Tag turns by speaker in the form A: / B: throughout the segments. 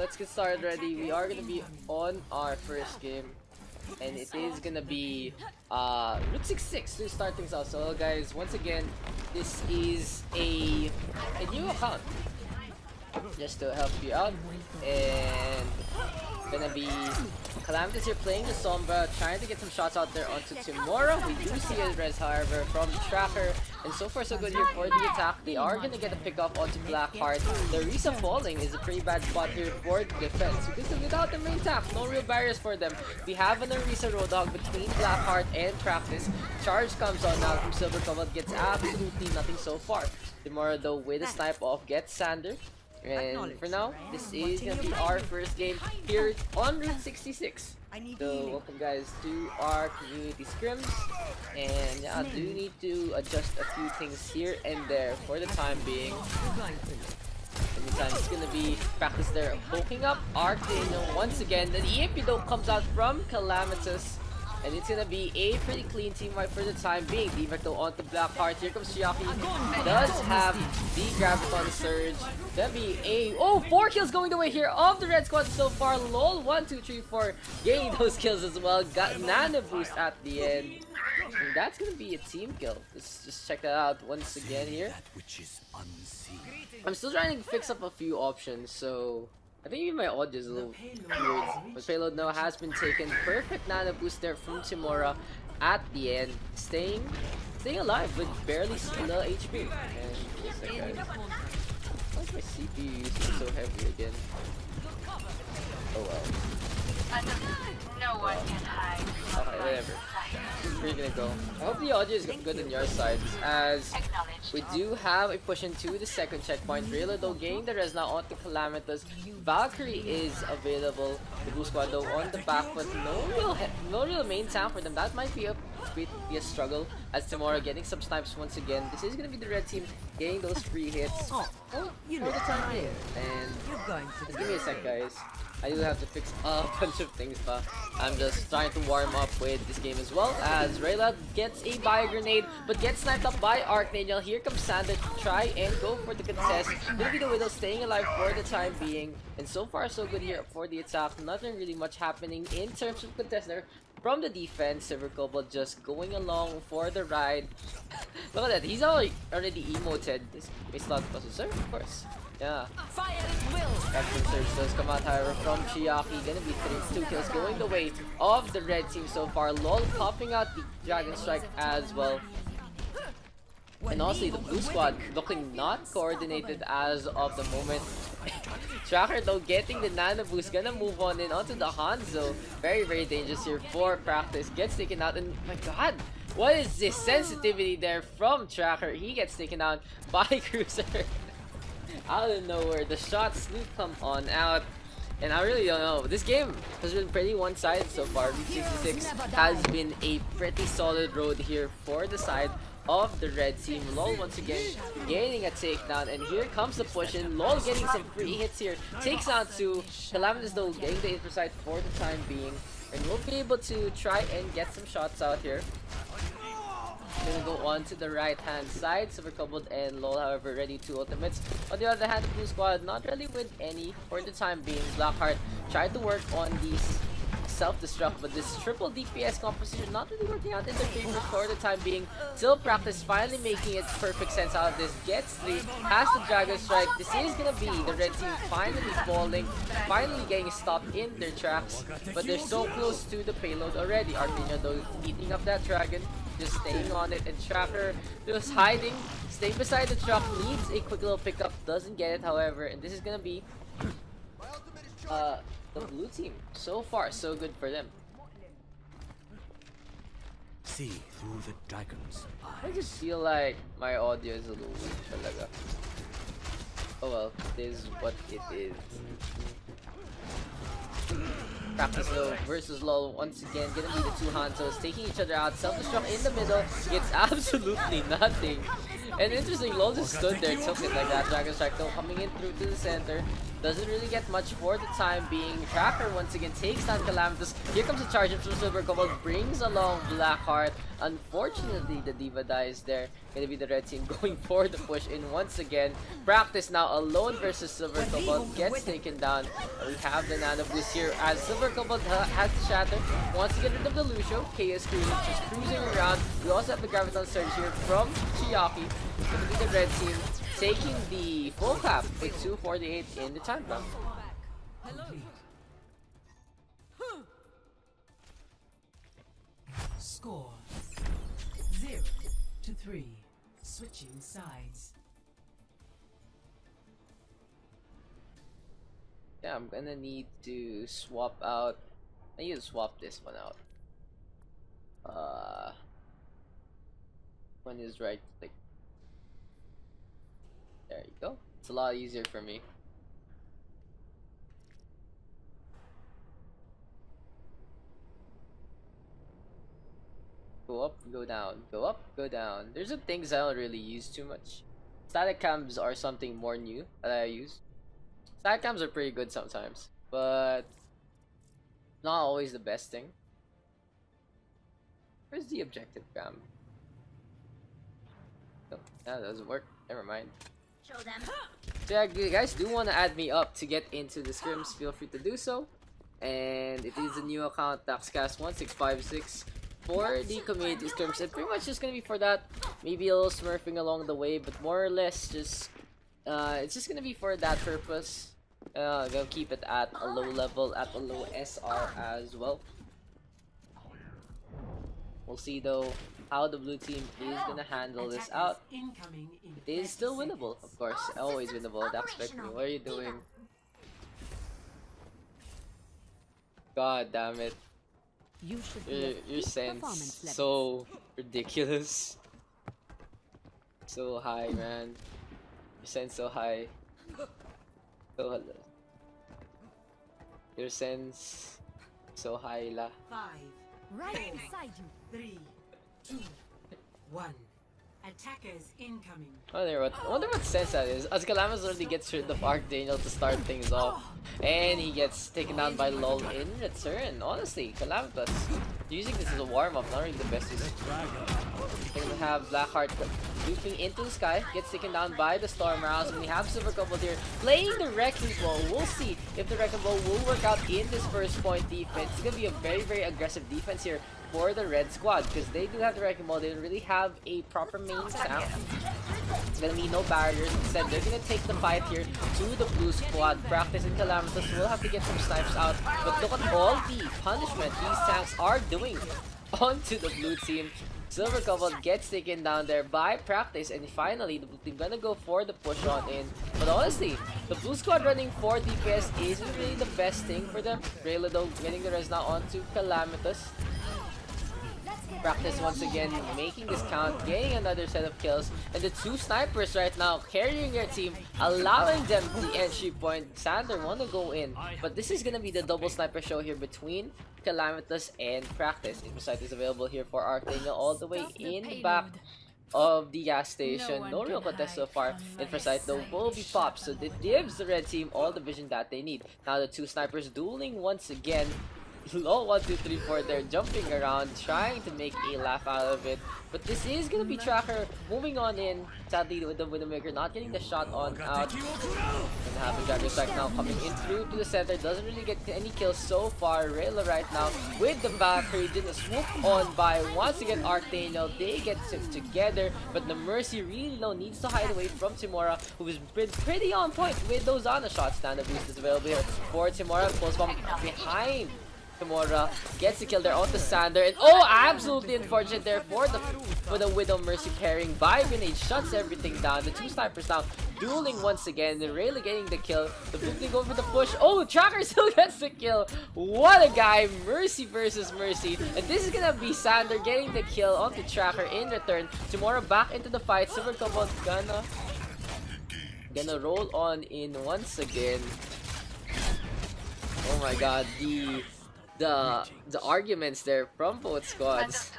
A: let's get started already. We are gonna be on our first game, and it is gonna be Route 66 to start things off. So guys, once again, this is a new account just to help you out, and gonna be Calamitous here playing the Sombra, trying to get some shots out there onto Timora. We do see a res, however, from the tracker, and so far so good here for the attack. They are gonna get a pick off onto Blackheart. The Risa falling is a pretty bad spot here for the defense, because without the main tank, no real barriers for them. We have an Orisa Roadhog between Blackheart and Practice. Charge comes on now from Silver Cobalt, gets absolutely nothing so far. Timora though with a snipe off gets Sander. And for now, this is gonna be our first game here on Route 66. So welcome guys to our community scrims, and yeah, I do need to adjust a few things here and there for the time being. In the time, it's gonna be Practice there poking up Arcano once again. The EMP though comes out from Calamitous, and it's gonna be a pretty clean team fight for the time being. Divac though onto Blackheart. Here comes Chiaki. Does have the Graviton Surge. That'd be a 4 kills going the way here of the red squad so far. LOL 1, 2, 3, 4 getting those kills as well. Got Nana boost at the end. And that's gonna be a team kill. Let's just check that out once again here. I'm still trying to fix up a few options, so I think even my audio is a little weird. But payload now has been taken. Perfect Nana boost there from Timora at the end. Staying alive with barely little HP. And just like that. Why is my CPU using so heavy again? Oh well.
B: No one can hide.
A: Okay, whatever. Where are you gonna go? I hope the audio is good on your side, as we do have a push into the second checkpoint. Rialto though getting the res now onto Calamitous. Valkyrie is available. The Blue Squad though on the back, but no real main tank for them. That might be a struggle, as Timora getting some snipes once again. This is gonna be the red team getting those free hits. You know the time here. And just give me a sec, guys. I do have to fix a bunch of things, but I'm just trying to warm up with this game as well, as Rayla gets a bio grenade but gets sniped up by Archangel. Here comes Sander to try and go for the contest. Gonna be the Widow staying alive for the time being, and so far so good here for the attack. Nothing really much happening in terms of contest there from the defense. Silver Cobalt just going along for the ride. Look at that, he's already emoted. This is not sir, of course. Yeah. Captain Surge does come out, however, from Chiaki. Gonna be 2 kills going the way of the red team so far. LOL popping out the Dragon Strike as well. And also the blue squad looking not coordinated as of the moment. Tracker though getting the Nano boost, gonna move on in onto the Hanzo. Very, very dangerous here for Practice. Gets taken out, and my god, what is this sensitivity there from Tracker? He gets taken out by Cruiser. Out of nowhere, the shots do come on out, and I really don't know. This game has been pretty one-sided so far. Route 66 has been a pretty solid road here for the side of the red team. LOL once again getting a takedown, and here comes the push in. LOL getting some free hits here. Takes out 2. Calamitous though getting the info site for the time being, and we'll be able to try and get some shots out here. Gonna go on to the right hand side. Silver Cobalt and LOL, however, ready to ultimates. On the other hand, the blue squad not really with any for the time being. Blackheart tried to work on these self-destruct, but this triple DPS composition not really working out in their favor for the time being. Till Practice finally making it perfect sense out of this. Gets 3, has the Dragon Strike. This is gonna be the red team finally falling, finally getting stopped in their tracks, but they're so close to the payload already. Armenia though eating up that dragon, just staying on it, and Tracker just hiding, staying beside the truck, needs a quick little pickup, doesn't get it, however, and this is gonna be the blue team. So far, so good for them.
C: See through the dragon's
A: I just feel like my audio is a little weak talaga. Oh well, this is what it is. Practice though versus LOL once again, gonna be the 2 Hanzos taking each other out. Self-destruct in the middle, gets absolutely nothing. And interesting, LOL just stood there, took it like that. Dragon Strike though coming in through to the center. Doesn't really get much for the time being. Tracker once again takes down Calamitous. Here comes a charge up from Silver Cobalt, brings along Blackheart. Unfortunately, the Diva dies there. Gonna be the red team going for the push in once again. Practice now alone versus Silver Cobalt, gets taken down. We have the Nano Boost here as Silver Cobalt has the Shatter. Wants to get rid of the Lucio. Chaos Cruising, just cruising around. We also have the Graviton Surge here from Chiaki. Gonna be the red team taking the full cap with 2:48 in the time block.
D: Score 0-3. Switching sides.
A: Yeah, I'm gonna need to swap out. I need to swap this one out. One is right click. There you go. It's a lot easier for me. Go up, go down, go up, go down. There's some things I don't really use too much. Static cams are something more new that I use. Static cams are pretty good sometimes, but not always the best thing. Where's the objective cam? Oh, that doesn't work. Never mind.
B: Show them.
A: So yeah, you guys do want to add me up to get into the scrims, feel free to do so. And it is a new account, Dakscast1656, for the community scrims. And pretty much just gonna be for that, maybe a little smurfing along the way, but more or less just it's just gonna be for that purpose. Gonna keep it at a low level, at a low SR as well. We'll see though how the blue team is gonna handle this out. It is still winnable, of course. Always winnable. Daks, what are you doing? God damn it. Your sense so ridiculous. So high, man. Your sense so high. So hello. Your sense so high la.
D: 5,
B: Right beside you.
D: 3, 2, 1. Attackers incoming.
A: I wonder what sense that is. As Calamitous already gets rid of Archdaniel to start things off. And he gets taken down by LOL in return. Honestly, Calamitous using this as a warm-up, not really the best use. We're gonna have Blackheart looping into the sky, gets taken down by the Storm Rouse, and we have Silver Cobalt here playing the Wrecking Ball. We'll see if the Wrecking Ball will work out in this first point defense. It's gonna be a very, very aggressive defense here for the red squad, because they do have the Wrecking Ball. They don't really have a proper main sound. It's gonna be no barriers. Instead, they're gonna take the fight here to the blue squad. Practice and Calamitous will have to get some snipes out, but look at all the punishment these tanks are doing onto the blue team. Silver Cobalt gets taken down there by Practice, and finally the blue team gonna go for the push on in. But honestly, the blue squad running 4 DPS isn't really the best thing for them. Rialto getting the res now onto Calamitous. Practice once again making this count, getting another set of kills, and the 2 snipers right now carrying their team, allowing them the entry point. Sander wanna go in, but this is gonna be the double sniper show here between Calamitous and Practice. Insight is available here for Archdaniel all the way in the back of the gas station. No real contest so far. Insight though will be popped, so it gives the red team all the vision that they need. Now the 2 snipers dueling once again. Low 1, 2, 3, 4 there, jumping around, trying to make a laugh out of it. But this is gonna be Tracker moving on in. Sadly, with the Widowmaker not getting the shot on out. And have the Dragon Strike now coming in through to the center. Doesn't really get any kills so far. Rayla right now with the Valkyrie, did a swoop on by once again Archdaniel. They get together, but the Mercy really low, needs to hide away from Timora, who's been pretty on point with those Ana shots. Stand up boost is available here for Timora. Pulse bomb behind Timora, gets the kill there on the Sander, and oh, absolutely unfortunate there for the Widow Mercy pairing by Vinage, shuts everything down. The 2 snipers now dueling once again, and Rayla getting the kill. The blue team go for the push. Oh, Tracker still gets the kill. What a guy, Mercy versus Mercy, and this is gonna be Sander getting the kill onto Tracker in return. Timora back into the fight. Silver Cobalt gonna roll on in once again. Oh my god, the the arguments there from both squads.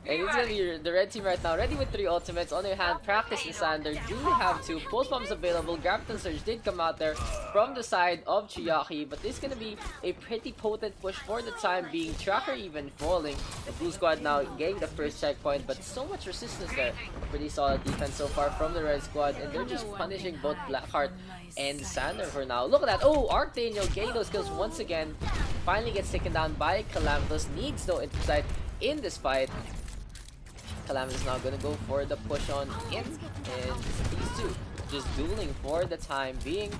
A: And it's gonna be the red team right now, ready with 3 ultimates. On their hand, Practice and Sander do have 2 pulse bombs available. Graviton Surge did come out there from the side of Chiyaki, but this is gonna be a pretty potent push for the time being. Tracker even falling. The blue squad now getting the first checkpoint, but so much resistance there. Pretty solid defense so far from the red squad, and they're just punishing both Blackheart and Sander for now. Look at that. Oh, Archdaniel getting those kills once again. Finally gets taken down by Calamitous. Needs no insight in this fight. Calamitous now gonna go for the push on in. And these two just dueling for the time being.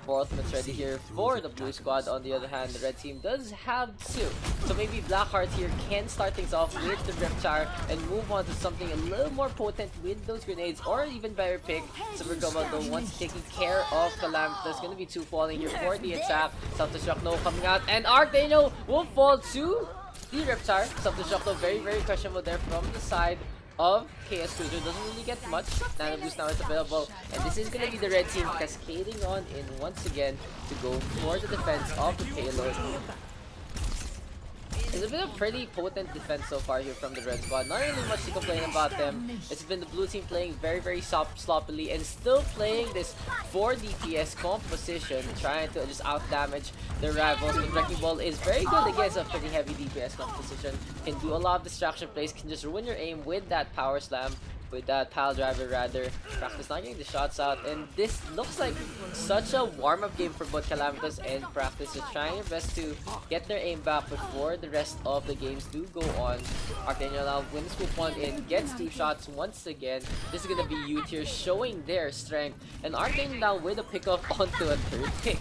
A: 4 ultimates ready here for the blue squad. On the other hand, the red team does have 2. So maybe Blackheart here can start things off with the Reptar and move on to something a little more potent with those grenades, or even better pick Super Komodo once taking care of Calamitous. Gonna be 2 falling here for the attack. Self-destruct no coming out, and Archdaniel will fall to the Reptar. Self-destruct no very questionable there from the side of KS Cruiser. Doesn't really get much. Nano Boost now is available, and this is gonna be the red team cascading on in once again to go for the defense of the payload. It's a bit of pretty potent defense so far here from the red squad. Not really much to complain about them. It's been the blue team playing very sloppily and still playing this 4 DPS composition, trying to just out damage their rivals. The Wrecking Ball is very good against a pretty heavy DPS composition. Can do a lot of distraction plays, can just ruin your aim with that power slam. With that pile driver rather. Practice not getting the shots out, and this looks like such a warm-up game for both Calamitous and Practice. Just trying their best to get their aim back before the rest of the games do go on. Archdaniel now wins swoop 1 in, gets 2 shots once again. This is gonna be U tier showing their strength, and Archdaniel now with a pick up onto a 3rd pick.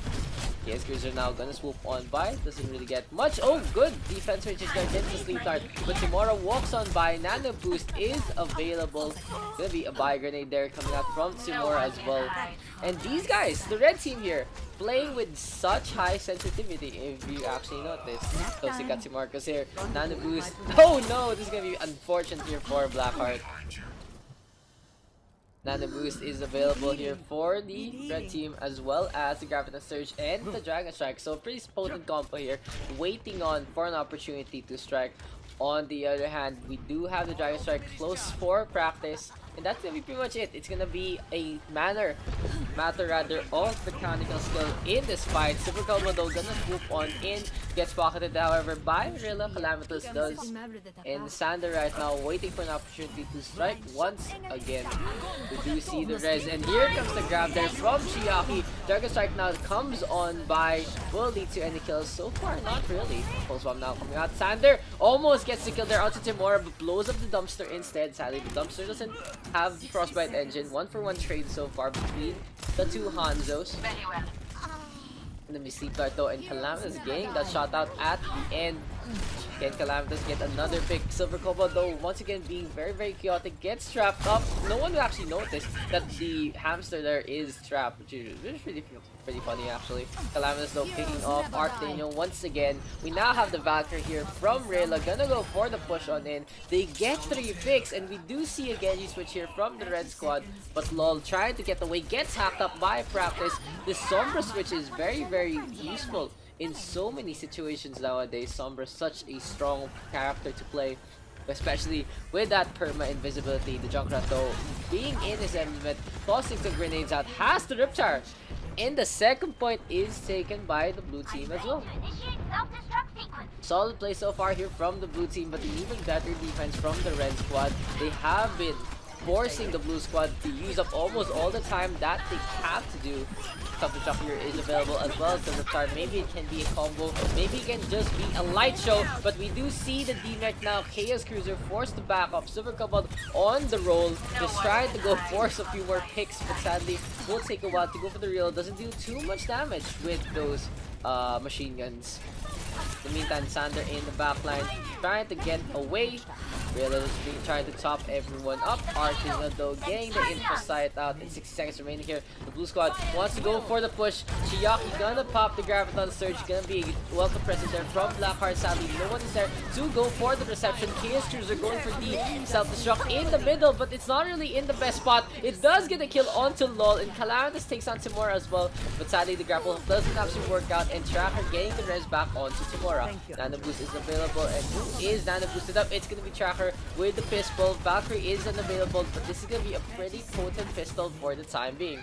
A: KS Cruiser now gonna swoop on by, doesn't really get much. Oh, good defense range is there, gets the sleep dart, but Timora walks on by. Nano Boost is available. Gonna be a buy grenade there coming out from Timora as well. And these guys, the red team here, playing with such high sensitivity, if you actually notice. Toxic Marcus here, Nano Boost. Oh no, this is gonna be unfortunate here for Blackheart. Nano Boost is available here for the red team, as well as the Graviton Surge and the Dragon Strike. So pretty potent combo here, waiting on for an opportunity to strike. On the other hand, we do have the Dragon Strike close for Practice, and that's gonna be pretty much it. It's gonna be a matter rather of mechanical skill in this fight. Super Komodo gonna swoop on in, gets pocketed however by Rilla. Calamitous does, and Sander right now waiting for an opportunity to strike once again. We do see the res, and here comes the grab there from Chiyaki. Dragon Strike now comes on by, will lead to any kills so far? Not really. Pulse bomb now coming out. Sander almost gets the kill there onto Timora, but blows up the dumpster instead. Sadly, the dumpster doesn't have the Frostbite engine. 1-for-1 trade so far between the 2 Hanzos. And then we see Karto and Calamitous getting that shot out at the end. Can Calamitous get another pick? Silver Komodo once again being very chaotic, gets trapped up. No one will actually notice that the hamster there is trapped, which is pretty funny actually. Calamitous though picking off Archdaniel once again. We now have the Valkyrie here from Rayla, gonna go for the push on in. They get 3 picks, and we do see a Genji switch here from the red squad, but LOL trying to get away, gets hacked up by Practice. The Sombra switch is very useful in so many situations nowadays. Sombra is such a strong character to play, especially with that perma invisibility. The Junkrat though being in his element, tossing the grenades out, has the Riptar, and the second point is taken by the blue team as well. Solid play so far here from the blue team, but an even better defense from the red squad. They have been forcing the blue squad to use up almost all the time that they have to do. Self-destruct here is available as well as the Riptard. Maybe it can be a combo, maybe it can just be a light show, but we do see the D-Mech now. Chaos Cruiser forced to back up. Super Cobalt on the roll, just trying to go force a few more picks, but sadly will take a while to go for the real. Doesn't do too much damage with those machine guns. In the meantime, Sander in the backline trying to get away. Rialto is trying to top everyone up. Archdaniel though getting the info sight out, and 60 seconds remaining here. The blue squad wants to go for the push. Chiyaki gonna pop the Graviton Surge. Gonna be a welcome present there from Blackheart. Sadly, no one is there to go for the reception. Chaos Cruiser going for the self-destruct in the middle, but it's not really in the best spot. It does get a kill onto LOL, and Calamitous takes on Timora as well. But sadly, the grapple doesn't actually work out, and Tracker getting the res back onto Timora. Nano Boost is available, and who is Nano boosted up? It's gonna be Tracker with the pistol. Valkyrie is unavailable, but this is gonna be a pretty potent pistol for the time being.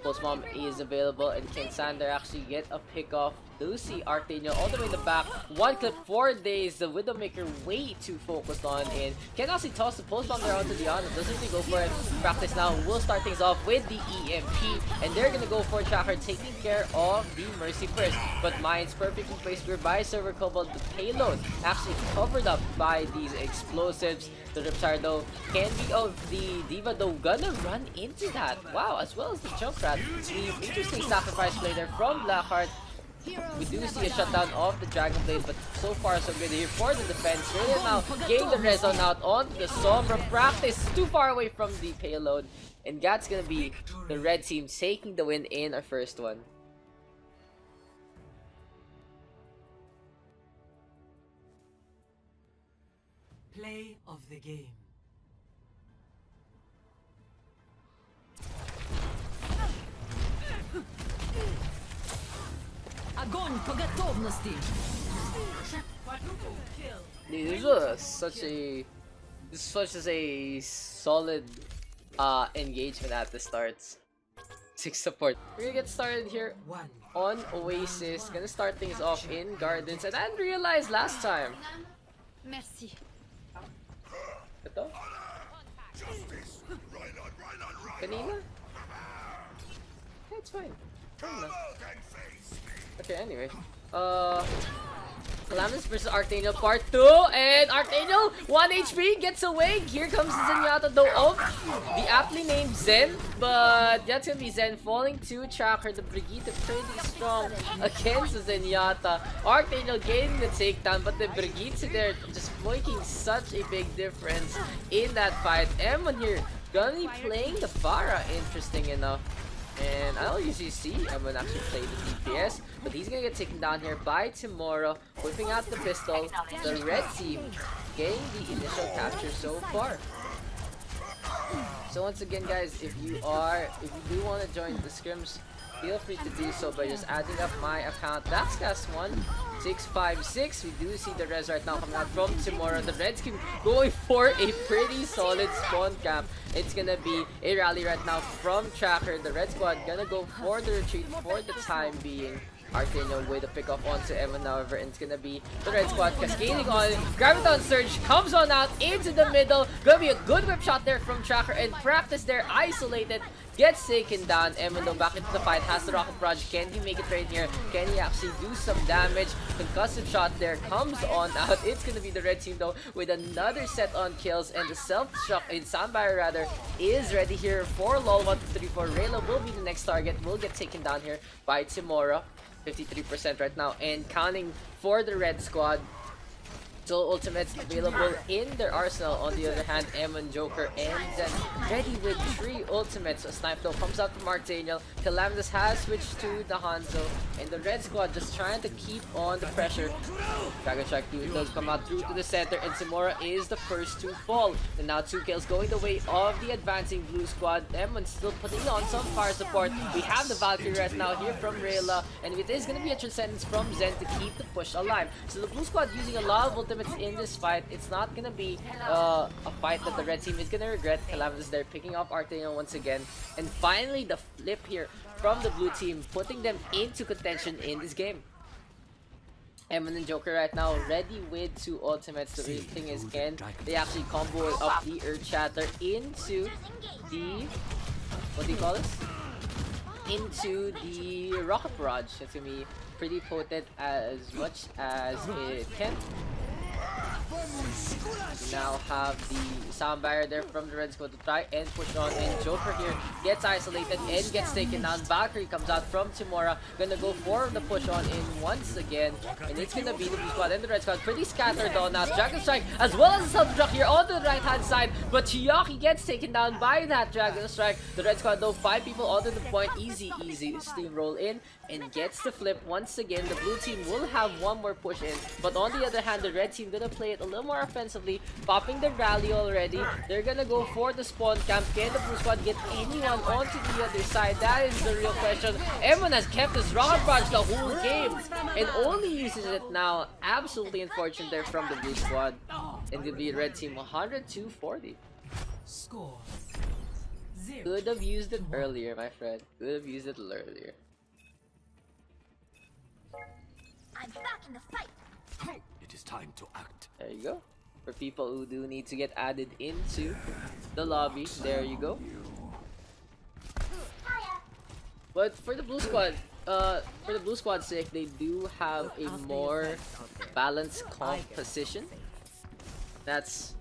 A: Pulse Bomb is available, and can Sander actually get a pick off Lucy Artenia all the way in the back? One clip, 4 days. The Widowmaker way too focused on, and can actually toss the Pulse Bomb there onto Diana. Doesn't he go for it? Practice now will start things off with the EMP, and they're gonna go for Tracker taking care of the Mercy first. But Mind's perfectly placed here by Server Cobalt. The payload actually covered up by these explosives. The Riptide though can be of the Diva though gonna run into that. Wow, as well as the Junkrat. The interesting sacrifice play there from Blackheart. We do see a shutdown of the Dragon Blade, but so far so good here for the defense. Really now getting the res zone out onto the Sombra. Practice too far away from the payload, and that's gonna be the red team taking the win in our first one.
D: Play of the game.
B: Огонь по готовности.
A: Dude, this was such a solid engagement at the start. 6 support. We're gonna get started here on Oasis. Gonna start things off in Gardens, and I didn't realize last time.
B: Merci.
A: Ito? Kanina? Yeah, it's fine. Fine na. Okay, anyway. Calamus versus Archangel Part 2, and Archangel 1 HP gets away. Here comes Zenyatta though of the aptly named Zen, but that's gonna be Zen falling to Tracker. The Brigitte pretty strong against Zenyatta. Archangel getting the takedown, but the Brigitte there just making such a big difference in that fight. Emon here gonna be playing the Pharah, interesting enough. And I don't usually see Emon actually play the DPS, but he's gonna get taken down here by Timora, whipping out the pistol. The red team getting the initial capture so far. So once again, guys, if you do want to join the scrims, feel free to do so by just adding up my account. Dakscast1656. We do see the res right now coming out from Timora. The Reds keep going for a pretty solid spawn camp. It's gonna be a rally right now from Tracker. The Red Squad gonna go for the retreat for the time being. Archangel with a pick off onto Emma, however, and it's gonna be the Red Squad cascading on. Graviton Surge comes on out into the middle. Gonna be a good whip shot there from Tracker, and Practice there isolated. Gets taken down. Emma though back into the fight, has the Rocket Barrage. Can he make it right here? Can he actually do some damage? Concussive shot there comes on out. It's gonna be the red team though with another set on kills, and the self-destruct in Soundbarrier rather is ready here for LOL 1234. Rayla will be the next target. Will get taken down here by Timora. 53% right now, and counting for the red squad. So ultimates available in their arsenal. On the other hand, Emon, Joker, and Zen ready with 3 ultimates. A snipe though comes out from Archangel. Calamitous has switched to the Hanzo, and the red squad just trying to keep on the pressure. Dragon Strike 2 does come out through to the center, and Timora is the first to fall. And now 2 kills going the way of the advancing blue squad. Emon still putting on some fire support. We have the Valkyrie right now here from Rayla, and it is going to be a Transcendence from Zen to keep the push alive. So the blue squad using a lot of ultimates in this fight. It's not gonna be a fight that the red team is gonna regret. Calamitous there picking up Arteno once again, and finally the flip here from the blue team, putting them into contention in this game. Emon and Joker right now ready with 2 ultimates. The real thing is, can they actually combo up the Earth Shatter into the, what do you call this? Into the Rocket Barrage. It's gonna be pretty potent as much as it can. We now have the sound barrier there from the red squad to try and push on, and Joker here gets isolated and gets taken down. Valkyrie comes out from Timora, gonna go for the push on in once again, and it's gonna be the blue squad and the red squad pretty scattered on now. Dragon Strike as well as a self-destruct here on the right hand side, but Chiyaki gets taken down by that Dragon Strike. The red squad though, 5 people onto the point, easy steamroll in, and gets the flip once again. The blue team will have one more push in, but on the other hand, the red team gonna play it a little more offensively, popping the rally already. They're gonna go for the spawn camp. Can the blue squad get anyone onto the other side? That is the real question. Everyone has kept his rocket barrage the whole game and only uses it now. Absolutely unfortunate there from the blue squad. And it'll be red team 102-40.
D: Score 0.
A: Could have used it earlier, my friend. Could have used it earlier.
E: I'm back in the fight.
C: It is time to act.
A: There you go. For people who do need to get added into the lobby, there you go. But for the blue squad, for the blue squad's sake, they do have a more balanced composition. That's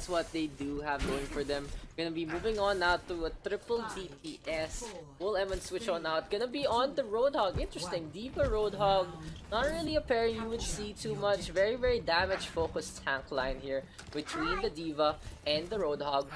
A: what they do have going for them. Gonna be moving on now to a triple DPS. Will Eman switch on out? Gonna be on the Roadhog. Interesting. Diva Roadhog. Not really a pair you would see too much. Very, very damage focused tank line here between the Diva and the Roadhog.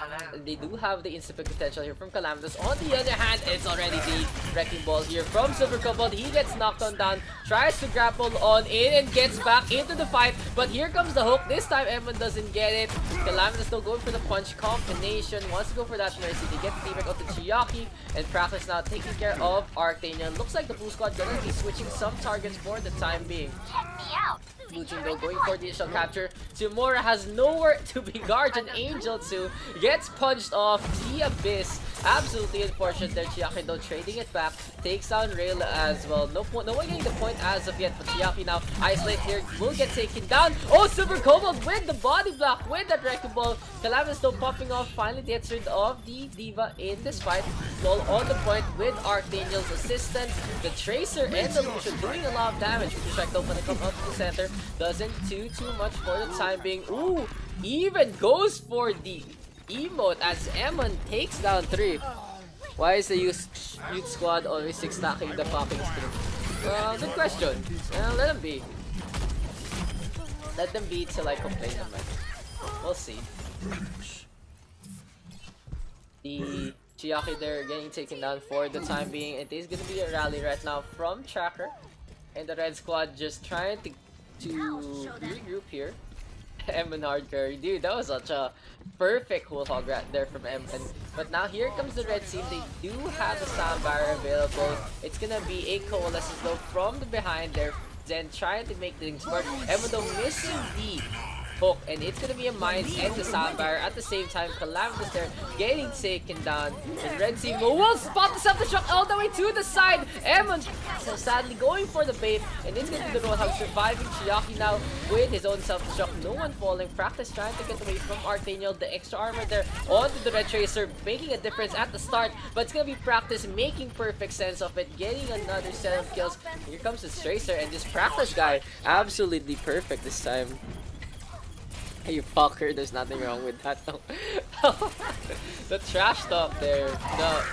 A: They do have the instant pick potential here from Calamitous. On the other hand, it's already the Wrecking Ball here from Silver Cobalt. He gets knocked on down, tries to grapple on in and gets back into the fight. But here comes the hook. This time Eman doesn't get it. Calamitous still going for the punch combination. Wants to go for that Mercy. They get the teammate out to Chiaki, and Practice now taking care of Arctanian. Looks like the blue squad gonna be switching some targets for the time being.
E: Check me out.
A: Blue team though going for the initial capture. Timura has nowhere to be Guardian Angel to. Gets punched off the Abyss. Absolutely unfortunate there. Chiaki though trading it back. Takes down Rail as well. No one getting the point as of yet. But Chiaki now isolate here. Will get taken down. Oh, Silver Cobalt with the body block with that Wrecking Ball. Calamitous still popping off. Finally gets rid of the Diva in this fight. Well on the point with Archdaniel's assistance. The Tracer and the Lucian doing a lot of damage. Retrospect though when it comes up to the center. Doesn't do too much for the time being. Ooh, even goes for the emote as Eman takes down 3. Why is the youth squad always 6-stacking the popping Scrim? Good question. Let them be. Let them be till I complain them. We'll see. The Chiaki there getting taken down for the time being. It is gonna be a rally right now from Tracker. And the red squad just trying to regroup here. Eman hard carry. Dude, that was such a perfect whole hog right there from Eman. But now here comes the red team. They do have the soundbar available. It's gonna be a coalescence though from the behind there. Then trying to make things work. Eman though missing the hook, and it's gonna be a mines and the soundbar at the same time. Calamitous there getting taken down. The red team will spot the self-destruct all the way to the side. Eman so sadly going for the bait, and it's gonna be the Roadhog surviving. Chiaki now with his own self-destruct. No one falling. Practice trying to get away from Archdaniel. The extra armor there onto the red Tracer, making a difference at the start. But it's gonna be Practice making perfect sense of it, getting another set of kills. Here comes this Tracer, and this Practice guy absolutely perfect this time. Hey, you fucker, there's nothing wrong with that though. The trash talk there.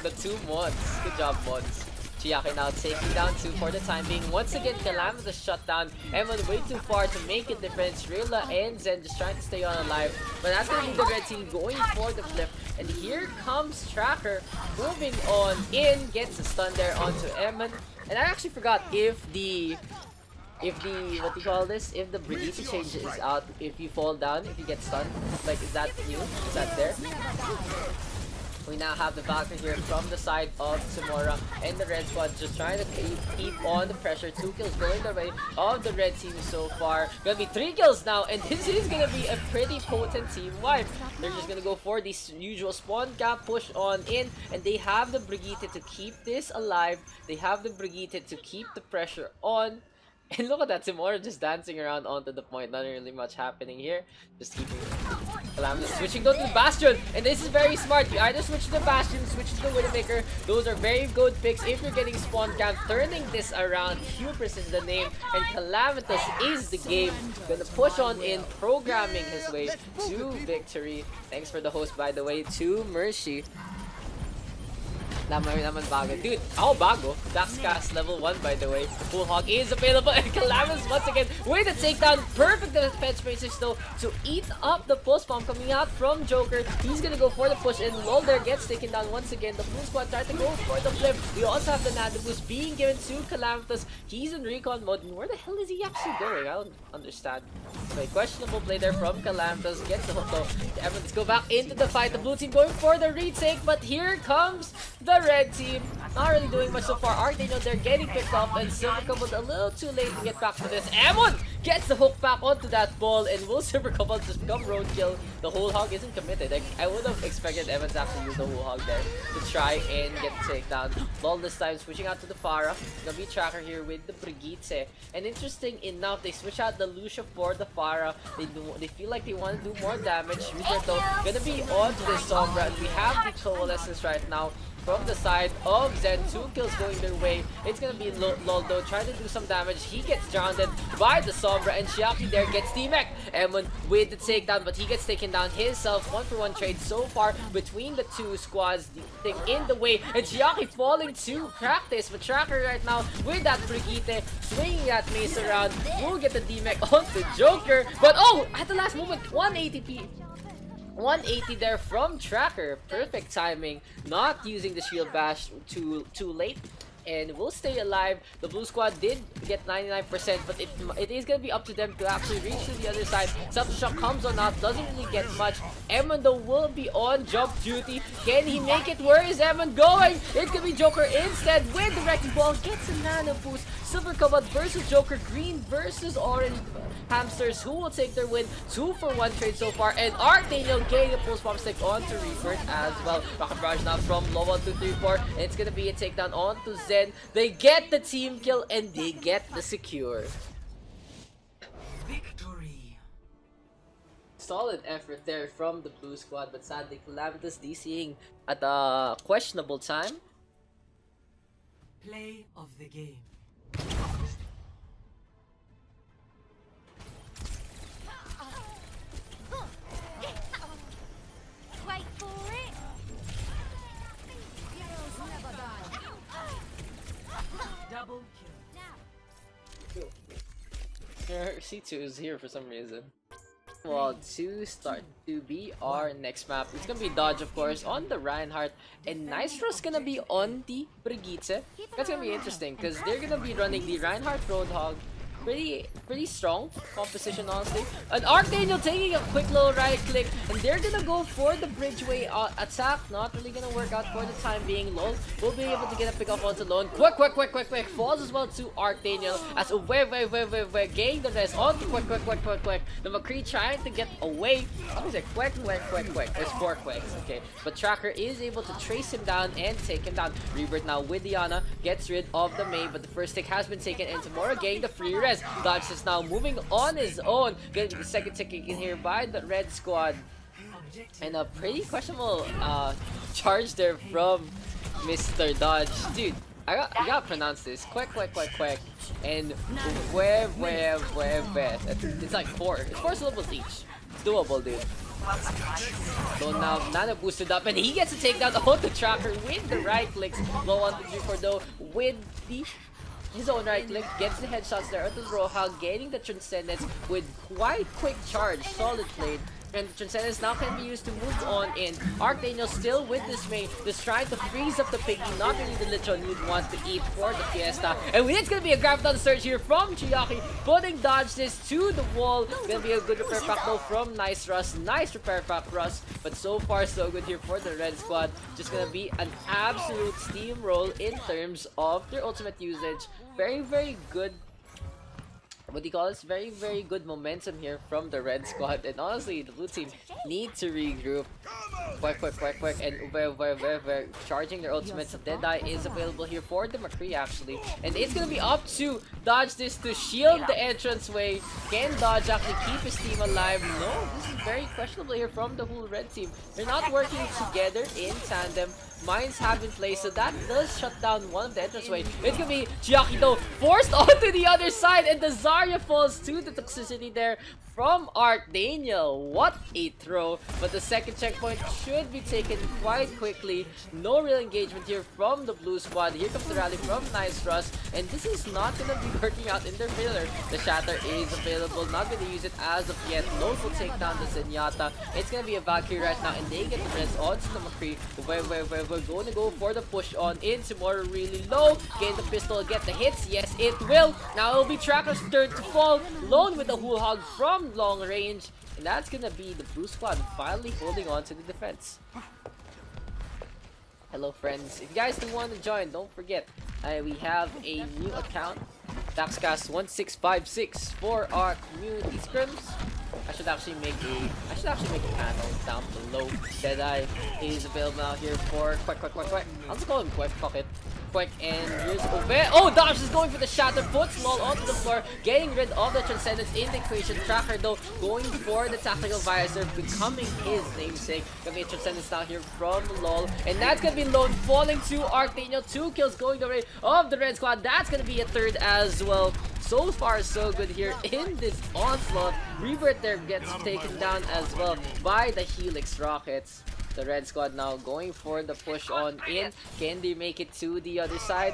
A: The 2 mods. Good job, mods. Chiaki now taking down 2 for the time being. Once again, Calamitous shut down. Eman way too far to make a difference. Rilla and Zen just trying to stay on alive. But that's gonna be the red team going for the flip. And here comes Tracker moving on in. Gets a stun there onto Eman. And I actually forgot if the what do you call this? If the Brigitte change is out, if you fall down, if you get stunned, like is that new? Is that there? We now have the Valkyrie here from the side of Timura, and the red squad just trying to keep on the pressure. 2 kills going the way of the red team so far. Gonna be 3 kills now, and this is gonna be a pretty potent team wipe. They're just gonna go for the usual spawn gap, push on in, and they have the Brigitte to keep this alive. They have the Brigitte to keep the pressure on. And look at that, Timura just dancing around onto the point. Not really much happening here. Just keeping Calamitous switching though to the Bastion. And this is very smart. You either switch to the Bastion, switch to the Widowmaker. Those are very good picks if you're getting spawn camp. Turning this around. Hubris is the name. And Calamitous is the game. Gonna push on in, programming his way to victory. Thanks for the host, by the way, to Mercy. Lamay naman bago. Dude, ako bago. Daks cast level 1 by the way. Full Hog is available and Calamus once again with a takedown. Perfect defense spaces though to eat up the pulse bomb coming out from Joker. He's gonna go for the push and Lol there gets taken down once again. The Blue Squad trying to go for the flip. We also have the Nano boost being given to Calamus. He's in recon mode. And where the hell is he actually going? I don't understand. So a questionable play there from Calamus. Gets the hook though. Let's go back into the fight. The blue team going for the retake, but here comes the red team. Not really doing much so far. Archdaniel there getting picked off and Silver Cobalt a little too late to get back to this. Amon gets the hook back onto that ball and will Silver Cobalt just become roadkill. The whole hog isn't committed. Like, I would have expected Evans to actually use the whole hog there to try and get the takedown. Lol this time switching out to the Pharah. Gonna be Tracker here with the Brigitte. And interesting enough, they switch out the Lucia for the Pharah. They feel like they want to do more damage. Rialto gonna be on to the Sombra and we have the Coalescence right now. From the side of Zen, 2 kills going their way. It's gonna be Loldo trying to do some damage. He gets drowned by the Sombra and Shiaki there gets T-Mech. Emon with the takedown, but he gets taken down himself. 1-for-1 trade so far between the two squads. The thing in the way and Shiaki falling to practice. But Tracker right now with that Brigitte swinging that mace around. Will get the D-Mech onto Joker. But oh, at the last moment, 180p. 180 there from Tracker. Perfect timing. Not using the shield bash too late. And will stay alive. The blue squad did get 99%, but it is gonna be up to them to actually reach to the other side. Self-destruct comes on out, doesn't really get much. Emon will be on jump duty. Can he make it? Where is Emon going? It could be Joker instead with the wrecking ball. Gets a nano boost. Silver Cobalt versus Joker. Green versus orange hamsters. Who will take their win? 2-for-1 trade so far. And Archdaniel getting a pulse bomb stick onto Rebirth as well. Rocket Barrage now from low 1, 2, 3, 4. And it's gonna be a takedown onto Zen. They get the team kill and they get the secure.
D: Victory.
A: Solid effort there from the blue squad, but sadly Calamitous DCing at a questionable time.
D: Play of the game.
E: Wait for it.
D: Double kill.
A: C2 is here for some reason. Well, to start to be our next map, it's gonna be Dodge of course on the Reinhardt, and Nicero's gonna be on the Brigitte. That's gonna be interesting because they're gonna be running the Reinhardt Roadhog. Pretty strong composition honestly. And Archdaniel taking a quick little right click, and they're gonna go for the bridgeway attack. Not really gonna work out for the time being. Lol will be able to get a pick off onto Lone. Quick. Falls as well to Archdaniel as a getting the rest on the quick. The McCree trying to get away. I was like quick. There's 4 quicks, okay. But Tracker is able to trace him down and take him down. Rebirth now with Diana gets rid of the Mei, but the first tick has been taken, and tomorrow getting the free rest. Dodge is now moving on his own, getting the second tick in here by the red squad. And a pretty questionable charge there from Mr. Dodge. Dude, I gotta pronounce this. Quick. And where. It's like 4. It's 4 syllables each. It's doable, dude. So now Nana boosted up and he gets a takedown on the Tracker with the right clicks. Low on the G4 though with his own right click, gets the headshots there onto the Roadhog, getting the Transcendence with quite quick charge. Solid played. And the Transcendence now can be used to move on in. Archdaniel still with this main, just trying to freeze up the piggy, not really the Lijiang you'd want to eat for the Fiesta. And it's gonna be a Graviton surge here from Chiaki, putting Dodge this to the wall. Gonna be a good repair pack though from Nice repair pack Russ. But so far so good here for the red squad. Just gonna be an absolute steamroll in terms of their ultimate usage. Very good. What do you call this? Very good momentum here from the red squad, and honestly the blue team need to regroup. Quick and Uber charging their ultimates. Deadeye is available here for the McCree actually, and it's gonna be up to Dodge this to shield the entranceway. Can Dodge actually keep his team alive? No, this is very questionable here from the whole red team. They're not working together in tandem. mines have been placed, so that does shut down one of the entranceway. It's gonna be Chiaki though, forced onto the other side, and the Zarya falls to the toxicity there from Archdaniel. What a throw, but the second checkpoint should be taken quite quickly. No real engagement here from the blue squad. Here comes the rally from Nice Rust, and this is not gonna be working out in their favor. The Shatter is available, not gonna use it as of yet. Lone will take down the Zenyatta. It's gonna be a Valkyrie right now, and they get the rest onto the McCree. We're going to go for the push on in. Tomorrow really low. Gain the pistol, get the hits. Yes, it will. Now it'll be Tracker's turn to fall. Lone with the Hul Hog from long range. And that's gonna be the blue squad finally holding on to the defense. Hello friends. If you guys do want to join, don't forget we have a new account, Dakscast1656, for our community scrims. I should actually make a panel down below. Deadeye is available out here for Quick. I'll just call him Quick, fuck it. Quick, and here's Ove. Oh, Daks is going for the shatter, puts LOL onto the floor, getting rid of the Transcendence in the equation. Tracker though, going for the Tactical Visor, becoming his namesake. Gonna be a Transcendence now here from LOL, and that's gonna be Lone falling to Archdaniel. 2 kills going the way of the red squad. That's gonna be a third as well. So far, so good here in this onslaught. Rebirth there gets taken down as well by the Helix Rockets. The red squad now going for the push on in. Can they make it to the other side?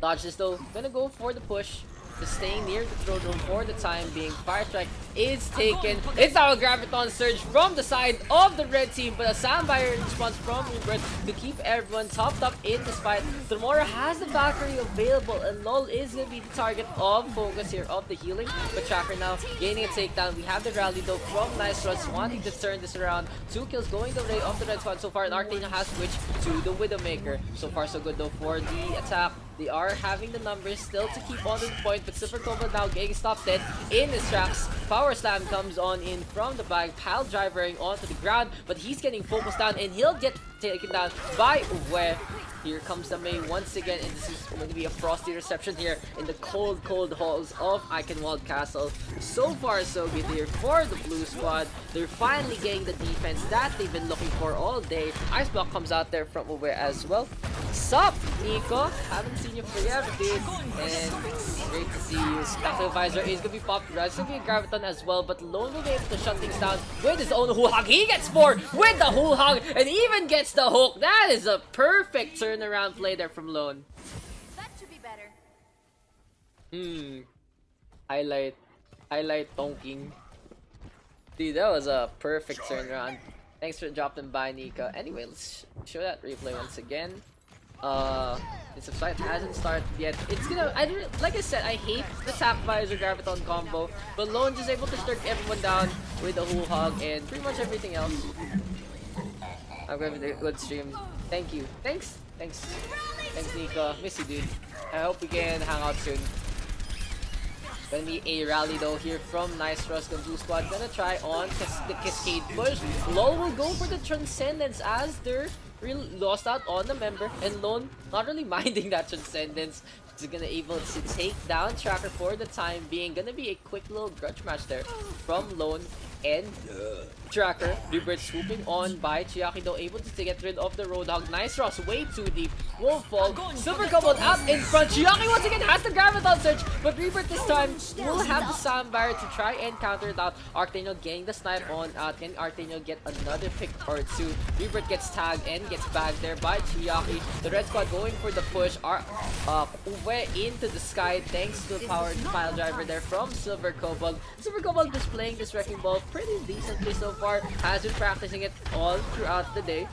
A: Dodges though, gonna go for the push. Just staying near the throne room for the time being. Fire Strike is taken. It's now a Graviton Surge from the side of the red team, but a Soundfire response from Rebirth to keep everyone topped up in this fight. Tomorrow has the Valkyrie available, and LOL is going to be the target of focus here of the healing. But Tracker now gaining a takedown. We have the rally though from Nice Rust, wanting to turn this around. 2 kills going the way of the red squad so far, and Archdaniel has switched to the Widowmaker. So far so good though for the attack. They are having the numbers still to keep on to the point, but Super Combo now getting stopped dead in his tracks. Power Slam comes on in from the back, Pile Drivering onto the ground, but he's getting focused down and he'll get taken down by Uwe. Here comes the Mei once again, and this is going to be a frosty reception here in the cold halls of Eichenwalde Castle. So far so good here for the blue squad. They're finally getting the defense that they've been looking for all day. Ice Block comes out there from Uwe as well. Sup, Nico? Haven't seen you forever, dude. And great to see you. Tactical Visor is gonna be popped. It's gonna be a Graviton as well, but Lone will be able to shut things down with his own Hul Hog. He gets 4 with the Hul Hog and even gets the hook. That is a perfect turnaround play there from Lone.
E: That should be better.
A: Highlight tonking. Dude, that was a perfect turnaround. Thanks for dropping by, Nico. Anyway, let's show that replay once again. This fight hasn't started yet. It's gonna, like I said, I hate the Tap Visor Graviton combo, but Lone just able to start everyone down with the Hul Hog and pretty much everything else. I'm going with a good stream. Thank you. Thanks, Nico. Miss you, dude. I hope we can hang out soon. Gonna be a rally though here from Nice Rust. The blue squad gonna try on the Cascade push. LOL will go for the Transcendence as they're really lost out on the member, and Lone not really minding that Transcendence. He's gonna able to take down Tracker for the time being. Gonna be a quick little grudge match there from Lone and Tracker. Rebirth swooping on by Chiaki though, able to get rid of the Roadhog. Nice Ross way too deep. Will fall. Super coupled up in front. Chiaki once again has the Graviton Surge, but Rebirth this time will have the Sound Barrier to try and counter it out. Archdaniel getting the snipe on out. Can Archdaniel get another pick or two? Rebirth gets tagged and gets bagged there by Chiaki. The red squad going for the push. Uwe into the sky thanks to the powered pile driver there from Silver Cobalt. Silver Cobalt is playing this Wrecking Ball pretty decently so far. Has been practicing it all throughout the day.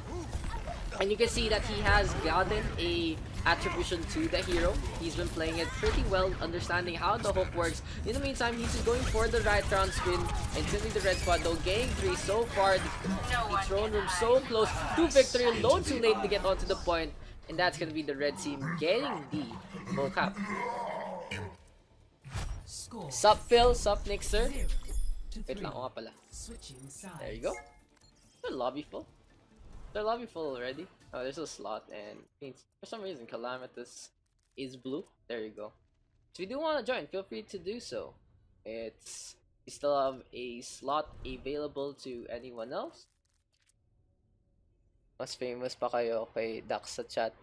A: And you can see that he has gotten a attribution to the hero. He's been playing it pretty well, understanding how the hook works. In the meantime, he's going for the right round spin. And simply the red squad though, getting 3 so far. The throne room so close to victory. Low too late to get onto the point. And that's gonna be the red team getting the full cap. Sup Phil, sup Nixer. Wait lang, nga pala. There you go. Is the lobby full? Is the lobby full already? Oh, there's a slot, and for some reason Calamitous is blue. There you go. So if you do want to join, feel free to do so. We still have a slot available to anyone else. Mas famous pa kayo kay Daks sa chat.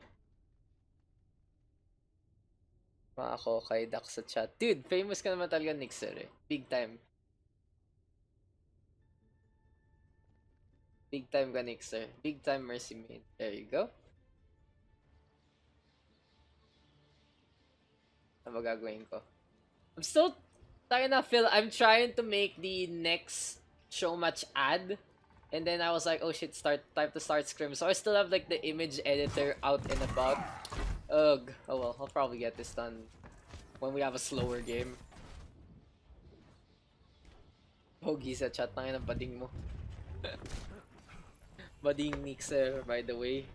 A: Ako kay Daks sa chat. Dude, famous ka naman talaga, Nixer eh. Big time. Big time ka, Nixer. Big time Mercy Maid. There you go. Ano ba gagawin ko? I'm still I'm trying to make the next show match ad. And then I was like, oh shit, time to start Scrim. So I still have like the image editor out and about. Ugh. Oh well, I'll probably get this done when we have a slower game. Hoagie sa chat, tangin ng bading mo. Bading Mixer, by the way.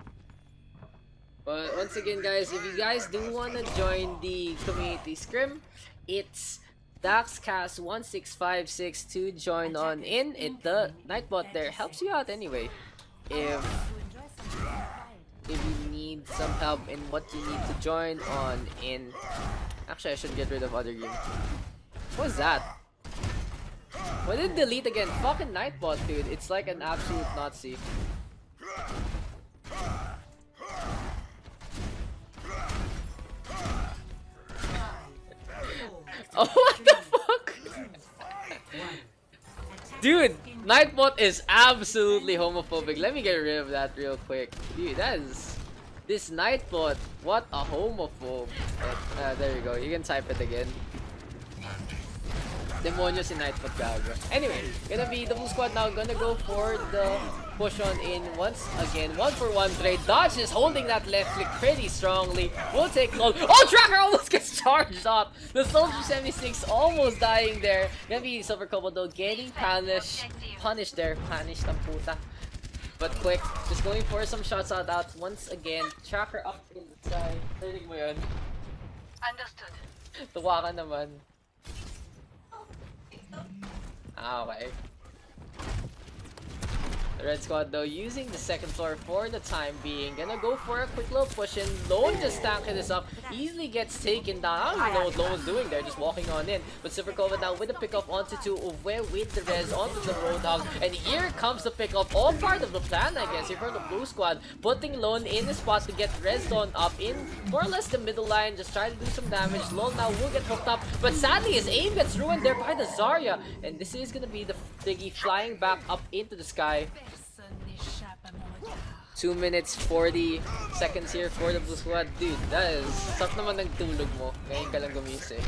A: But once again, guys, if you guys do want to join the community Scrim, it's DaksCast16562 to join on in. The Nightbot there helps you out anyway. If you need some help in what you need to join on in. Actually, I should get rid of other game. What's that? Why did it delete again? Fucking Nightbot, dude. It's like an absolute Nazi. Oh, what the fuck? Dude, Nightbot is absolutely homophobic. Let me get rid of that real quick. Dude, that is... This Nightbot, what a homophobe. There you go, you can type it again. Demonyo si Nightbot, gago. Anyway, gonna be the blue squad now, gonna go for the push on in once again. 1-for-1 trade. Dodge is holding that left click pretty strongly. We'll take hold. Oh, Tracker almost gets charged up. The Soldier 76 almost dying there. Gonna be Silver Kobo though, getting punished there. Punished ang puta. But quick, just going for some shots out once again. Tracker up in the sky. Narinig mo yun?
E: Understood.
A: Tuwa ka naman. Okay. The red squad though using the second floor for the time being. Gonna go for a quick little push in. Lone just stacking this up. Easily gets taken down. I don't even know what Lone was doing there, just walking on in. But Silvercova now with the pickup onto 2 Uwe with the res onto the Roadhog. And here comes the pickup. All part of the plan, I guess, here for the blue squad. Putting Lone in the spot to get res on up in more or less the middle line. Just try to do some damage. Lone now will get hooked up. But sadly his aim gets ruined there by the Zarya. And this is gonna be the Figgy flying back up into the sky. 2 minutes 40 seconds here for the blue squad. Dude, that is sak naman ng tulog mo. Ngayon ka lang gumising.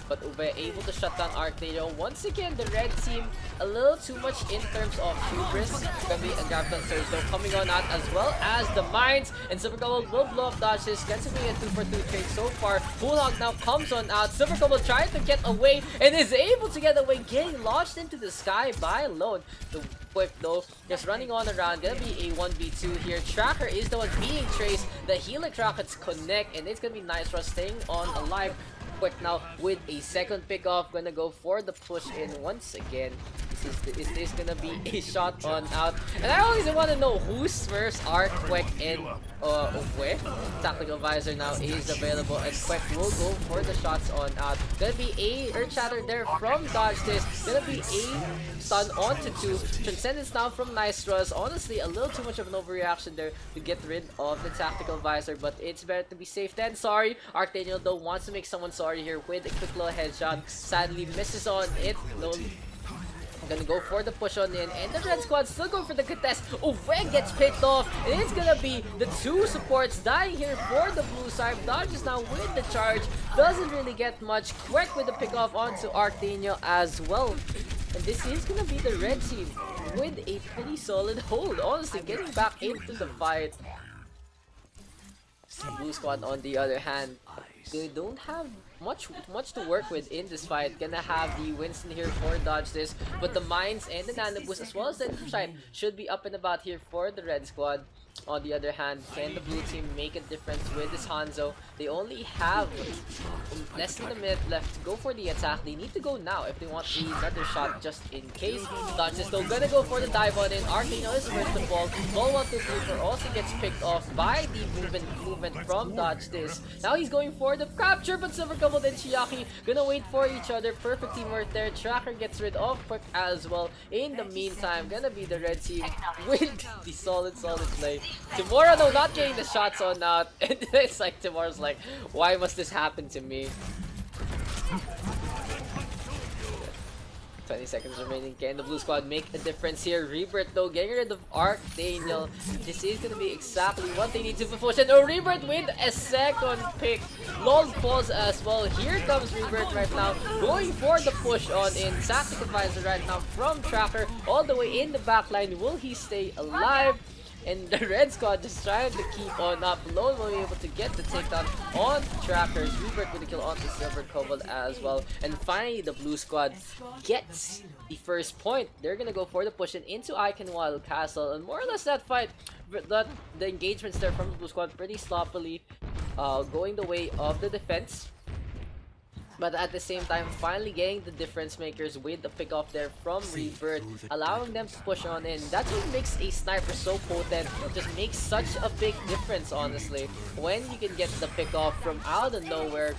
A: But Ube able to shut down Arcnado. Once again, the red team a little too much in terms of hubris. Gonna be a grab on Surge though coming on out as well as the mines. And Silver Gold will blow up dodges. Gets to be a 2-for-2 trade so far. Bulldog now comes on out. Silver Gold trying to get away and is able to get away. Getting launched into the sky by Lone. The whip though just running on around. Gonna be a 1v2 here. Tracker is the one being traced. The Helix rockets connect and it's gonna be nice for us staying on alive. Quick now with a second pickoff, gonna go for the push in once again. Is this gonna be a shot on out? And I always want to know who smurfs are Quick and Uwe. Tactical visor now is available and Quick will go for the shots on out. Gonna be a Earth Shatter there from Dodge this. Gonna be a stun onto 2. Transcendence now from Nice Rush. Honestly, a little too much of an overreaction there to get rid of the tactical visor, but it's better to be safe than sorry. Arctaniel though wants to make someone sorry here with a quick little headshot. Sadly misses on it. Gonna go for the push on in, and the red squad still going for the contest. Uwe gets picked off, and it's gonna be the 2 supports dying here for the blue side. Dodge is now with the charge, doesn't really get much. Quick with the pick off onto Arctaniel as well. And this is gonna be the red team with a pretty solid hold. Honestly, getting back into the fight. The blue squad on the other hand, they don't have much to work with in this fight. Gonna have the Winston here for dodge this, but the mines and the nano boost as well as the side should be up and about here for the red squad. On the other hand, can the blue team make a difference with this Hanzo? They only have less than a minute left to go for the attack. They need to go now if they want another shot just in case. Dodge is still gonna go for the dive on in. Arcano is first to fall. Ball 1, 2, 3, 4 also gets picked off by the movement from Dodge this. Now he's going for the capture, but Silver Couple and Chiaki gonna wait for each other. Perfect teamwork there. Tracker gets rid of Quick as well. In the meantime, gonna be the red team with the solid play. Timora, though, not getting the shots on out. And it's like Timora's like, why must this happen to me? 20 seconds remaining. Can the blue squad make a difference here? Rebirth though, getting rid of Archdaniel. This is gonna be exactly what they need to push. And Rebirth with a second pick. LOL falls as well. Here comes Rebirth right now, going for the push on in. Tactic advisor right now from Tracker, all the way in the back line. Will he stay alive? And the red squad just trying to keep on up. Lone will be able to get the takedown on Trackers. Rebirth with a kill on the Silver Kobold as well. And finally, the blue squad gets the first point. They're gonna go for the push in into Eichenwalde Castle. And more or less that fight, the engagements there from the blue squad pretty sloppily, going the way of the defense. But at the same time, finally getting the difference makers with the pick off there from Rebirth, allowing them to push on in. That's what makes a sniper so potent. It just makes such a big difference, honestly. When you can get the pick off from out of nowhere,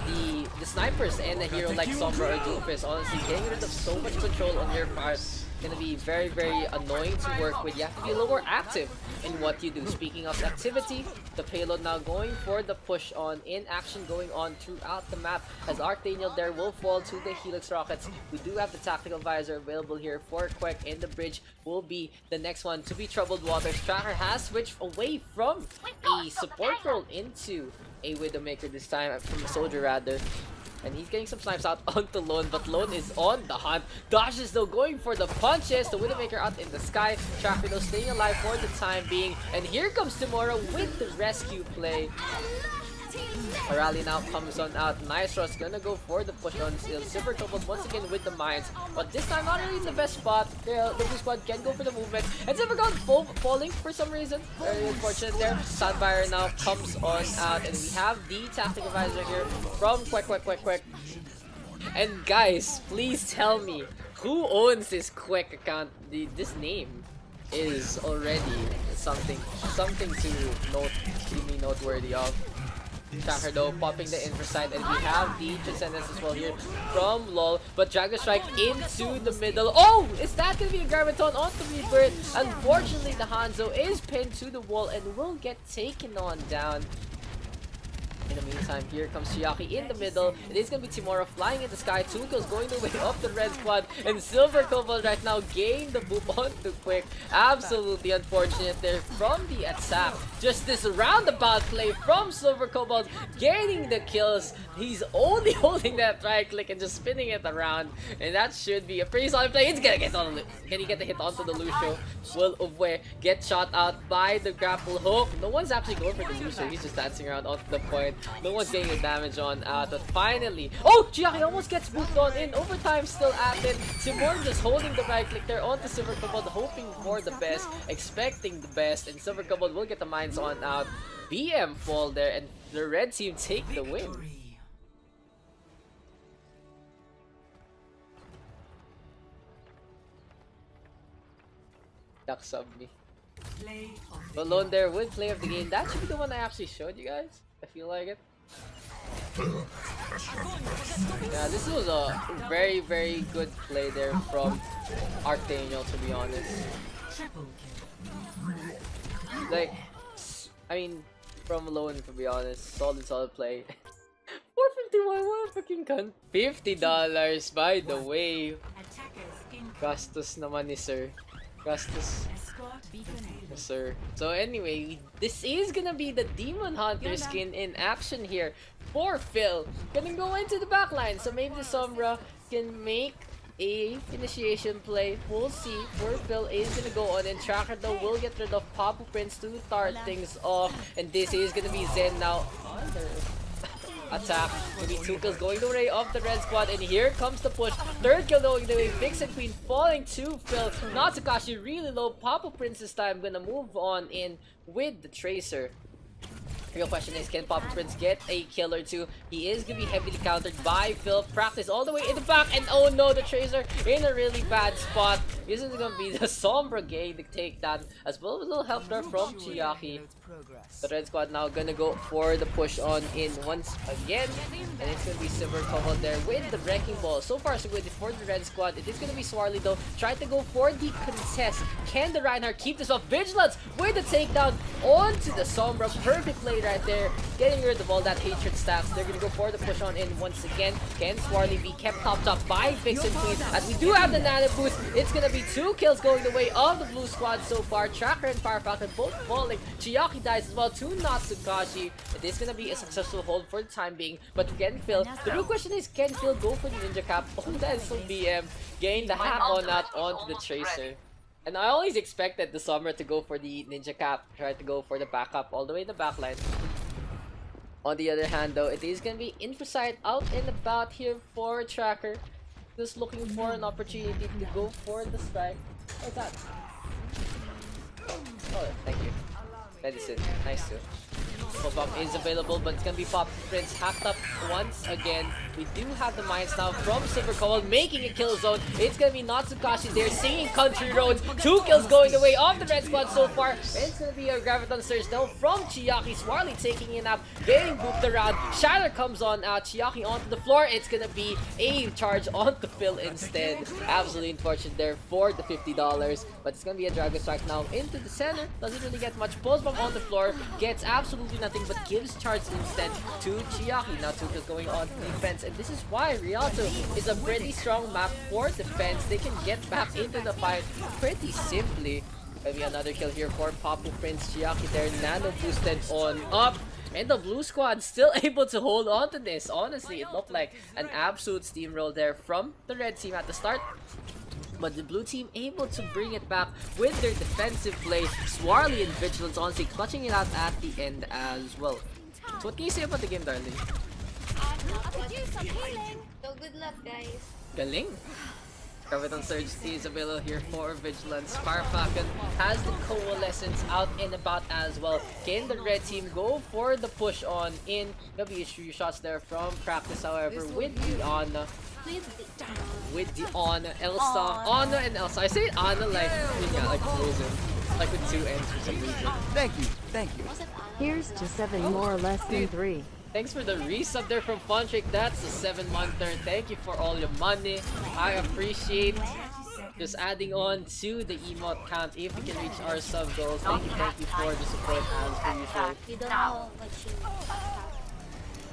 A: the snipers and a hero like Sombra or Doofus, honestly, getting rid of so much control on your part gonna be very, very annoying to work with. You have to be a little more active in what you do. Speaking of activity, the payload now going for the push on in action going on throughout the map as Archdaniel there will fall to the Helix Rockets. We do have the tactical visor available here for Quek, and the bridge will be the next one to be troubled waters. Tracker has switched away from a support role into a Widowmaker this time, from a soldier rather. And he's getting some snipes out onto Lone, but Lone is on the hunt. Dodges though, going for the punches. The Widowmaker out in the sky. Tracker though staying alive for the time being. And here comes Timora with the rescue play. A rally now comes on out. Nice Ross gonna go for the push on still. Silver Kobold once again with the mines, but this time not really in the best spot. The blue squad can go for the movement, and Silver Kobold falling for some reason. Very unfortunate there. Sunfire now comes on out, and we have the tactic advisor here from Quek. And guys, please tell me who owns this Quek account. This name is already something to be noteworthy of. Tracker though popping the infra side, and we have the Transcendence as well here from LOL, but Dragon Strike into the middle. Oh, is that gonna be a Graviton onto Rebirth? Unfortunately, the Hanzo is pinned to the wall and will get taken on down. In the meantime, here comes Chiaki in the middle. It is going to be Timora flying in the sky. 2 kills going the way of the red squad. And Silver Kobold right now gained the boop onto Quick. Absolutely unfortunate there from the attack. Just this roundabout play from Silver Kobold, gaining the kills. He's only holding that right click and just spinning it around. And that should be a pretty solid play. It's gonna get on. Can he get the hit onto the Lucio? Will Uwe get shot out by the grapple hook? No one's actually going for the Lucio. He's just dancing around onto the point. No one's getting the damage on out, but finally, oh, Chiaki almost gets moved on in. Overtime still at it. Timor just holding the right click there onto Silver Kobold, hoping for the best, expecting the best, and Silver Kobold will get the mines on out. BM fall there, and the red team take the win. Daks sub me. But Lone there with play of the game. That should be the one I actually showed you guys. I feel like it. Yeah, this was a very, very good play there from Archdaniel, to be honest. Like, I mean, from Lone, to be honest. Solid play. 451, what a freaking cunt. $50, by the way. Gastos naman ni sir. Gastos. Yes, sir. So anyway, this is gonna be the Demon Hunter skin in action here for Phil. Gonna go into the backline, so maybe the Sombra can make a initiation play. We'll see where Phil is gonna go on, and Tracker though will get rid of Papu Prince to start things off, and this is gonna be Zen now under attack. Maybe 2 kills going the way of the red squad, and here comes the push. 3rd kill going the way. Vixen Queen falling to Phil. Natsukashi really low. Papa Prince this time gonna move on in with the Tracer. Real question is, can Papa Prince get a kill or 2? He is gonna be heavily countered by Phil. Practice all the way in the back, and oh no, the Tracer in a really bad spot. This is gonna be the Sombra getting the takedown, as well as a little help there from Chiaki. The red squad now gonna go for the push on in once again. And it's gonna be Silver coupled there with the wrecking ball. So far so good for the red squad. It is gonna be Swarly though, trying to go for the contest. Can the Reinhardt keep this up? Vigilance with the takedown onto the Sombra. Perfect play right there, getting rid of all that hatred stats. They're gonna go for the push on in once again. Can Swarly be kept topped up by Vixen Queen? As we do have the nano boost, it's gonna be 2 kills going the way of the blue squad so far. Tracker and Fire Falcon both falling. Chiaki dies as well to Natsukashi. It is gonna be a successful hold for the time being, but can Phil, the real question is, can Phil go for the ninja cap? Oh, that is so BM. Gain the half on that onto the Tracer. And I always expected the Sombra to go for the ninja cap, try to go for the backup all the way in the backline. On the other hand though, it is gonna be Infosight out and about here for Tracker. Just looking for an opportunity to go for the strike. What's that? Oh, thank you. Medicine. Nice too. Bomb is available, but it's gonna be Pop Prince hacked up once again. We do have the mines now from Silver Cobalt, making a kill zone. It's gonna be Natsukashi there singing Country Roads. 2 kills going the way of the red squad so far. And it's gonna be a Graviton Surge now from Chiaki. Swarly taking it up, getting booped around. Shatter comes on Chiaki onto the floor. It's gonna be a charge onto Phil instead. Absolutely unfortunate there for the $50. But it's gonna be a Dragon Strike now into the center. Doesn't really get much. Pulse bomb on the floor. Gets absolutely nothing but gives charge instead to Chiaki. Now 2 kills going on defense. And this is why Rialto is a pretty strong map for defense. They can get back into the fight pretty simply. Maybe another kill here for Papu Prince. Chiaki there, nano boosted on up. And the blue squad still able to hold on to this. Honestly, it looked like an absolute steamroll there from the red team at the start. But the blue team able to bring it back with their defensive play. Swarly and Vigilance honestly clutching it out at the end as well. So what can you say about the game, darling?
E: I could use some healing. So good luck, guys.
A: Galing! Graviton Surge is available here for Vigilance. Fire Falcon has the Coalescence out and about as well. Can the red team go for the push on in? There'll be a few shots there from practice, however, with the Ana. With the Ana, Elsa, Ana and Elsa. I say Ana like, yeah, like frozen. Like with 2 N's for some reason.
C: Thank you.
F: Here's to 7 more or less than 3.
A: Thanks for the resub there from Funtrick. That's a 7-monther. Thank you for all your money. I appreciate just adding on to the emote count if we can reach our sub goals. Thank you for the support as per usual.
E: You don't know what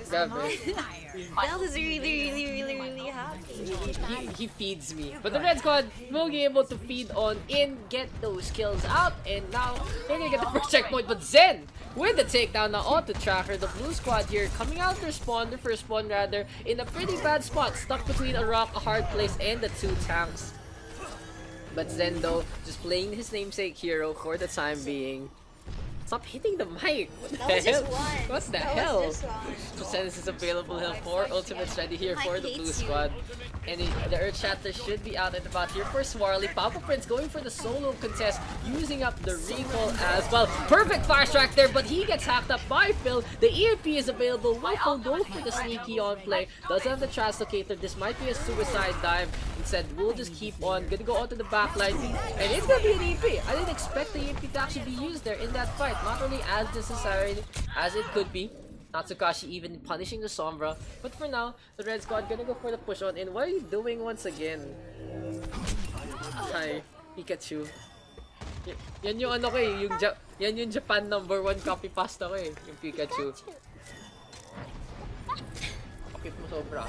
E: Bell is really happy.
A: He feeds me. But the red squad will be able to feed on in, get those kills out, and now they're gonna get the first checkpoint. But Zen with the takedown now onto Tracker. The blue squad here coming out their spawn, their first spawn rather, in a pretty bad spot, stuck between a rock, a hard place, and the 2 tanks. But Zen though, just playing his namesake hero for the time being. Stop hitting the mic! What the hell? What the hell? So Sense is available here for Ultimate's ready here for the blue squad. And the Earth Shatter should be out and about here for Swarly. Papa Prince going for the solo contest, using up the recall as well. Perfect fire strike there, but he gets hacked up by Phil. The EMP is available. Will go for the sneaky on play. Doesn't have the translocator. This might be a suicide dive. Instead, we'll just keep on. Gonna go onto the backline. And it's gonna be an EMP. I didn't expect the EMP to actually be used there in that fight. Not really as necessary as it could be. Natsukashi even punishing the Sombra. But for now, the red squad gonna go for the push on in. What are you doing once again? Hi, Pikachu. Yan yung ano ko eh, yan yung Japan #1 copy pasta ko eh, yung Pikachu. Bakit mo sobra?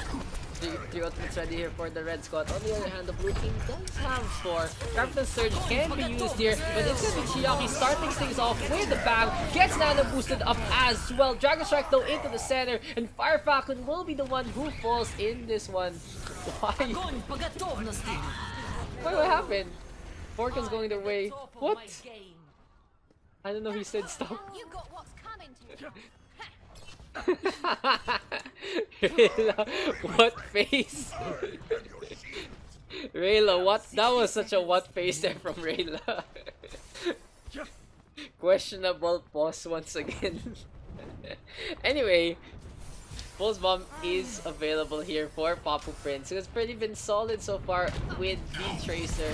A: 3 ultimates ready here for the red squad. On the other hand, the blue team does have 4. Graviton Surge can be used here, but it's gonna be Chiaki starting things off with the bang. Gets nano boosted up as well. Dragon Strike though into the center, and Fire Falcon will be the one who falls in this one. Why? What happened? Fork is going their way. What? I don't know, he said stop.
E: You got what's coming to you.
A: Rayla, what face? Rayla, what? That was such a what face there from Rayla. Questionable pause once again. Anyway, Pulse Bomb is available here for Papu Prince, who has pretty been solid so far with the Tracer.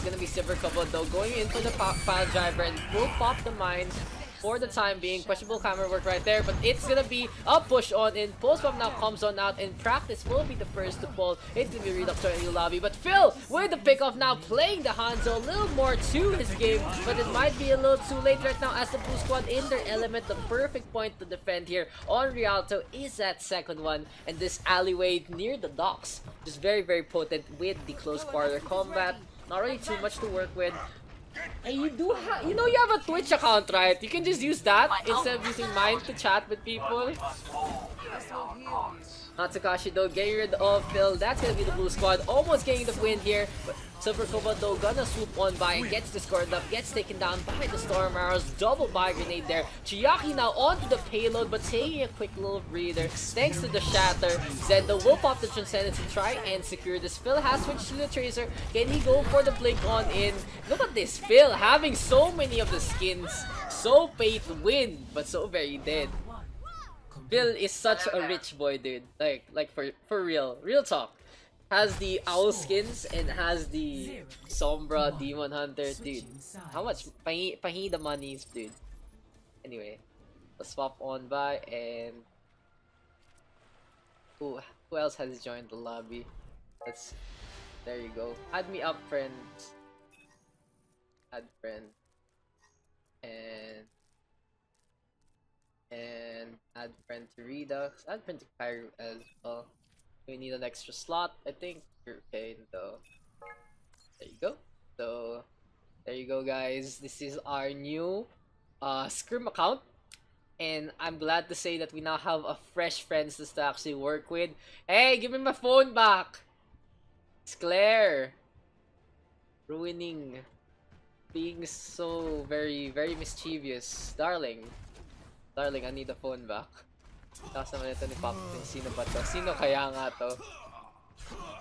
A: It's gonna be Silver Couple though, going in for the pile driver and will pop the mines for the time being. Questionable camera work right there, but it's gonna be a push on in. Pulse Bomb now comes on out, and Practice will be the first to pull. It's gonna be Redux in the lobby, but Phil with the pickoff now, playing the Hanzo. A little more to his game, but it might be a little too late right now as the Blue Squad in their element. The perfect point to defend here on Rialto is that second one, and this alleyway near the docks. Just very, very potent with the close quarter combat. Not really too much to work with. And you do have, you know, you have a Twitch account, right? You can just use that instead of using mine to chat with people. Natsakashi though getting rid of Phil. That's gonna be the Blue Squad almost getting the win here. But Silver Cobalt though gonna swoop on by and gets discorded up, gets taken down by the Storm Arrows. Double buy grenade there. Chiaki now onto the payload, but taking a quick little breather thanks to the shatter. Zendo will pop the Transcendence to try and secure this. Phil has switched to the Tracer. Can he go for the blink on in? Look at this Phil having so many of the skins. So pay to win, but so very dead. Phil is such a rich boy, dude. Like for real talk. Has the owl skins and has the Sombra Demon Hunter, dude. How much? Pahi the monies, dude. Anyway, let's swap on by and who else has joined the lobby? There you go. Add me up, friends. Add friend. And add friend to Redux, add friend to Cairo as well. We need an extra slot, I think. Okay, though. There you go. So, there you go, guys. This is our new Scrim account. And I'm glad to say that we now have a fresh friends to actually work with. Hey, give me my phone back! It's Claire! Ruining. Being so very, very mischievous. Darling, I need the phone back. Tapos naman ito ni Pop, sino ba to? Sino kaya nga to?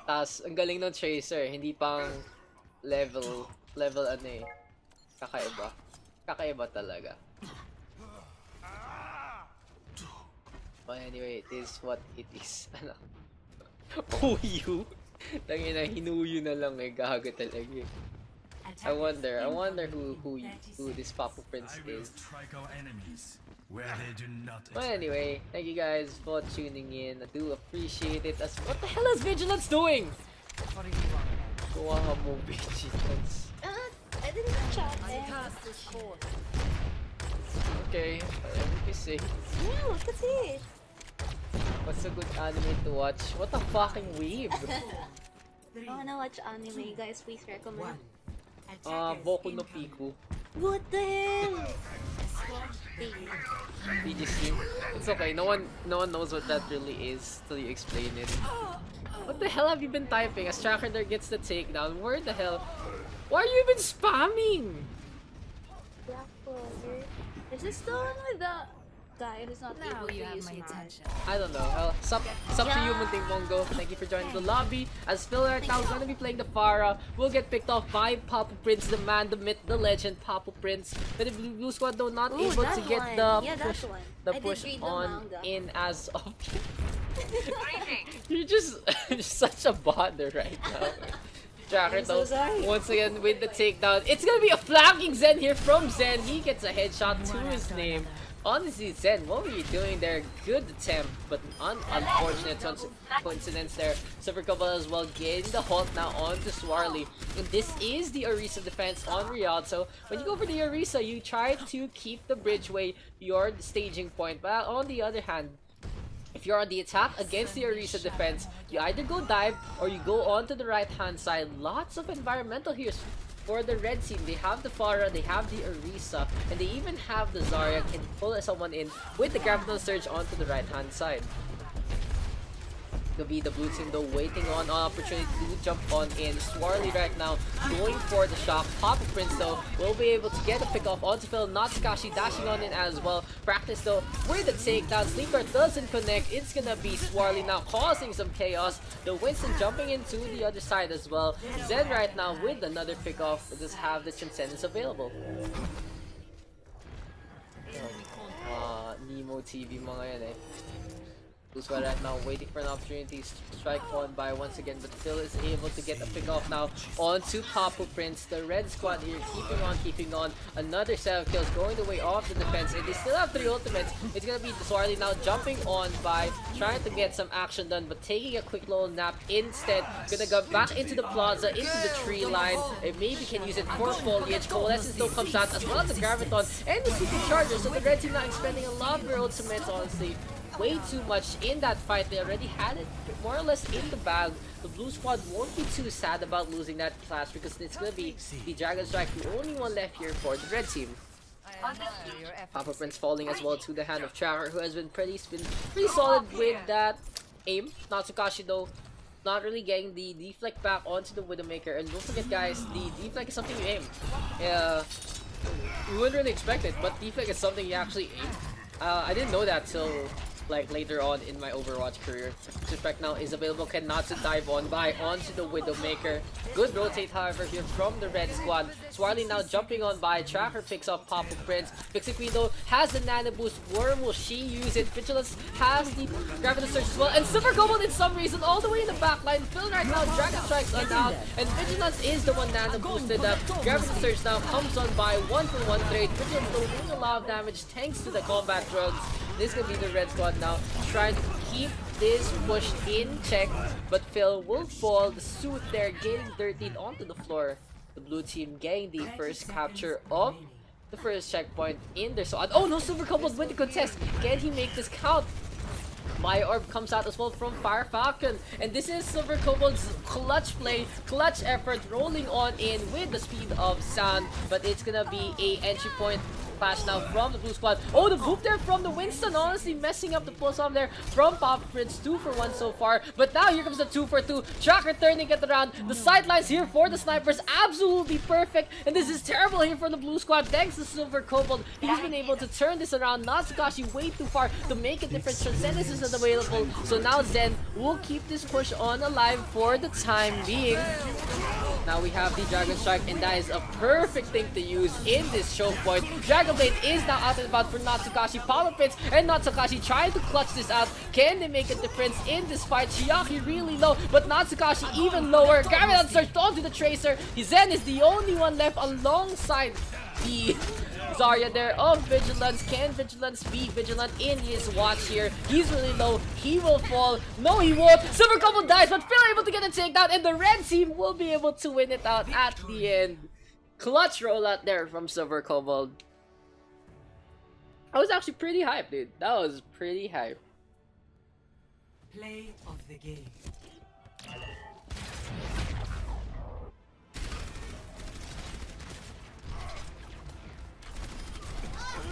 A: Tapos, ang galing ng Tracer, hindi pang level ano eh. Kakaiba talaga. But anyway, it is what it is. Ano? Huyu? Tangina, hinuyo na lang eh, gago talaga eh. I wonder who this Papu Prince is. But anyway, thank you guys for tuning in. I do appreciate it. What the hell is Vigilance doing? Kuha mo, Vigilance.
E: I didn't chat
A: Okay, whatever you say.
E: Yeah, look at it.
A: What's a good anime to watch? What a fucking weeb!
E: I wanna watch anime, guys. Please recommend.
A: Boku no Pico.
E: What the hell?
A: BGC. It's okay. No one knows what that really is till you explain it. What the hell have you been typing? As Tracker there gets the takedown. Where the hell? Why are you even spamming?
E: Black Clover. Is this the one with the guy who's not able to use mouse?
A: I don't know. Well, sup to you, Munting Mongo. Thank you for joining the lobby. As Phil right now is gonna be playing the Pharah, will get picked off by Papu Prince, the man, the myth, the legend, Papu Prince. But the Blue Squad though not able to get the push on in as of. You're just such a bother right now. Tracker though, once again with the takedown. It's gonna be a flanking Zen here from Zen. He gets a headshot to his name. Honestly, Zen, what were you doing there? Good attempt, but unfortunate coincidence there. Super Couple as well getting the halt now onto Swarly. And this is the Orisa defense on Rialto. When you go for the Orisa, you try to keep the bridgeway your staging point. But on the other hand, if you're on the attack against the Orisa defense, you either go dive or you go onto the right hand side. Lots of environmental here for the red team. They have the Pharah, they have the Orisa, and they even have the Zarya can pull someone in with the Gravitational Surge onto the right hand side. Could be the blue team though waiting on an opportunity to jump on in. Swarly right now going for the shock. Papu Prince though will be able to get a pick off onto Phil. Natsakashi dashing on in as well. Practice though with the takedown. Sleeper doesn't connect. It's gonna be Swarly now causing some chaos. The Winston jumping into the other side as well. Zen right now with another pick off. Does have the Transcendence available. Nemo TV mga yan eh. Blue Squad right now waiting for an opportunity to strike on by once again, but Phil is able to get a pick off now onto Papu Prince. The red squad here keeping on. Another set of kills going the way of the defense, and they still have 3 ultimates. It's gonna be Swarly now jumping on by trying to get some action done, but taking a quick little nap instead. Gonna go back into the plaza, into the tree line, and maybe can use it for foliage. Coalescence still comes out, as well as the Graviton and the Super Charger. So the red team now expending a lot of their ultimates, honestly. Way too much in that fight. They already had it more or less in the bag. The blue squad won't be too sad about losing that clash, because it's gonna be the Dragon Strike, the only one left here for the red team. Papa Prince falling as well to the hand of Tracker, who has been pretty solid with that aim. Natsukashi though, not really getting the deflect back onto the Widowmaker. And don't forget guys, the deflect is something you aim. You wouldn't really expect it, but deflect is something you actually aim. I didn't know that till like later on in my Overwatch career. Disrespect now is available, cannot dive on by onto the Widowmaker. Good rotate however here from the red squad. Swarly now jumping on by, Tracker picks up Papa Prince. Pixie Queen though has the nano boost. Worm, will she use it? Vigilance has the Gravity Surge as well, and Super Kobold in some reason all the way in the back line. Phil right now, Dragon Strikes are out, and Vigilance is the one nano boosted up. Gravity Surge now comes on by 1-for-1 trade. Vigilance though doing a lot of damage thanks to the combat drugs. This could be the red squad now trying to keep this push in check, but Phil will fall. The suit there getting dirtied onto the floor. The blue team getting the first capture of the first checkpoint in their squad. Oh no, Super Kobold with the contest. Can he make this count? My Orb comes out as well from Fire Falcon, and this is Silver Kobold's clutch play, clutch effort, rolling on in with the speed of sound, but it's gonna be a entry point clash now from the blue squad. Oh, the boop there from the Winston, honestly messing up the pulse off there from Papa Prince. 2-for-1 so far, but now here comes the 2-for-2. Tracker turning it around. The sidelines here for the snipers, absolutely perfect, and this is terrible here for the blue squad. Thanks to Silver Kobold, he's been able to turn this around. Natsukashi way too far to make a difference. Transcendence isn't available, so now Zen will keep this push on alive for the time being. Now we have the Dragon Strike, and that is a perfect thing to use in this choke point. Dragon Blade is now out and about for Natsukashi. Papa Prince and Natsukashi trying to clutch this out. Can they make a difference in this fight? Chiaki really low, but Natsukashi even lower. Graviton Surge onto the Tracer. Zen is the only one left alongside the Zarya there of Vigilance. Can Vigilance be vigilant in his watch here? He's really low. He will fall. No, he won't. Silver Kobold dies, but Phil able to get a takedown, and the red team will be able to win it out at the end. Clutch rollout there from Silver Kobold. I was actually pretty hyped, dude. That was pretty hype.
D: Play of the game.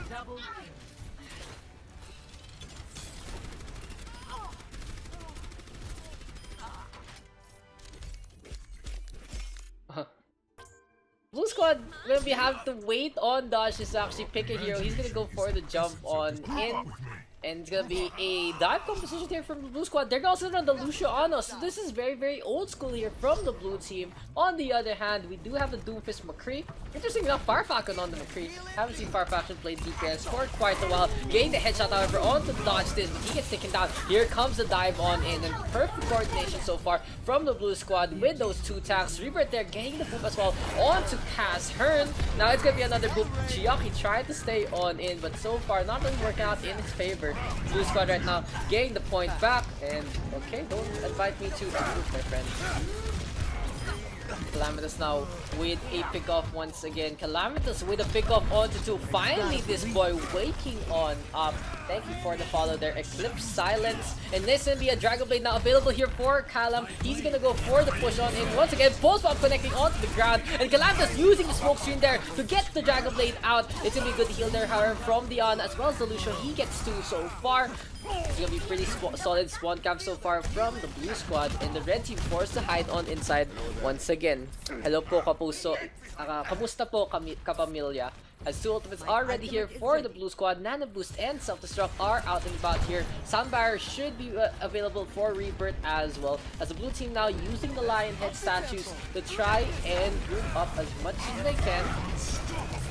D: Double kill.
A: Blue squad, when we have to wait on Dash is actually pick a hero, he's gonna go for the jump on in. And it's gonna be a dive composition here from the blue squad. They're also run the Lucio on us. So this is very, very old school here from the blue team. On the other hand, we do have the Doomfist McCree. Interesting enough, Fire Falcon on the McCree. Haven't seen Fire Falcon play DPS for quite a while. Getting the headshot, however, on to dodge this, but he gets taken down. Here comes the dive on in, and perfect coordination so far from the blue squad with those 2 tanks. Rebirth there getting the boop as well on to Cass Hearn. Now it's gonna be another boop. Chiaki tried to stay on in, but so far not really working out in his favor. Blue squad right now getting the point back, and okay, don't invite me to improve, my friend. Calamitous now with a pickoff once again. Calamitous with a pickoff onto 2. Finally, this boy waking on up. Thank you for the follow there. Eclipse Silence. And this will be a Dragon Blade now available here for Calam. He's gonna go for the push on in once again. Pulse bomb connecting onto the ground. And Calamitous using the smoke screen there to get the Dragon Blade out. It's gonna be a good heal there, however, from Dion as well as the Lucio. He gets 2 so far. It's gonna be pretty solid spawn camp so far from the blue squad, and the red team forced to hide on inside once again. Hello po kapuso, kamusta po kapamilya? As 2 ultimates are ready here for the blue squad. Nano boost and self-destruct are out and about here. Sound barrier should be available for rebirth as well, as the blue team now using the lion head statues to try and group up as much as they can.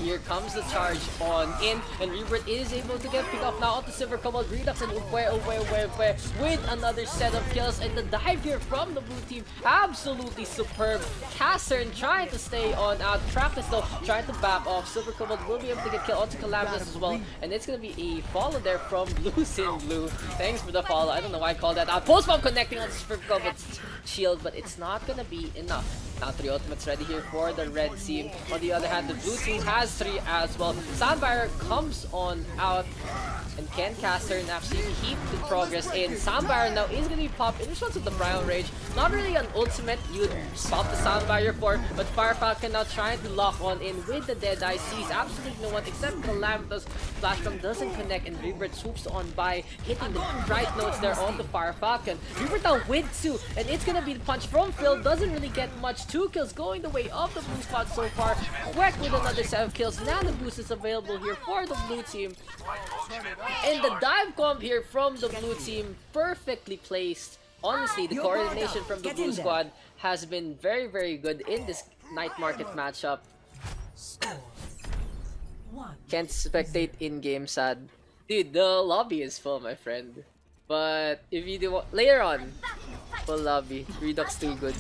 A: Here comes the charge on in, and Rebirth is able to get picked up now onto Silver Cobalt. Redux and with another set of kills, and the dive here from the blue team, absolutely superb. Cassern trying to stay on out. Practice though, trying to back off. Silver Cobalt will be able to get killed onto Calamitous as well, and it's gonna be a follow there from Blue Sin Blue. Thanks for the follow. I don't know why I called that out. Post bomb connecting on Silver Cobalt's shield, but it's not gonna be enough. Now 3 ultimates ready here for the red team. On the other hand, the blue team has 3 as well. Soundbarrier comes on out, and can Cassern actually keep the progress in? Soundbarrier now is going to be popped in response to the Primal Rage. Not really an ultimate you'd pop the Soundbarrier for, but Fire Falcon now trying to lock on in with the Deadeye. Sees absolutely no one except Calamitous. Flash Bomb doesn't connect, and Rebirth swoops on by, hitting the right notes there on the Fire Falcon. Rebirth now with 2, and it's going to be the punch from Phil. Doesn't really get much. 2 kills going the way of the blue squad so far. Quack with another 7 kills. Nano boost is available here for the blue team. And the dive comp here from the blue team, perfectly placed. Honestly, the coordination from the blue squad has been very, very good in this night market matchup. Can't spectate in-game, sad. Dude, the lobby is full, my friend. But if you do later on, full lobby. Redux too good.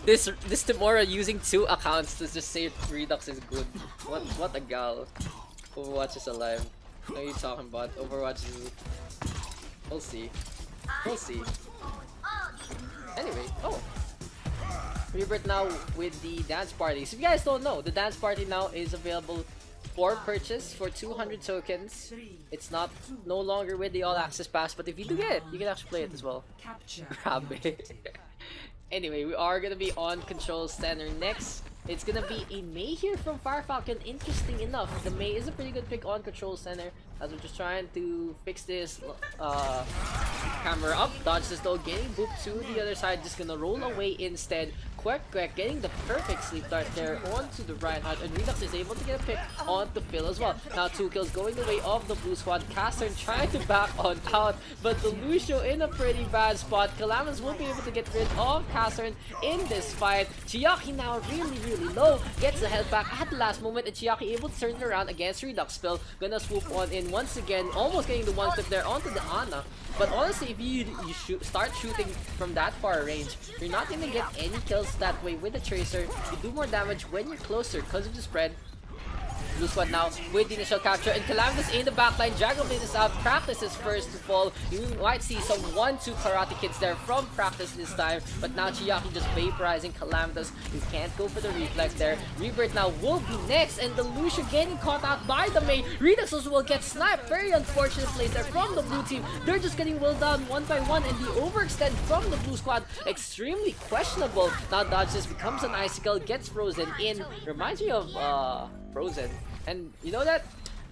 A: This tomorrow using 2 accounts to just say Redux is good. What a gal. Overwatch is alive. What are you talking about? Overwatch is... We'll see. We'll see. Anyway, Rebirth now with the dance party. So if you guys don't know, the dance party now is available for purchase for 200 tokens. It's no longer with the all access pass, but if you do get it, you can actually play it as well. Grab it. Anyway, we are gonna be on Control Center next. It's gonna be a Mei here from Fire Falcon. Interesting enough, the Mei is a pretty good pick on Control Center, as we're just trying to fix this camera up. Dodge this though, getting booped to the other side, just gonna roll away instead. Quack getting the perfect sleep dart there onto the Reinhardt, and Redux is able to get a pick onto Phil as well. Now 2 kills going the way of the blue squad. Cassern trying to back on out, but the Lucio in a pretty bad spot. Calamitous will be able to get rid of Cassern in this fight. Chiaki now really low, gets the health back at the last moment, and Chiaki able to turn it around against Redux. Phil gonna swoop on in once again, almost getting the 1 clip there onto the Ana. But honestly, if you start shooting from that far range, you're not gonna get any kills that way with the Tracer. You do more damage when you're closer because of the spread. Blue squad now with the initial capture, and Calamitous in the backline. Dragon Blade is out. Practice is first to fall. You might see some 1-2 karate kids there from Practice this time, but now Chiaki just vaporizing Calamitous. You can't go for the reflex there. Rebirth now will be next, and the Lucio getting caught out by the Mei. Redux also will get sniped. Very unfortunate plays there from the blue team. They're just getting well down 1 by 1, and the overextend from the blue squad extremely questionable. Now Dodge this becomes an icicle, gets frozen in. Reminds me of Frozen. And you know that?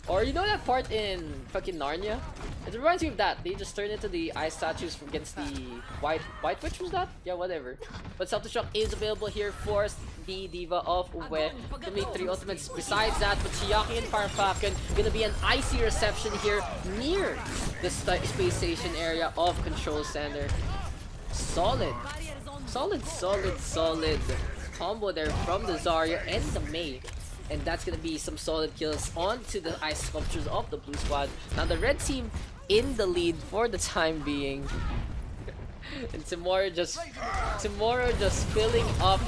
A: Or you know that part in fucking Narnia? It reminds me of that. They just turn into the ice statues against the white witch, was that? Yeah, whatever. But Self-Destruct is available here for the Diva of Uwe to make 3 ultimates. Besides that, but Chiaki and Fire Falcon gonna be an icy reception here near the space station area of Control Center. Solid combo there from the Zarya and the Mei. And that's gonna be some solid kills onto the ice sculptures of the blue squad. Now the red team in the lead for the time being. And tomorrow just filling up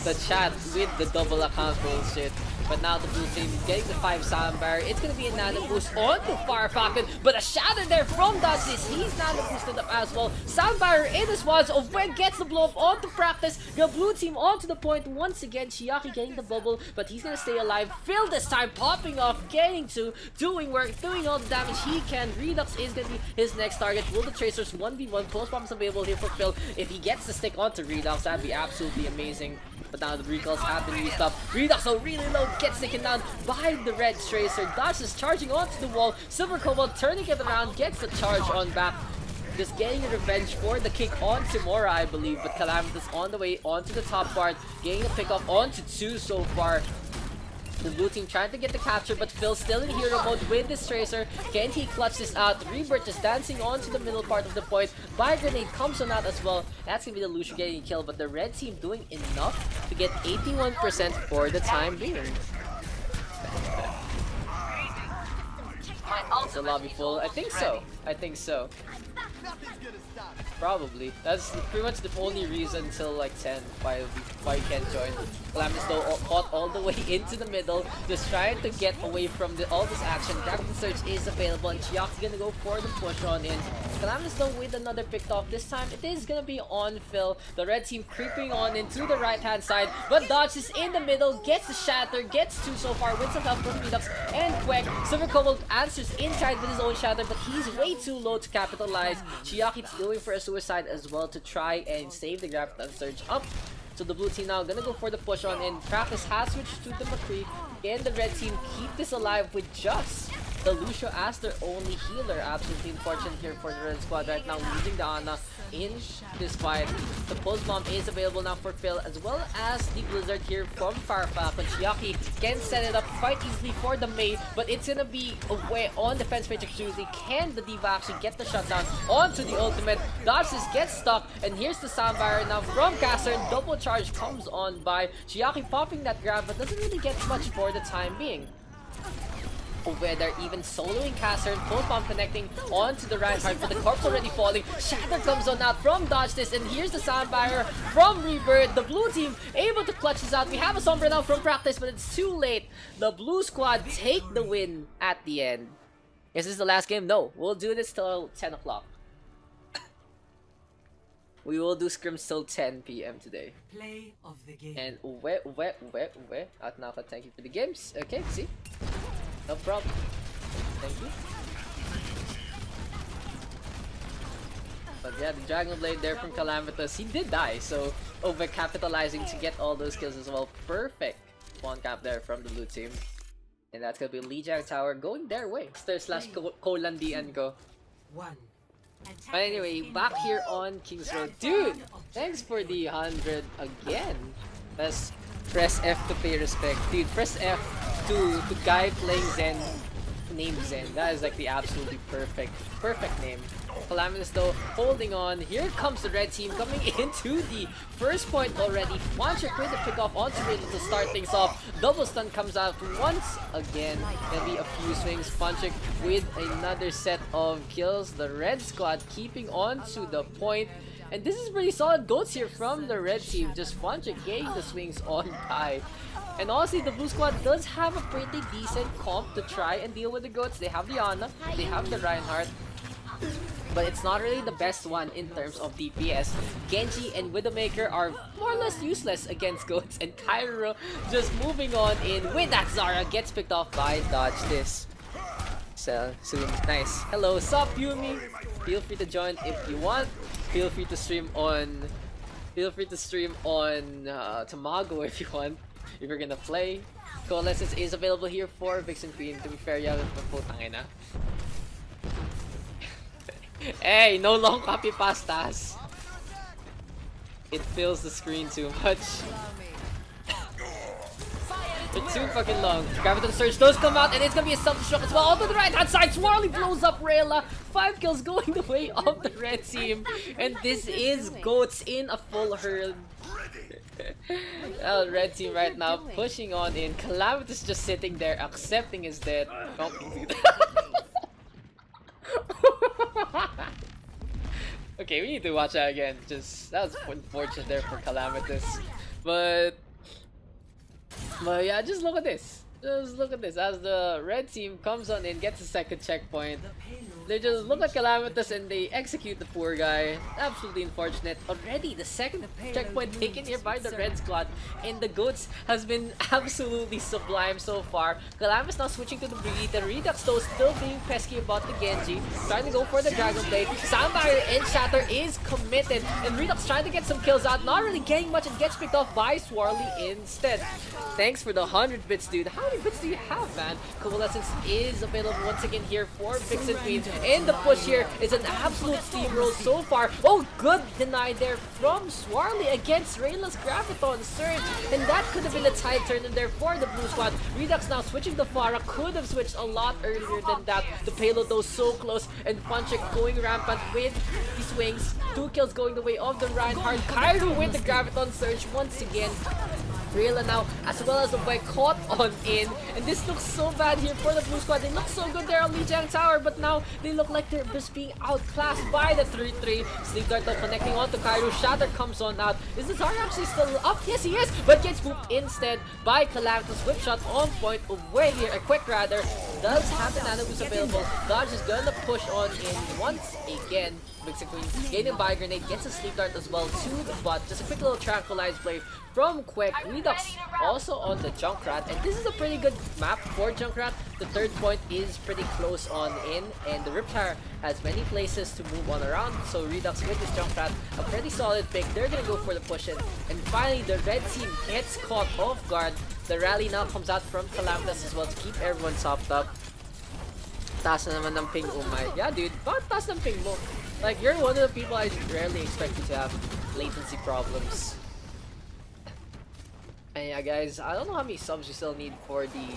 A: the chat with the double account bullshit. But now the blue team getting the 5 sound barrier. It's gonna be a nano boost onto Fire Falcon, but a shadow there from Daks. He's nano boosted up as well. Sound barrier in the spots of when gets the blow up onto Practice. The blue team onto the point once again. Chiaki getting the bubble, but he's gonna stay alive. Phil this time popping off, getting to doing work, doing all the damage he can. Redux is gonna be his next target. Will the Tracers 1v1 close bombs available here for Phil? If he gets the stick onto Redux, that'd be absolutely amazing. But now the recalls have been used up. Redux, so really low, gets taken down by the red Tracer. Dodge is charging onto the wall. Silver Cobalt turning it around, gets the charge on back. Just getting revenge for the kick on Timora, I believe. But Calamitous on the way onto the top part, getting a pick up onto 2 so far. The blue team trying to get the capture, but Phil still in hero mode with this Tracer. Can he clutch this out? Rebirth just dancing onto the middle part of the point. Fire grenade comes on out as well. That's gonna be the Lucio getting killed, but the red team doing enough to get 81% for the time being. Is the lobby full? I think so. I think so. Probably. That's pretty much the only reason until like 10 why you can't join. Calamitous though caught all the way into the middle, just trying to get away from all this action. Dragon Surge is available and Chiaki gonna go for the push on in. Calamitous though with another picked off. This time it is gonna be on Phil. The red team creeping on into the right hand side, but Dodge is in the middle, gets the shatter, gets 2 so far with some help from Daks and Quek. Silver Cobalt answers inside with his own shatter, but he's way too low to capitalize. Chiaki's going for a suicide as well to try and save the Graviton Surge up. So the blue team now gonna go for the push on in. Practice has switched to the McCree. Can the red team keep this alive with just the Lucio as their only healer? Absolutely unfortunate here for the red squad right now, losing the Ana in this fight. The pulse bomb is available now for Phil, as well as the blizzard here from Firefly. But Chiaki can set it up quite easily for the Mei, but it's gonna be away on defense matrix Julie. Can the Diva actually get the shutdown onto the ultimate? Dodges gets stuck, and here's the soundbarrier now from Caster. Double charge comes on by Chiaki, popping that grab, but doesn't really get much for the time being. Where they're even soloing Caster, pulse bomb connecting onto the Reinhardt, but the corpse already falling. Shatter comes on out from Dodge this, and here's the sound barrier from Rebirth. The blue team able to clutch this out. We have a Sombra now from Practice, but it's too late. The blue squad take the win at the end. Is this the last game? No, we'll do this till 10 o'clock. We will do scrims till 10 PM today.
D: Play of the game.
A: And at Naka, thank you for the games. Okay, see? No problem. Thank you. But yeah, the Dragon Blade there from Calamitous, he did die, so over capitalizing to get all those kills as well. Perfect spawn cap there from the blue team. And that's gonna be Lijiang Tower going their way. Kolandian go.
D: One.
A: But anyway, back here on Kings Road. Dude, thanks for the 100 again. Let's press F to pay respect. Dude, press F to guy playing Zen named Zen. That is like the absolutely perfect name. Calamitous though holding on. Here comes the red team coming into the first point already. Wanchuk with the pickoff onto Rialto to start things off. Double stun comes out once again. There'll be a few swings. Wanchuk with another set of kills. The red squad keeping on to the point. And this is pretty solid goats here from the red team. Just Wanchuk getting the swings on Kai. And honestly, the blue squad does have a pretty decent comp to try and deal with the goats. They have the Ana, they have the Reinhardt, but it's not really the best one in terms of DPS. Genji and Widowmaker are more or less useless against goats, and Cairo just moving on in with that Zara gets picked off by Dodge this. So soon, nice. Hello, sup Yumi? Feel free to join if you want. Feel free to stream on Tamago if you want. If you're gonna play. Coalescence is available here for Vixen Queen. To be fair, yeah, putang ina. Hey, no long copy pastas. It fills the screen too much. It's too fucking long. Graviton Surge does come out, and it's gonna be a self-destruct as well. Onto the right hand side, Swirly blows up Rayla. 5 kills going the way of the red team. And this is goats in a full herd. Red team right now pushing on in. Calamitous just sitting there accepting his death. Don't do that. Okay, we need to watch that again. Just that was unfortunate there for Calamitous. But yeah, just look at this. Just look at this. As the red team comes on in, gets a second checkpoint, they just look at Calamitous and they execute the poor guy. Absolutely unfortunate. Already the second checkpoint taken here by the red squad, and the goats has been absolutely sublime so far. Calamitous now switching to the Breed. The Redux though still being pesky about the Genji, trying to go for the Dragon Blade. Soundbarrier and Shatter is committed, and Redux trying to get some kills out, not really getting much, and gets picked off by Swarly instead. Thanks for the 100 bits, dude. How many bits do you have, man? Coalescence is available once again here for Vixen Queen. And the push here is an absolute steamroll so far. Oh, good deny there from Swarly against Rayla's Graviton Surge. And that could have been a tide turner there for the blue squad. Redux now switching the Pharah. Could have switched a lot earlier than that. The payload though so close. And Punchik going rampant with the swings. 2 kills going the way of the Reinhardt. Cairo with the Graviton Surge once again. Rayla now, as well as the boy caught on in. And this looks so bad here for the blue squad. They look so good there on Lijiang Tower, but now they look like they're just being outclassed by the 3-3. Sleep Dart though connecting on to Cairo. Shatter comes on out. Is the Zarya actually still up? Yes, he is, but gets spooked instead by Calamitous. Whip shot on point away here. A quick rather does have the nano boost available. Dodge is gonna push on in once again. Vixen Queen gaining by grenade, gets a sleep dart as well to the bot. Just a quick little tranquilize play from Quick. Redux also on the Junkrat, and this is a pretty good map for Junkrat. The third point is pretty close on in, and the Riptire has many places to move on around. So Redux with this Junkrat, a pretty solid pick. They're gonna go for the push in, and finally the red team gets caught off guard. The rally now comes out from Calamitous as well to keep everyone sopped up. Taas na naman ng ping, oh my. Yeah, dude, bakit taas ng ping mo? Like, you're one of the people I rarely expect you to have latency problems. And yeah, guys, I don't know how many subs you still need for the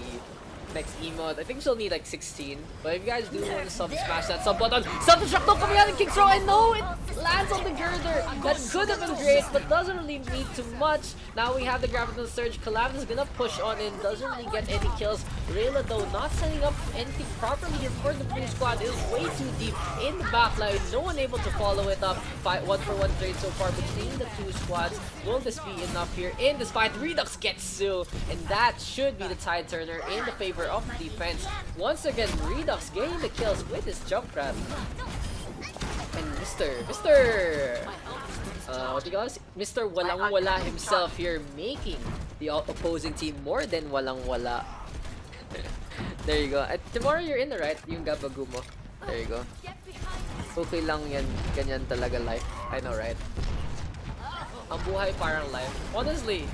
A: next emote. I think we still need like 16. But if you guys do want to smash that sub button. Self-destruct though coming out in King's Row, and no, it lands on the girder. That could have been great, but doesn't really need too much. Now we have the Graviton Surge. Calamitous is gonna push on in, doesn't really get any kills. Rayla though not setting up anything properly here for the blue squad. Is way too deep in the backline. No one able to follow it up. 1-for-1 trade so far between the two squads. Will this be enough here in this fight? Redux gets Sue, and that should be the tide turner in the favor of the defense. Once again, Redux getting the kills with his Junkrat. And what do you call this? Mr. Walang Wala himself here, making the opposing team more than walang wala. There you go. Tomorrow you're in the right, yung gabagu mo. There you go. Okay lang yan, ganyan talaga life. I know, right? Ang buhay parang life. Honestly,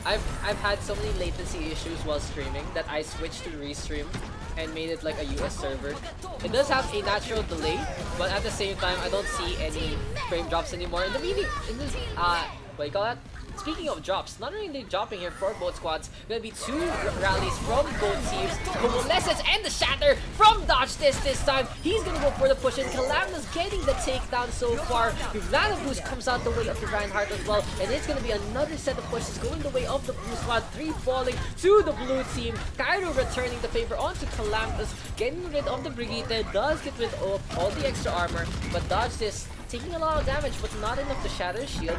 A: I've had so many latency issues while streaming that I switched to Restream and made it like a US server. It does have a natural delay, but at the same time, I don't see any frame drops anymore. In the meaning, in this, what do you call that? Speaking of drops, not only dropping here for both squads, gonna be 2 rallies from both teams. Coalescence and the shatter from Dodge this time. He's gonna go for the push in. Calamitous getting the takedown so far. Nano boost comes out the way of the Reinhardt as well, and it's gonna be another set of pushes going the way of the blue squad. 3 falling to the blue team. Cairo returning the favor onto Calamitous, getting rid of the Brigitte. Does get rid of all the extra armor, but Dodge this taking a lot of damage, but not enough to shatter his shield.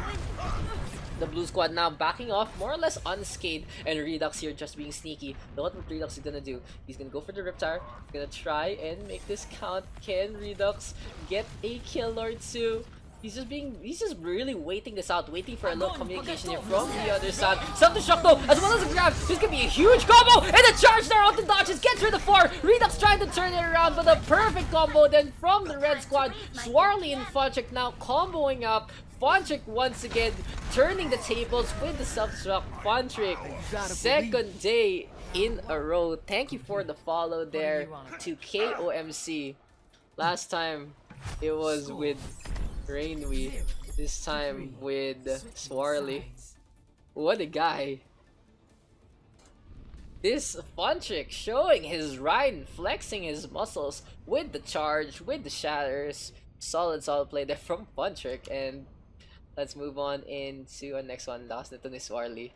A: The blue squad now backing off more or less unscathed, and Redux here just being sneaky. Know what Redux is gonna do? He's gonna go for the Riptire. He's gonna try and make this count. Can Redux get a kill or 2? He's just really waiting this out, waiting for a little communication here from the other side. Self-destruct though, as well as a grab. This could be a huge combo, and the charge there onto Dodges gets rid of 4. Redux trying to turn it around, but a perfect combo then from the red squad. Swarly and Funchik now comboing up. Funchik once again turning the tables with the self-destruct. Funchik, second day in a row. Thank you for the follow there to KOMC. Last time it was with Rainwe, this time with Swarly. What a guy. This Funchik showing his Rhine, flexing his muscles with the charge, with the shatters. Solid play there from Funchik, and let's move on into our next one. Last nito ni Swarly.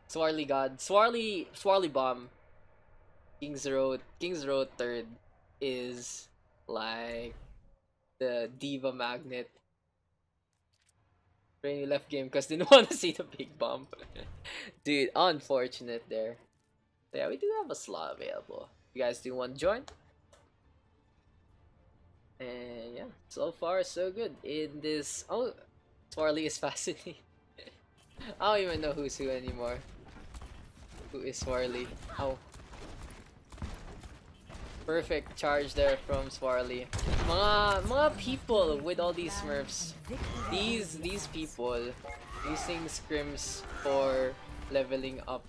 A: Swarly God. Swarly Bomb. King's Road 3rd is like the Diva Magnet. Rainy left game because didn't want to see the big bomb. Dude, unfortunate there. So yeah, we do have a slot available. You guys do want to join? And yeah, so far so good in this. Oh, Swarly is fascinating. I don't even know who's who anymore. Who is Swarly? Oh. Perfect charge there from Swarly. Mga people with all these smurfs. These people using scrims for leveling up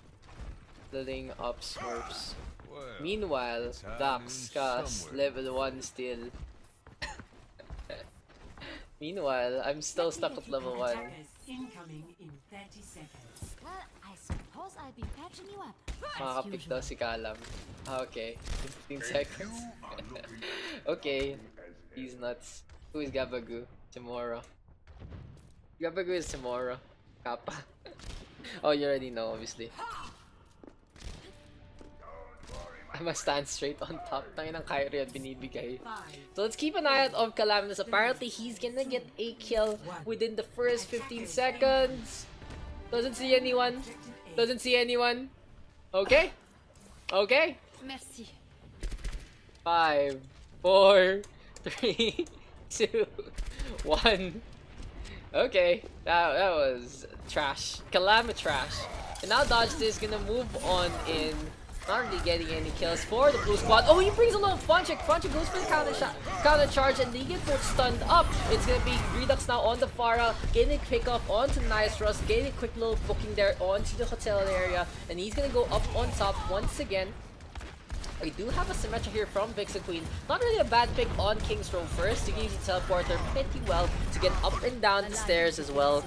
A: smurfs. Meanwhile, Daks level 1 still. Meanwhile, I'm still stuck at level 1.
D: Attackers incoming in 30 seconds.
G: Well, I suppose I'll be patching you up.
A: Makakapik daw si Kalam. Ah, okay. 15 seconds. Okay. He's nuts. Who is Gabagu? Tomorrow. Gabagu is tomorrow. Kappa. Oh, you already know, obviously. I must stand straight on top. Tangin ng Kyrie at binibigay. So let's keep an eye out of Calaminus. Apparently, he's gonna get a kill within the first 15 seconds. Doesn't see anyone. Doesn't see anyone. Okay. Okay.
B: Merci.
A: 5, 4, 3, 2, 1. Okay. That was trash. Calamitrash. And now Dodge is gonna move on in. Not really getting any kills for the blue squad. Oh, he brings along Funchik. Funchik goes for the counter charge, and they get both stunned up. It's gonna be Redux now on the Pharah, getting a quick up onto Nice Rust, getting a quick little booking there onto the hotel area, and he's gonna go up on top once again. We do have a Symmetra here from Vixen Queen. Not really a bad pick on King's Row first to use the teleporter pretty well to get up and down the stairs as well.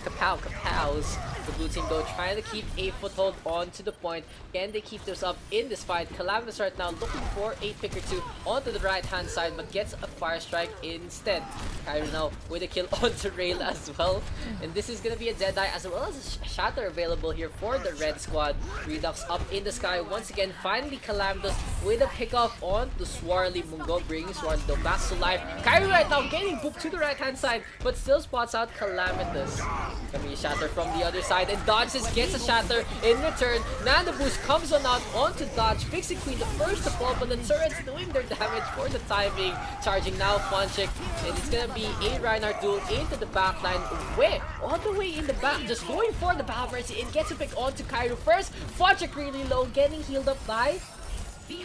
A: Kapow, kapows. The blue team though trying to keep a foothold onto the point. Can they keep this up in this fight? Calaminus right now looking for a pick or two onto the right hand side, but gets a fire strike instead. Kyrie now with a kill onto Rail as well. And this is gonna be a Deadeye as well as a Shatter available here for the red squad. Redux up in the sky once again. Finally Calaminus with a pickoff on the Swarly Mungo, bringing Swarly though back to life. Kyrie right now getting booped to the right hand side, but still spots out Calaminus. Gonna be a Shatter from the other side, and Dodge gets a Shatter in return. Nano Boost comes on out onto Dodge. Vixen Queen the first to fall, but the turrets doing their damage for the timing. Charging now Funchik, and it's gonna be a Reinhardt duel into the backline. Way all the way in the back, just going for the Battle Mercy, and gets a pick onto Cairo first. Funchik really low, getting healed up by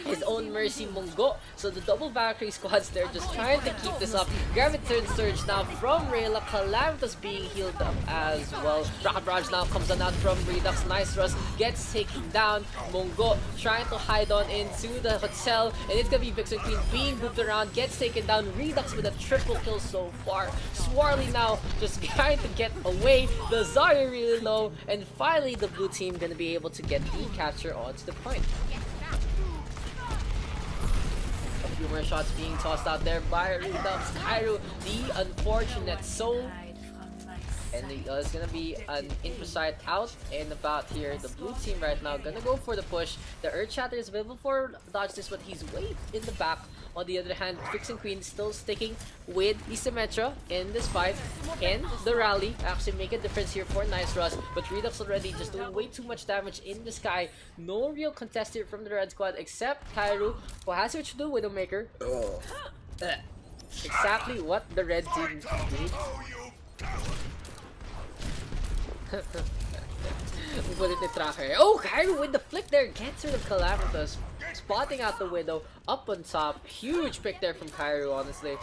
A: his own Mercy Mungo. So the double Valkyrie squads there just trying to keep this up. Graviton Surge now from Rayla. Calamitous being healed up as well. Rocket Barrage now comes on out from Redux. Nice Rust gets taken down. Mungo trying to hide on into the hotel, and it's gonna be Vixen Queen being moved around, gets taken down. Redux with a triple kill so far. Swarly now just trying to get away. The Zarya really low, and finally the blue team gonna be able to get the capture onto the point. Few more shots being tossed out there by Redux. Cairo, the unfortunate soul. And it's gonna be an Introsight out and about here. The blue team right now gonna go for the push. The Earth Shatter is available for Dodge this, but he's way in the back. On the other hand, Vixen Queen still sticking with the Symmetra in this fight. And the rally actually make a difference here for Nice Rust. But Redux already just doing way too much damage in the sky. No real contest here from the red squad except Cairo, who has what to do with Widowmaker. Exactly what the red team needs. Oh, Cairo with the flick there gets rid of Calamitous, spotting out the Widow up on top. Huge pick there from Cairo, honestly.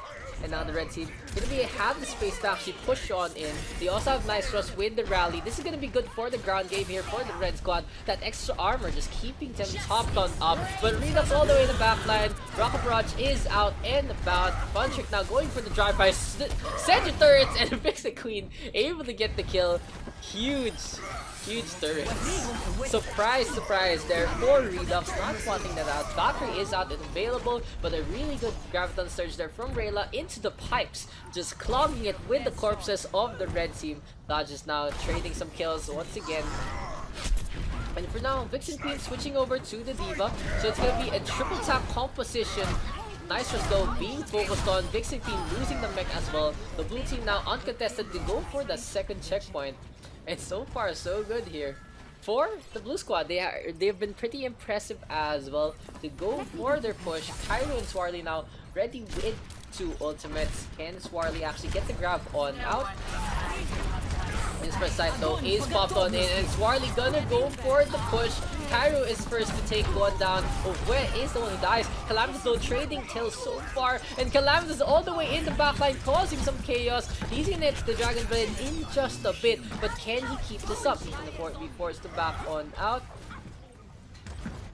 A: And now the red team gonna have the space to actually push on in. They also have Nice Rust with the rally. This is gonna be good for the ground game here for the red squad. That extra armor just keeping them topped on up. But Redux all the way in the back line. Rocket Barrage is out and about. Funchik now going for the drive-by. Sentry turrets, and Vixen Queen able to get the kill. Huge turrets. Surprise, surprise there for Redux, not spotting that out. Valkyrie is out and available, but a really good Graviton Surge there from Rayla into the pipes, just clogging it with the corpses of the red team. Dodge is now trading some kills once again. And for now, Vixen Queen switching over to the Diva, so it's gonna be a triple tap composition. Nice Rust though being focused on. Vixen Queen losing the mech as well. The blue team now uncontested to go for the second checkpoint. And so far, so good here. For the blue squad, they've been pretty impressive as well to go for their push. Cairo and Swarly now ready with 2 ultimates. Can Swarly actually get the grab on out? His first sight though is popped on in, and Swarly gonna go for the push. Cairo is first to take one down. Where is the one who dies? Calamitous though trading kills so far, and Calamitous all the way in the backline causing some chaos. He's gonna hit the Dragon Blade in just a bit, but can he keep this up? He's gonna be forced to back on out.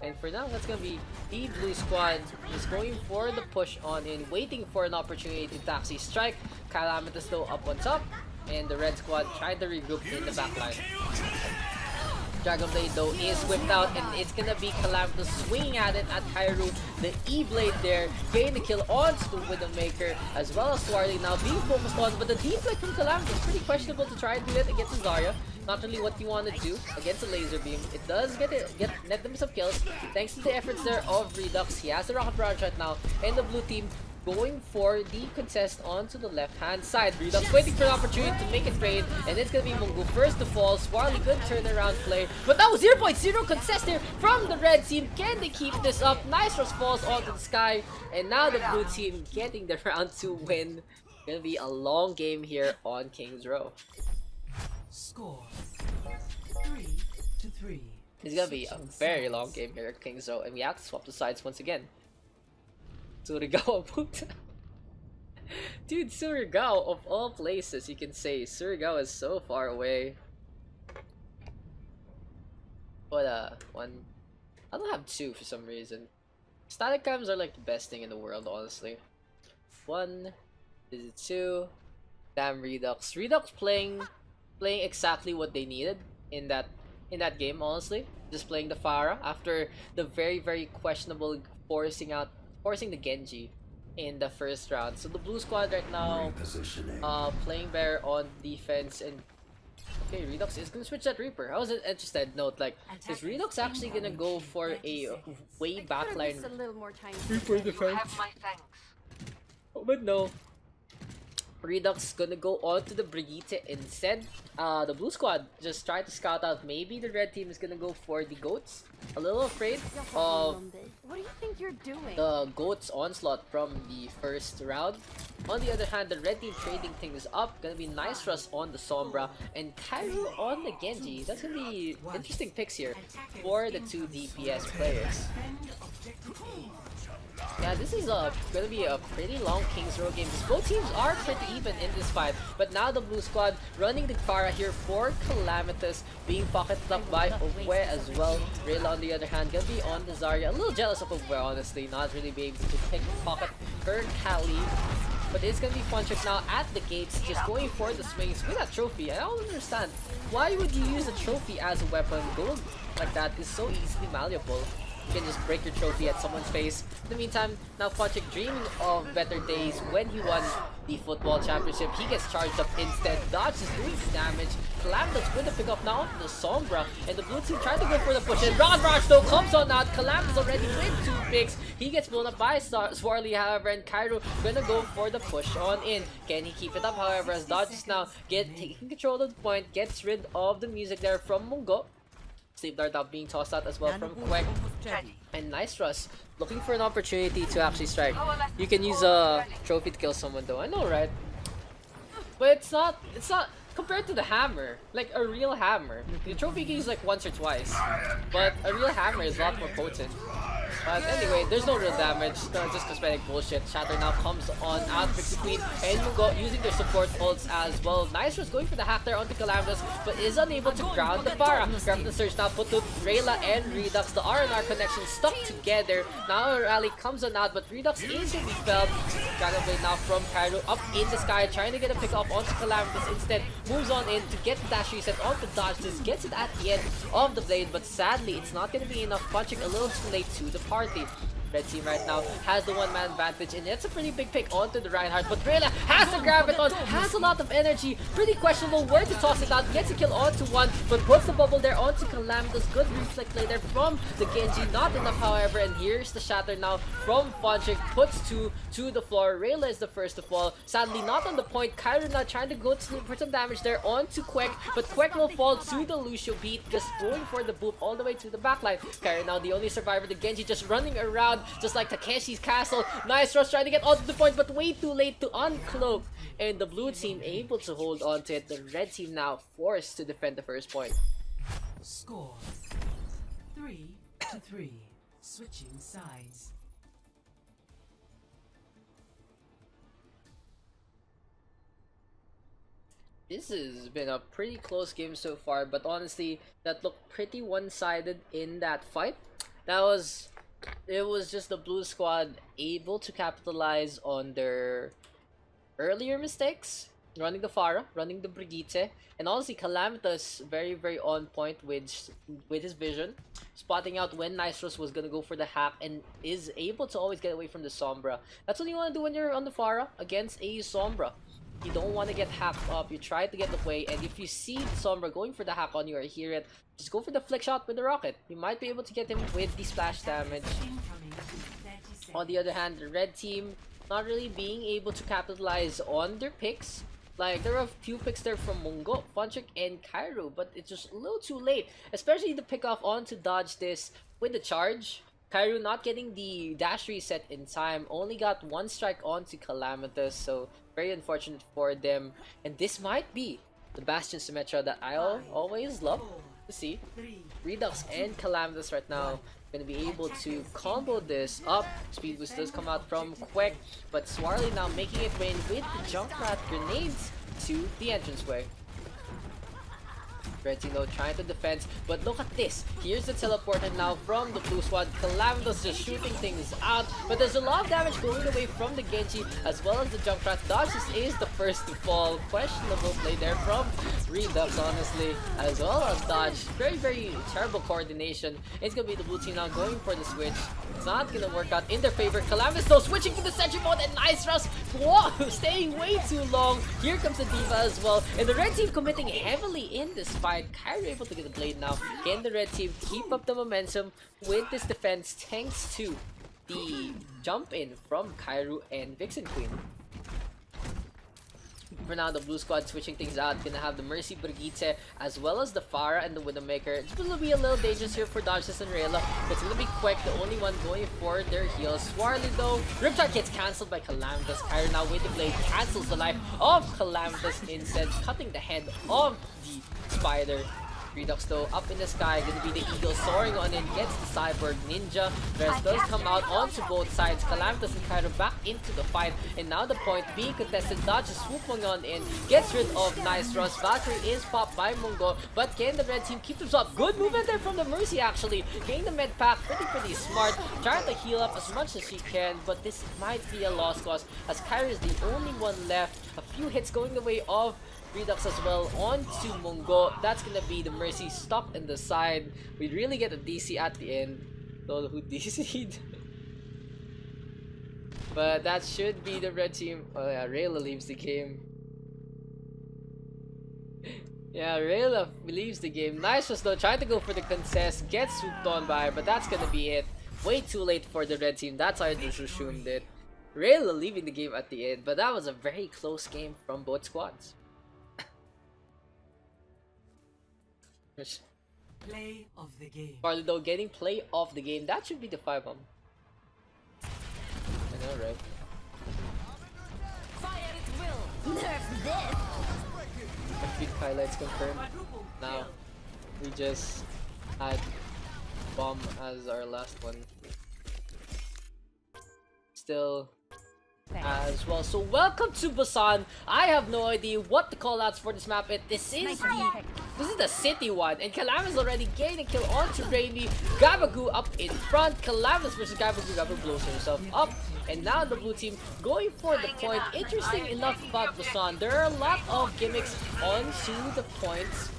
A: And for now, that's gonna be the blue squad just going for the push on in, waiting for an opportunity to actually strike. Calamitous though up on top, and the red squad tried to regroup in the backline. Dragon Blade though is whipped out, and it's gonna be Calamitous swinging at it at Kairu. The E-Blade there, getting the kill onto the Widowmaker, as well as Swarly now being focused on, but the deflect from Calamitous pretty questionable to try and do that against Zarya. Not really what you want to do against a laser beam. It does net them some kills thanks to the efforts there of Redux. He has the rocket barrage right now, and the blue team going for the contest onto the left-hand side. Redux waiting for an opportunity to make a trade, and it's gonna be Mungu first to fall. Swarly, good turnaround play, but that was 0.0 contest here from the red team. Can they keep this up? Nice Rush falls onto the sky, and now the blue team getting the round 2 win. Gonna be a long game here on King's Row.
D: Score 3-3.
A: It's gonna be a very long game here at King's Row, and we have to swap the sides once again. Surigao Puta. Dude, Surigao of all places, you can say. Surigao is so far away. But one. I don't have two for some reason. Static cams are like the best thing in the world, honestly. One, is it two? Damn Redux. Redux playing exactly what they needed in that game, honestly. Just playing the Pharah after the very questionable forcing the Genji in the first round. So the blue squad right now playing better on defense, and okay, Redux is gonna switch that Reaper. I was interested note, like, is Redux actually gonna go for a way backline Reaper defense? Oh, but no. Redux gonna go on to the Brigitte instead. The blue squad just tried to scout out. Maybe the red team is gonna go for the goats. A little afraid of
F: What do you think you're doing?
A: the goats onslaught from the first round. On the other hand, the red team trading things up. Gonna be nice Rush on the Sombra and Kairu on the Genji. That's gonna be interesting picks here for the two DPS players. Yeah, this is gonna be a pretty long King's Row game. Both teams are pretty even in this fight, but now the blue squad running the Pharah here for Calamitous, being pocket blocked by Obwe as well. Rayla on the other hand gonna be on the Zarya. A little jealous of Obwe, honestly, not really being able to pick pocket her Kali. But it's gonna be Funchuk now at the gates, just going for the swings with that trophy. I don't understand, why would you use a trophy as a weapon? Gold like that is so easily malleable. You can just break your trophy at someone's face. In the meantime, now Funchuk dreaming of better days when he won the football championship. He gets charged up instead. Dodge is doing damage. Calamitous with the pick up now onto the Sombra, and the blue team trying to go for the push. And Round Rush though comes on out. Calamitous already with 2 picks. He gets blown up by Swarly, however, and Cairo gonna go for the push on in. Can he keep it up, however, as Dodge is now taking control of the point, gets rid of the music there from Mungo. Sleep Dart now being tossed out as well from Quek. And nice Rush, looking for an opportunity to actually strike. You can use a trophy to kill someone though, I know, right? But it's not compared to the hammer, like a real hammer. The trophy you can use like once or twice, but a real hammer is a lot more potent. But anyway, there's no real damage, just cosmetic bullshit. Shatter now comes on out, picks the queen, and Mungo using their support ults as well. Nice was going for the hack there onto Calamitous, but is unable to ground the Pharah. Grab the surge now, put to Rayla and Redux. The R&R connection stuck together. Now a rally comes on out, but Redux instantly fell. Dragon Blade now from Cairo up in the sky, trying to get a pick off onto Calamitous. Instead, moves on in to get the dash reset onto Dodge. This gets it at the end of the blade, but sadly, it's not going to be enough. Punching a little too late to the party. Red team right now has the one-man advantage, and it's a pretty big pick onto the Reinhardt, but Rayla has to grab it on, has a lot of energy, pretty questionable where to toss it out, gets a kill onto one, but puts the bubble there onto Calamitous. Good reflex play there from the Genji, not enough however, and here's the shatter now from Funchik, puts 2 to the floor. Rayla is the first to fall, sadly not on the point. Kyra now trying to go for some damage there onto Quek, but Quek will fall to the Lucio beat, just going for the boop all the way to the backline. Kyra now the only survivor, the Genji just running around just like Takeshi's castle. Nice Rush trying to get onto the point, but way too late to uncloak. And the blue team able to hold on to it. The red team now forced to defend the first point.
D: Score 3-3. Switching sides.
A: This has been a pretty close game so far, but honestly, that looked pretty one-sided in that fight. It was just the blue squad able to capitalize on their earlier mistakes, running the Pharah, running the Brigitte, and honestly Calamitous very very on point with his vision, spotting out when Nitros was gonna go for the hack and is able to always get away from the Sombra. That's what you want to do when you're on the Pharah against a Sombra. You don't want to get hacked up, you try to get away, and if you see the Sombra going for the hack on you or hear it, just go for the flick shot with the rocket. You might be able to get him with the splash damage.
D: Incoming 30
A: On the other hand, the red team not really being able to capitalize on their picks. Like, there were a few picks there from Mungo, Funchik, and Cairo, but it's just a little too late. Especially the pick off on to dodge this with the charge. Cairo not getting the dash reset in time, only got one strike onto Calamitous, so very unfortunate for them. And this might be the Bastion Symmetra that I always love to see. Redux and Calamitous right now gonna be able to combo this up. Speed boost does come out from Quek, but Swarly now making it rain with the Junkrat grenades to the entranceway. Red team though trying to defend, but look at this. Here's the teleporter now from the blue squad. Calamitous just shooting things out, but there's a lot of damage going away from the Genji as well as the Junkrat. Dodges is the first to fall. Questionable play there from Redux, honestly, as well as Dodge. Very, very terrible coordination. It's gonna be the blue team now going for the switch. It's not gonna work out in their favor. Calamitous though switching to the sentry mode, and nice rush. Whoa, staying way too long. Here comes the Diva as well, and the red team committing heavily in this fight. Cairo able to get the blade now. Can the red team keep up the momentum with this defense thanks to the jump in from Cairo and Vixen Queen? For now, the blue squad switching things out. Gonna have the Mercy Brigitte as well as the Pharah and the Widowmaker. It's gonna be a little dangerous here for Dodges and Rayla. It's gonna be Quek, the only one going for their heals. Swarly though, Riptide gets cancelled by Calamitous. Cairo now with the blade cancels the life of Calamitous instead, cutting the head of the Spider. Redux though up in the sky, gonna be the Eagle soaring on in, gets the Cyborg Ninja. Res does come out onto both sides. Calamitous and Cairo back into the fight, and now the point being contested. Dodge is swooping on in, gets rid of Nice Rush. Valkyrie is popped by Mungo, but can the red team keep themselves up? Good movement there from the Mercy actually. Getting the med pack, pretty smart. Trying to heal up as much as she can, but this might be a lost cause as Cairo is the only one left. A few hits going the way of Redux as well onto Mungo. That's gonna be the Mercy stuck in the side. We really get a DC at the end. Don't know who DC'd. But that should be the red team. Oh yeah, Rayla leaves the game. Yeah, Rayla leaves the game. Nice was though trying to go for the contest, gets swooped on by, but that's gonna be it. Way too late for the red team. That's how I just assumed it. Rayla leaving the game at the end, but that was a very close game from both squads.
D: Play of the game.
A: Farley though getting play of the game. That should be the 5-bomb. I know, right?
B: Fire at will.
G: Nerf this.
A: Complete highlights confirmed. Now we just had bomb as our last one. Still as well. So welcome to Busan. I have no idea what the callouts for this map is. This is the city one, and Calamitous already gained a kill onto Rainy. Gabagoo up in front. Calamitous versus Gabagoo. Gabagoo blows himself up, and now the blue team going for the point. Interesting enough about Busan, there are a lot of gimmicks onto the points.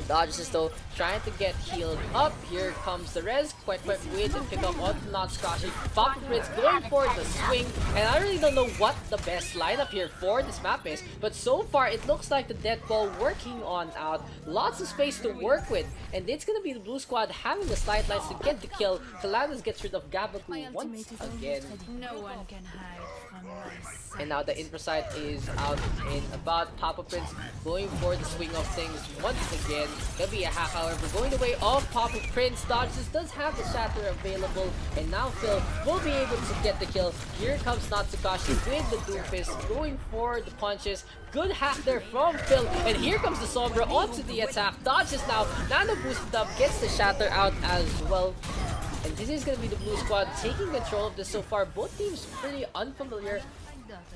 A: Dodges though trying to get healed up. Here comes the res. Quite with the pick up on not Scotchy. Papa Prince going for the swing, and I really don't know what the best lineup here for this map is, but so far it looks like the dead ball working on out. Lots of space to work with, and it's gonna be the blue squad having the slight lines to get the kill. Calamitous gets rid of Gabagoo once again.
B: No one can hide from my sight.
A: And now the infra side is out in about. Papa Prince going for the swing of things once again. There'll be a hack, however, going the way of Papa Prince. Dodges does have the shatter available, and now Phil will be able to get the kill. Here comes Natsukashi with the Doomfist going for the punches. Good hack there from Phil, and here comes the Sombra onto the attack. Dodges now, Nano boosted up, gets the shatter out as well. And this is going to be the blue squad taking control of this so far. Both teams pretty unfamiliar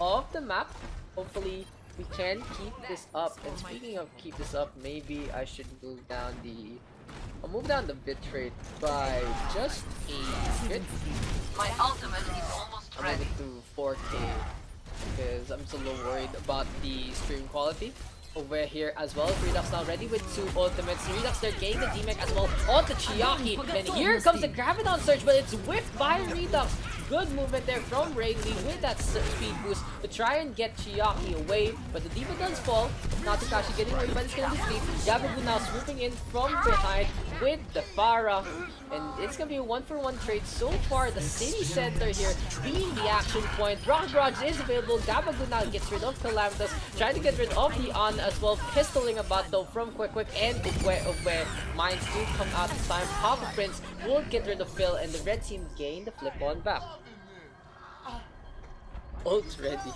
A: of the map. Hopefully we can keep this up. And speaking of keep this up, maybe I should move down the bitrate by just a bit.
H: My ultimate is almost
A: I'll
H: ready.
A: move it to 4K. because I'm still a little worried about the stream quality. Over here as well, Redux now ready with 2 ultimates. Redux they're getting the DMAC as well onto Chiaki. And here comes the Graviton Surge, but it's whipped by Redux. Good movement there from Rayleigh with that speed boost to try and get Chiaki away. But the Diva does fall. Natsukashi getting away by the skin of the speed. Gabagoon now swooping in from behind with the Pharah. And it's gonna be a 1-for-1 trade so far. The city center here being the action point. Rock Barrage is available. Gabagoon now gets rid of Calamitous. Trying to get rid of the Ana as well. Pistoling about though from Quick and Ugwe. Mines do come out this time. Papa Prince will get rid of Phil and the red team gain the flip on back. Ult ready.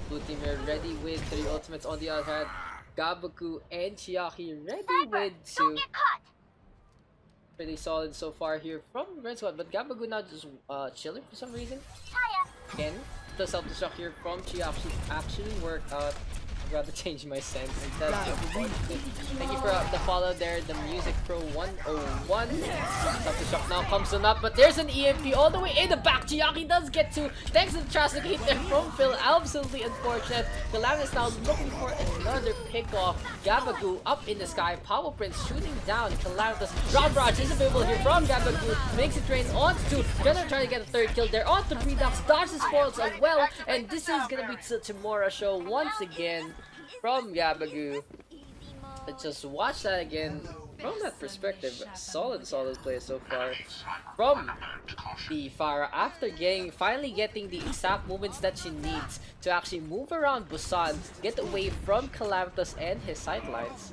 A: Blue team here ready with 3 ultimates on the other hand. Gabaku and Chiaki ready with 2. Pretty solid so far here from Red Squad, but Gabaku now just chilling for some reason. Again, the self-destruct here from Chiaki actually worked out. I'd rather change my sense. That's unfortunate. Thank you for the follow there, the Music Pro 101. Self-destruct now comes on up, but there's an EMP all the way in the back. Chiaki does get 2. Thanks to the Trastic hit there from Phil. Absolutely unfortunate. Calamitous now looking for another pick-off. Gabagoon up in the sky. Power Prince shooting down Calamitous. Rob Raj is available here from Gabagoon. Makes it rain onto 2. Gonna try to get a 3rd kill there onto Redux. Dodges falls as well. And this is gonna be Tomorrow show once again from Gabagoon. Let's just watch that again from that perspective. Solid play so far from the Pharah after finally getting the exact movements that she needs to actually move around Busan, get away from Calamitous and his sightlines.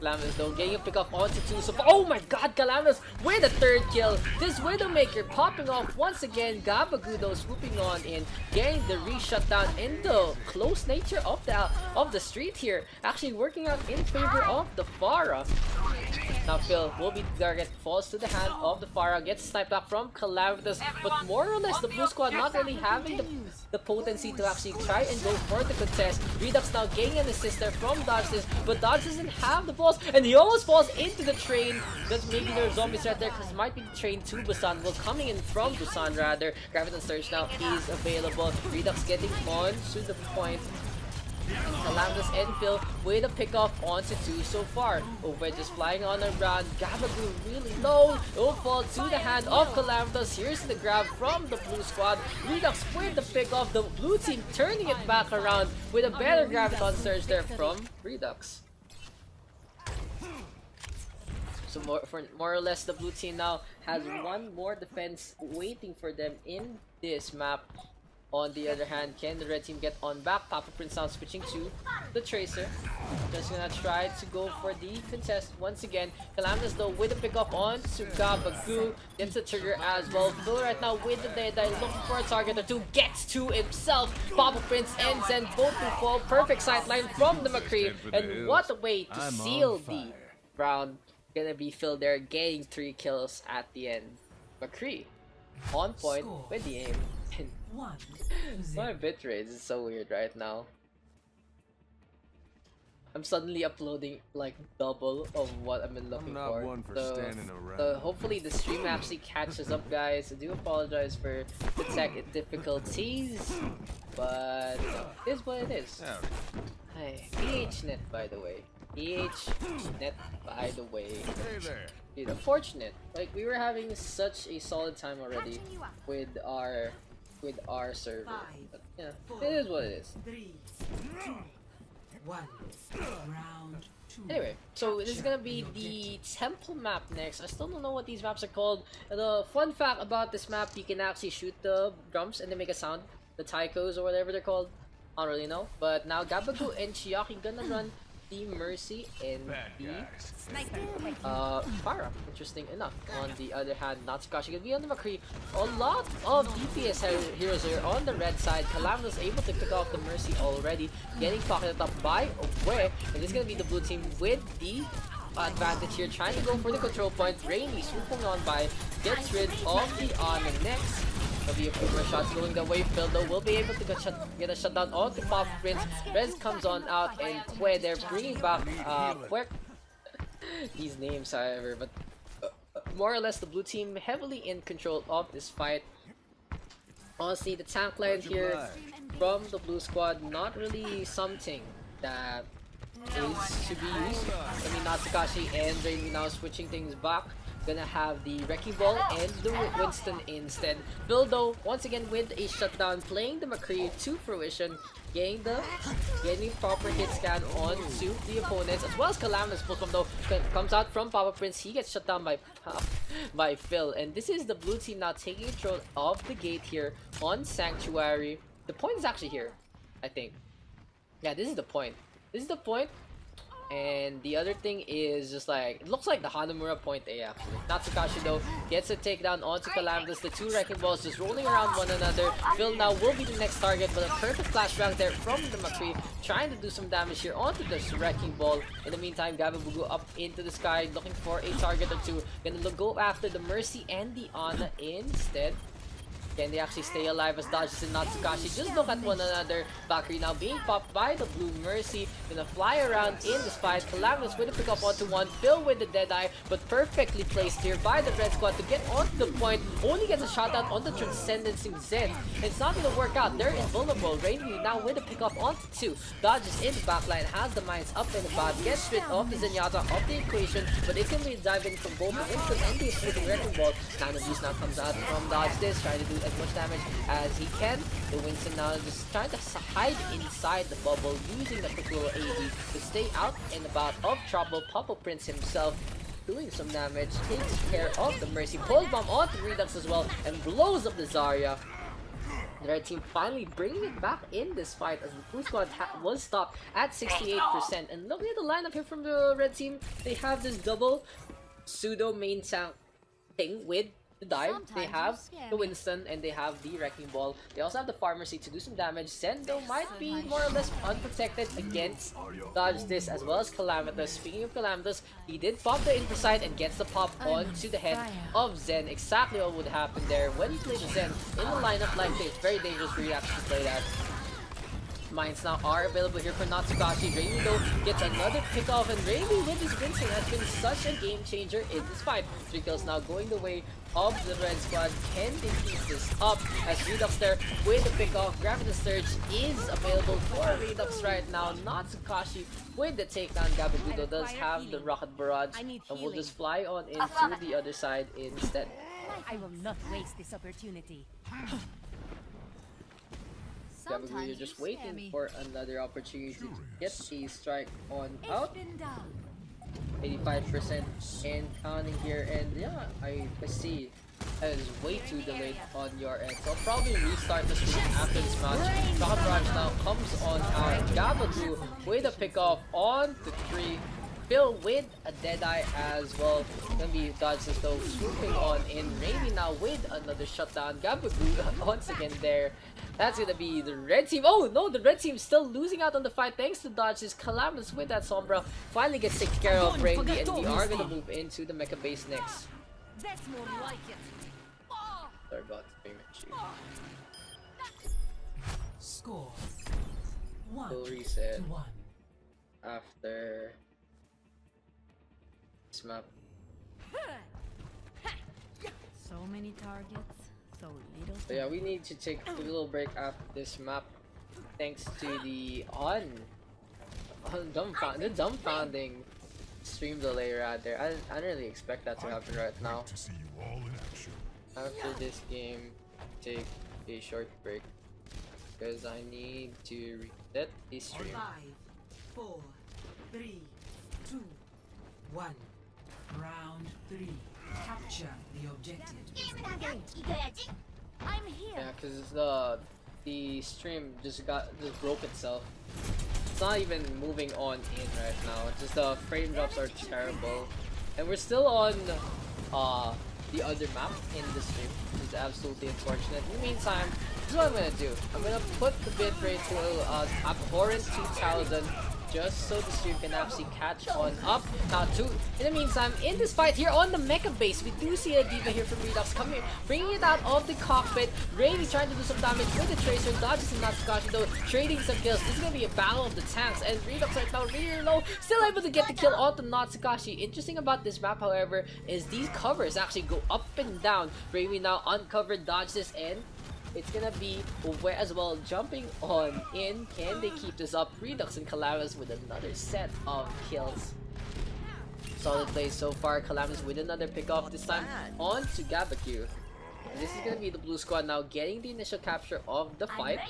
A: Calamitous though getting a pick up onto 2 so far. Oh my god, Calamitous with a 3rd kill. This Widowmaker popping off once again. Gabagoon though swooping on in, getting the re-shut down in the close nature of the street here. Actually working out in favor of the Pharah. Now Phil will be the target, falls to the hand of the Pharah, gets sniped back from Calamitous, but more or less the blue squad not really having the potency to actually try and go for the contest. Redux now gaining an assist there from Dodges, but Dodge doesn't have the balls, and he almost falls into the train. Just maybe there's zombies right there because it might be the train to Busan. Well, coming in from Busan rather. Graviton Surge now is available. Redux getting on to the point. And Calamitous and Phil with a pick off onto 2 so far. Over just flying on around. Gabagoon really low. It will fall to the hand of Calamitous. Here's the grab from the blue squad. Redux with the pick off. The blue team turning it back around with a better Graviton Surge there from Redux. So more or less the blue team now has 1 more defense waiting for them in this map. On the other hand, can the red team get on back? Papa Prince now switching to the Tracer. Just gonna try to go for the contest once again. Calamitous though with a pick up on to Gabagoon. Gets the trigger as well. Phil right now with the Deadeye looking for a target or 2. Gets to himself. Papa Prince and Zen both will fall. Perfect sideline from the McCree. And what a way to seal the round. Gonna be Phil there getting 3 kills at the end. McCree on point with the aim. My bitrate is so weird right now. I'm suddenly uploading like double of what I've been looking for.
C: One for standing around.
A: So hopefully the stream actually catches up, guys. I do apologize for the tech difficulties, but it is what it is. Hey, PHNet by the way. PHNet by the way.
C: Hey there.
A: Dude, unfortunate. Like we were having such a solid time already with our server. But, yeah, it is what it is.
D: 3, 2, 1. Round 2.
A: Anyway, so this is gonna be the temple map next. I still don't know what these maps are called. The fun fact about this map, you can actually shoot the drums and they make a sound. The taikos or whatever they're called. I don't really know. But now Gabagoon and Chiaki gonna run the Mercy and the Pharah, interesting enough. On the other hand, Natsukashi gonna be on the McCree. A lot of DPS heroes here on the red side. Calamitous able to pick off the Mercy already, getting pocketed up by Owe. And this is gonna be the blue team with the advantage here, trying to go for the control point. Rainy swooping on by, gets rid of the on the next. There'll be a few more shots going the way. Phil though will be able to get a shutdown on the Pop Prince. Rez comes on out and Kwe they're bringing back Kwe. These names however, but more or less the blue team heavily in control of this fight. Honestly, the tank line here from the blue squad, not really something that is to be used. I mean, Natsukashi and Raimi now switching things back. Gonna have the Wrecking Ball and the Winston instead. Phil though, once again with a shutdown, playing the McCree to fruition, getting proper hit scan onto the opponents, as well as Calamitous Fulcrum though comes out from Papa Prince. He gets shut down by Phil, and this is the blue team now taking control of the gate here on Sanctuary. The point is actually here, I think. Yeah, this is the point. This is the point. And the other thing is just like, it looks like the Hanamura point A actually. Natsukashi though gets a takedown onto Calamitous. The two Wrecking Balls just rolling around one another. Phil now will be the next target, but a perfect flashback there from the McCree, trying to do some damage here onto this Wrecking Ball. In the meantime, Gabibugu up into the sky, looking for a target or two. Gonna go after the Mercy and the Ana instead. Can they actually stay alive as Dodges and Natsukashi just look at one another? Valkyrie now being popped by the blue Mercy. Gonna fly around in this fight. Calamitous with a pick up onto one. Phil with the Deadeye, but perfectly placed here by the red squad to get onto the point. Only gets a shot out on the Transcendencing Zen. It's not gonna work out. They're invulnerable. Rainy now with a pick up onto two. Dodges in the backline, has the mines up and about. Gets rid of the Zenyatta of the equation, but it can be diving from both the Winston and the Smithing Wrecking Ball. Nanobeast now comes out from Dodge this, trying to do as much damage as he can. The Winston now just trying to hide inside the bubble, using the quick little AD to stay out and about of trouble. Papa Prince himself doing some damage, takes care of the Mercy, pulls bomb onto Redux as well, and blows up the Zarya. The red team finally bringing it back in this fight as the blue squad was stopped at 68%. And looking at the lineup here from the red team, they have this double pseudo main tank thing with the dive. They have the Winston and they have the Wrecking Ball. They also have the Pharmacy to do some damage. Sendo might be more or less unprotected against Dodge this, as well as Calamitous. Speaking of Calamitous, he did pop the Infrasight and gets the pop onto the head of Zen. Exactly what would happen there when you play the Zen in a lineup like this. It's very dangerous for you to actually play that. Mines now are available here for Natsukashi. Raimi though gets another pick off, and Raimi with his Winston has been such a game changer in this fight. 3 kills now going the way of the red squad. Can they keep this up as Redux there with the pick off? Gravitas Surge is available for Redux right now. Natsukashi with the takedown. Gabibudo does have the Rocket Barrage and will just fly on into the other side instead.
F: I will not waste this opportunity.
A: Gabibudo, you're just waiting for another opportunity to get a strike on out. 85% and counting here, and yeah, I see that is way too delayed on your end. So I'll probably restart the stream after this match. Rocket Barrage now comes on out. Gabibudo with a pick off on the 3. Phil with a Deadeye as well. Gonna be Dodges though swooping on in. Raimi now with another shutdown. Gabibudo once again there. That's gonna be the red team. Oh no, the red team still losing out on the fight thanks to Dodges. Calamitous with that Sombra finally gets taken care of. Raimi, and we are gonna move into the mecha base next.
F: That's more like it.
A: Sorry about the payment sheet.
D: Score
A: Full reset
D: 1-1.
A: after this map.
B: So many targets, so little.
A: So yeah, we need to take a little break after this map, thanks to the dumbfounding stream delay rather. I didn't really expect that to happen right now.
C: To see you all in action.
A: After this game, take a short break because I need to reset the stream.
D: 5, 4, 3, 2, 1. Round 3. Capture the objective.
F: I'm here.
A: Yeah, because the stream just broke itself. It's not even moving on in right now. It's just the frame drops are terrible, and we're still on the other map in the stream, which is absolutely unfortunate. In the meantime, this is what I'm gonna do. I'm gonna put the bitrate to abhorrent 2000. Just so the stream can actually catch on up. Now, in the meantime, in this fight here on the mecha base, we do see a Diva here from Redux coming, bringing it out of the cockpit. Raimi trying to do some damage with the Tracer. Dodges and Natsukashi though, trading some kills. This is gonna be a battle of the tanks, and Redux right now really low, still able to get the kill onto Natsukashi. Interesting about this map, however, is these covers actually go up and down. Raimi now uncovered, dodges, and It's gonna be Uwe as well jumping on in. Can they keep this up? Redux and Calamus with another set of kills. Solid play so far. Calamus with another pick off, this time on to Gabaku. This is gonna be the blue squad now getting the initial capture of the fight.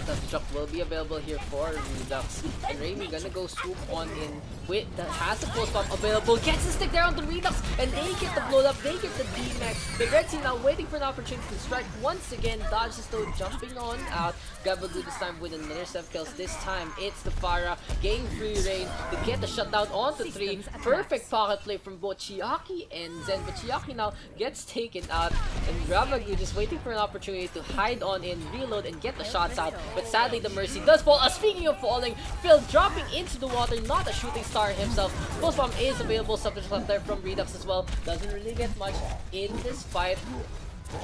A: Self-destruct will be available here for Redux. And Raimi gonna go swoop on in with the has the pulse bomb available. Gets the stick there on the Redux and they get the blow up, they get the D-Max. The red team now waiting for an opportunity to strike once again. Dodges though jumping on out. Gabagu this time with another 7 kills. This time it's the Pharah getting free reign to get the shutdown onto 3. Perfect pocket play from both Chiaki and Zen, but Chiaki now gets taken out and Gabagu just waiting for an opportunity to hide on in, reload and get the shots out. But sadly the Mercy does fall. Speaking of falling, Phil dropping into the water, not a shooting star himself. Pulse bomb is available, something there from Redux as well. Doesn't really get much in this fight.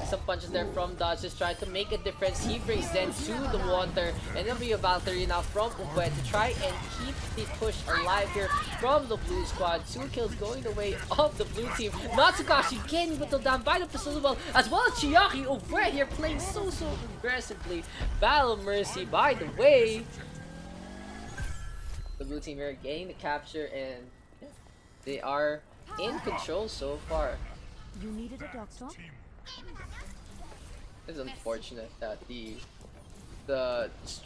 A: Some punches there from Dodge, just trying to make a difference. He brings Zen to the water, and it'll be a Valkyrie now from Uwe to try and keep the push alive here from the blue squad. 2 kills going the way of the blue team. Natsukashi getting whittled down by the pistol as well as Chiaki. Uwe here playing so aggressively. Battle Mercy by the way. The blue team here getting the capture, and yeah, they are in control so far.
F: You needed a doctor?
A: It's unfortunate that the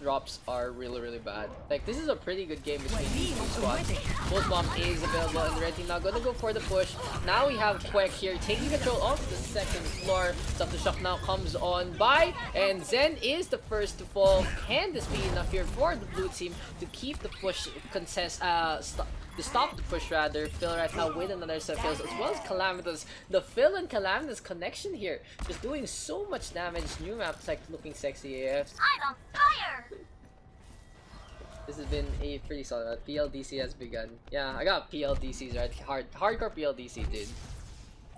A: drops are really bad. Like, this is a pretty good game between these two squads. Both bomb is available and the red team now gonna go for the push. Now we have Quek here taking control of the second floor. Self-destruct now comes on by and Zen is the first to fall. Can this be enough here for the blue team to keep the push to stop the push rather? Phil right now with another set of kills as well as Calamitous. The Phil and Calamitous connection here just doing so much damage. New map like looking sexy AF.
G: I'm on fire!
A: This has been a pretty solid. PLDC has begun. Yeah, I got PLDCs right. Hardcore PLDC, dude.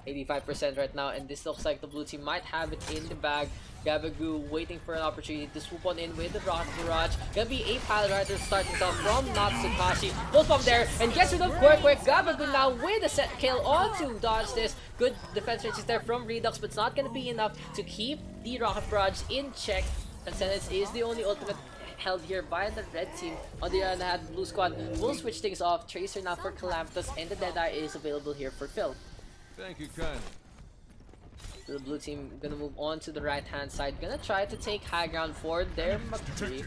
A: 85% right now, and this looks like the blue team might have it in the bag. Gabagu waiting for an opportunity to swoop on in with the Rocket Barrage. Gonna be a Pilot Rider starting off from Natsukashi. Both from there and gets rid of quick. Gabagu now with a set kill onto dodge this. Good defense ranges there from Redux, but it's not gonna be enough to keep the Rocket Barrage in check. And Sentence is the only ultimate held here by the red team. On the other hand, blue squad will switch things off. Tracer now for Calamitous, and the Deadeye is available here for Phil.
C: Thank you, kindly.
A: The blue team gonna move on to the right hand side, gonna try to take high ground for their McCree.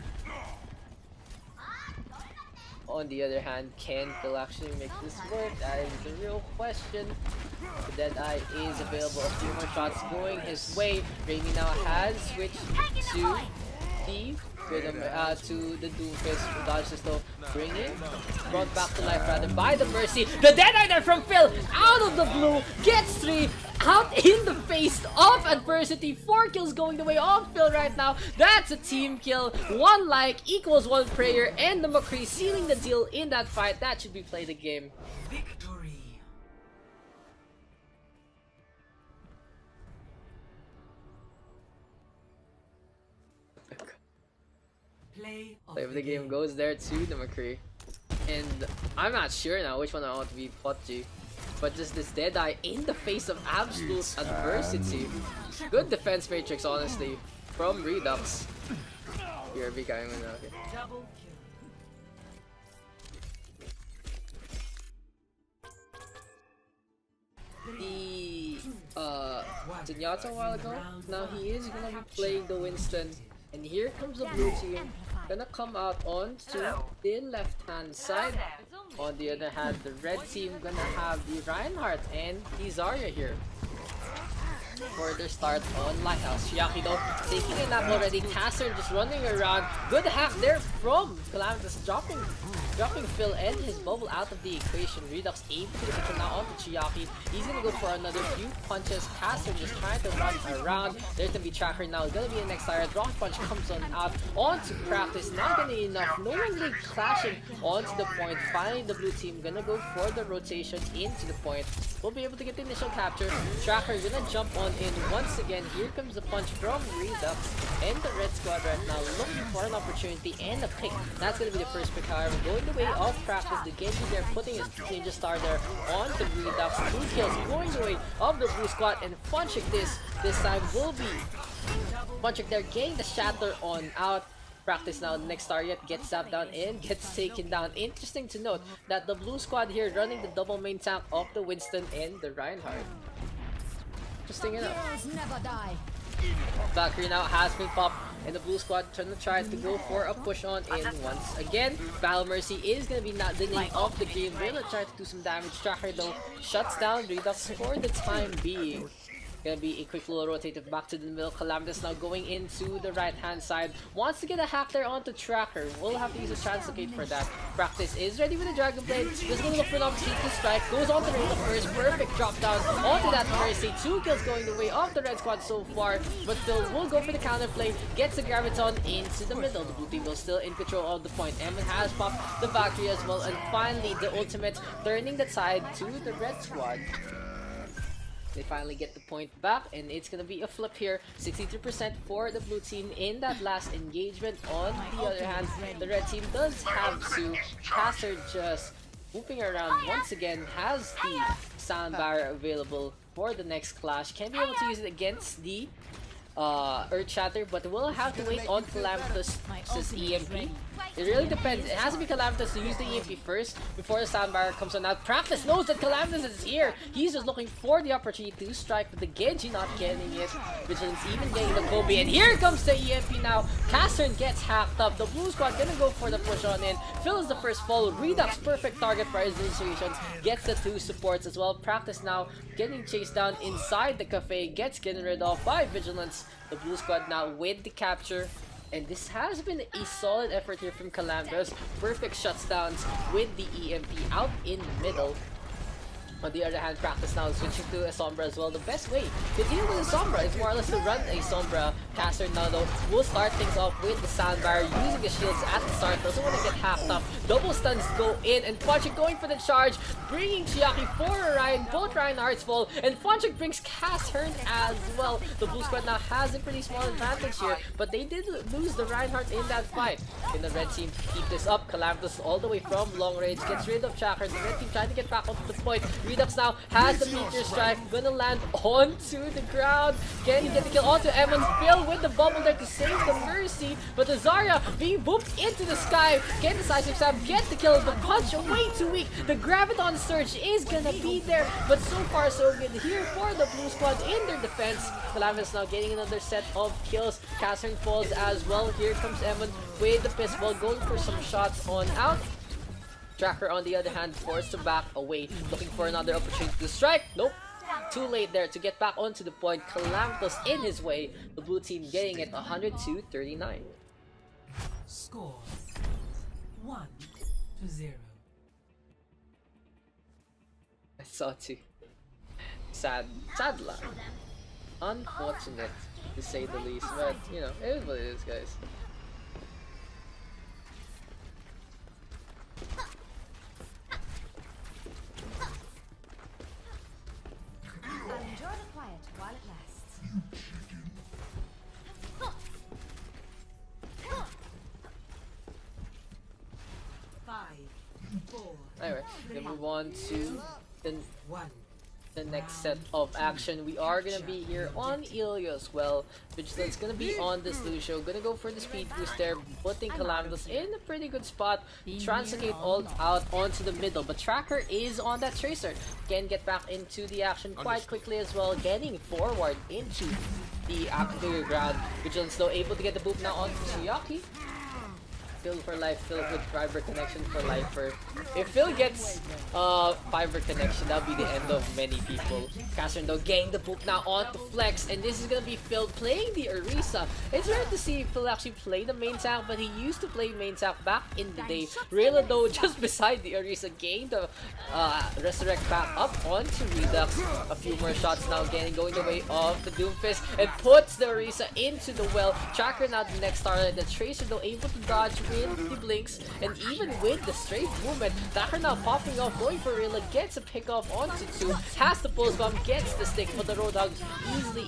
A: On the other hand, can Phil actually make this work? That is the real question. The Deadeye is available, a few more shots going his way. Raimi now has switched to the Doomfist, who dodges though, brought back to life rather by the Mercy. The Deadeye there from Phil, out of the blue, gets 3, out in the face of adversity. 4 kills going the way of Phil right now. That's a team kill. 1 like equals 1 prayer, and the McCree sealing the deal in that fight. That should be play the game.
D: Victory.
A: Play of the game goes there to the McCree. And I'm not sure now which one I want to be PUBG. But just this Deadeye in the face of absolute adversity. Good defense matrix, honestly, from Redux. You're a big guy now. Okay.
D: Double
A: The Zenyatta a while ago. Now he is gonna be playing the Winston. And here comes the blue team, gonna come out onto the left hand side. On the other hand, the red team gonna have the Reinhardt and the Zarya here for their start on Lighthouse. Chiaki though taking a nap already. Tasser just running around. Good hack there from Calamitous, dropping Phil and his bubble out of the equation. Redux able to get it now onto Chiaki. He's gonna go for another few punches. Tasser just trying to run around. There's gonna be Tracker now. Gonna be the next target. Rocket Punch comes on out onto Practice. Not gonna be enough. No one really clashing onto the point. Finally, the blue team gonna go for the rotation into the point. will be able to get the initial capture. Tracker gonna jump on in once again. Here comes the punch from Redux, and the red squad right now looking for an opportunity and a pick. That's gonna be the first pick, however, going the way of Practice. The Genji there putting his Ninja Star there on the Redux. 2 kills going the way of the blue squad, and Funchik this time will be Funchik there getting the shatter on out. Practice now, next target gets zapped down and gets taken down. Interesting to note that the blue squad here running the double main tank of the Winston and the Reinhardt. Interesting enough.
G: Never die.
A: Valkyrie now has been popped, and the blue squad tries to go for a push on in once again. Battle Mercy is gonna be not the name of the game. Rilla tries to do some damage. Tracker though shuts down Redux for the time being. Gonna be a quick little rotative back to the middle. Calamitous now going into the right hand side. Wants to get a hack there onto Tracker. We'll have to use a Translocate for that. Practice is ready with the Dragon Blade. Just gonna look for an opportunity to strike. Goes on to the first. Perfect drop down onto that Mercy. 2 kills going the way of the red squad so far. But still will go for the counterplay. Gets the Graviton into the middle. The blue team will still in control of the point. Emin has popped the Valkyrie as well. And finally the ultimate turning the tide to the red squad. They finally get the point back, and it's gonna be a flip here. 63% for the blue team in that last engagement. On the other hand, the red team does have to. Caster just whooping around once again, has the sound barrier available for the next clash. Can be able to use it against the Earth Shatter, but we'll have to wait on Calamitous' EMP. It really depends. It has to be Calamitous to use the EMP first before the sound barrier comes on. Now Practice knows that Calamitous is here. He's just looking for the opportunity to strike, but the Genji not getting it. Vigilance even getting the Kobe, and here comes the EMP now. Castern gets hacked up. The blue squad gonna go for the push on in. Phil is the first follow. Redux perfect target for his situations. Gets the 2 supports as well. Practice now getting chased down inside the cafe. Gets getting rid of by Vigilance. The blue squad now with the capture. And this has been a solid effort here from Calamitous. Perfect shutdowns with the EMP out in the middle. On the other hand, Practice now switching to a Sombra as well. The best way to deal with a Sombra is more or less to run a Sombra. Caster now though will start things off with the sound barrier, using the shields at the start. Doesn't want to get hacked up. Double stuns go in, and Funchik going for the charge, bringing Chiaki for Orion. Both Reinhardt's fall, and Funchik brings Castern as well. The blue squad now has a pretty small advantage here, but they did lose the Reinhardt in that fight. Can the red team keep this up? Calamitous all the way from long range gets rid of Tracker. The red team trying to get back up to the point. Redux now has the meteor strike, gonna land onto the ground. Can he get the kill onto Emmons? Phil with the bubble there to save the Mercy, but the Zarya being booped into the sky. Can the Seismic Stab get the kill? The punch way too weak. The Graviton Surge is gonna be there, but so far so good here for the blue squad in their defense. Calamitous now getting another set of kills. Catherine falls as well. Here comes Emmons with the pistol, going for some shots on out. Tracker on the other hand forced to back away, looking for another opportunity to strike. Nope, too late there to get back onto the point. Calamitous in his way. The blue team getting it 102-39.
D: Score 1-0.
A: I saw too. Sad luck. Unfortunate to say the least, but you know, it is what it is, guys.
G: Enjoy the quiet while it lasts.
A: Anyway, we move on to the
D: 1.
A: next set of action. We are gonna be here on Ilios. Well, Vigilance gonna be on this Lucio. Gonna go for the speed boost there, putting Calamitous in a pretty good spot. Translocate all out onto the middle, but Tracker is on that Tracer. Can get back into the action quite quickly as well, getting forward into the ground. Vigilance though able to get the boop now onto Chiaki. Phil for life, Phil with fiber connection for lifer. If Phil gets fiber connection, that'll be the end of many people. Catherine though getting the book now on the flex, and this is gonna be Phil playing the Orisa. It's rare to see Phil actually play the main tank, but he used to play main tank back in the day. Rayla though just beside the Orisa, getting the resurrect back up onto Redux. A few more shots now going the way of the Doomfist, and puts the Orisa into the well. Tracker now the next starter. The Tracer though able to dodge with the blinks, and even with the straight movement, Tracker now popping off, going for Rilla, gets a pick off onto 2, has the pulse bomb, gets the stick, but the Roadhog easily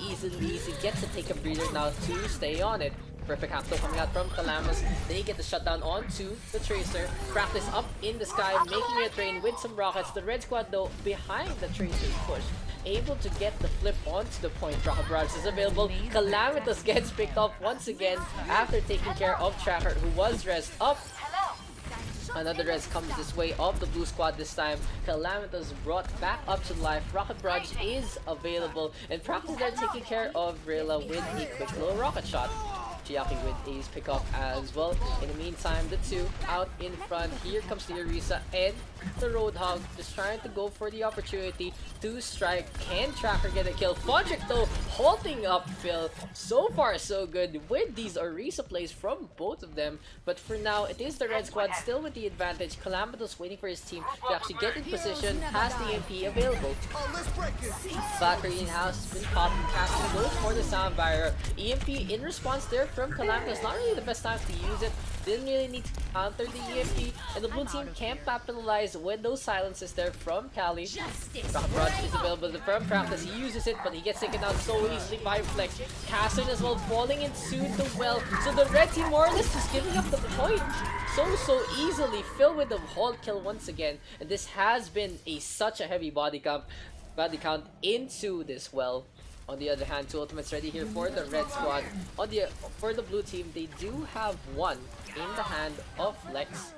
A: gets to take a breather now to stay on it. Perfect half throw coming out from Calamus. They get the shutdown onto the Tracer. Practice up in the sky, making it rain with some rockets. The red squad though behind the Tracer's push, able to get the flip onto the point. Rocket Barrage is available. Calamitous gets picked off once again after taking care of Tracker, who was rezzed up. Another res comes this way of the blue squad this time. Calamitous brought back up to life. Rocket Barrage is available, and Practice there taking care of Rilla with a quick little rocket shot. Chiaki with Ace pick up as well. In the meantime, the 2 out in front. Here comes the Orisa and the Roadhog just trying to go for the opportunity to strike. Can Tracker get a kill? Fodrick though holding up Phil. So far so good with these Orisa plays from both of them. But for now, it is the red squad still with the advantage. Calamitous waiting for his team to actually get in position. Has the MP available. Valkyrie in-house been popping, casting goes for the sound barrier. EMP in response there from Calamitous. Not really the best time to use it. Didn't really need to counter the EMP, and the blue team can't capitalize with those silences there from Kali. Rocket Barrage is available from Practice. He uses it, but he gets taken down so easily by Flex. Cassian as well falling into the well. So the red team more or less just giving up the point so easily. Phil with the hold kill once again, and this has been such a heavy body count into this well. On the other hand, 2 ultimates ready here for the red squad. For the blue team, they do have one in the hand of Flex.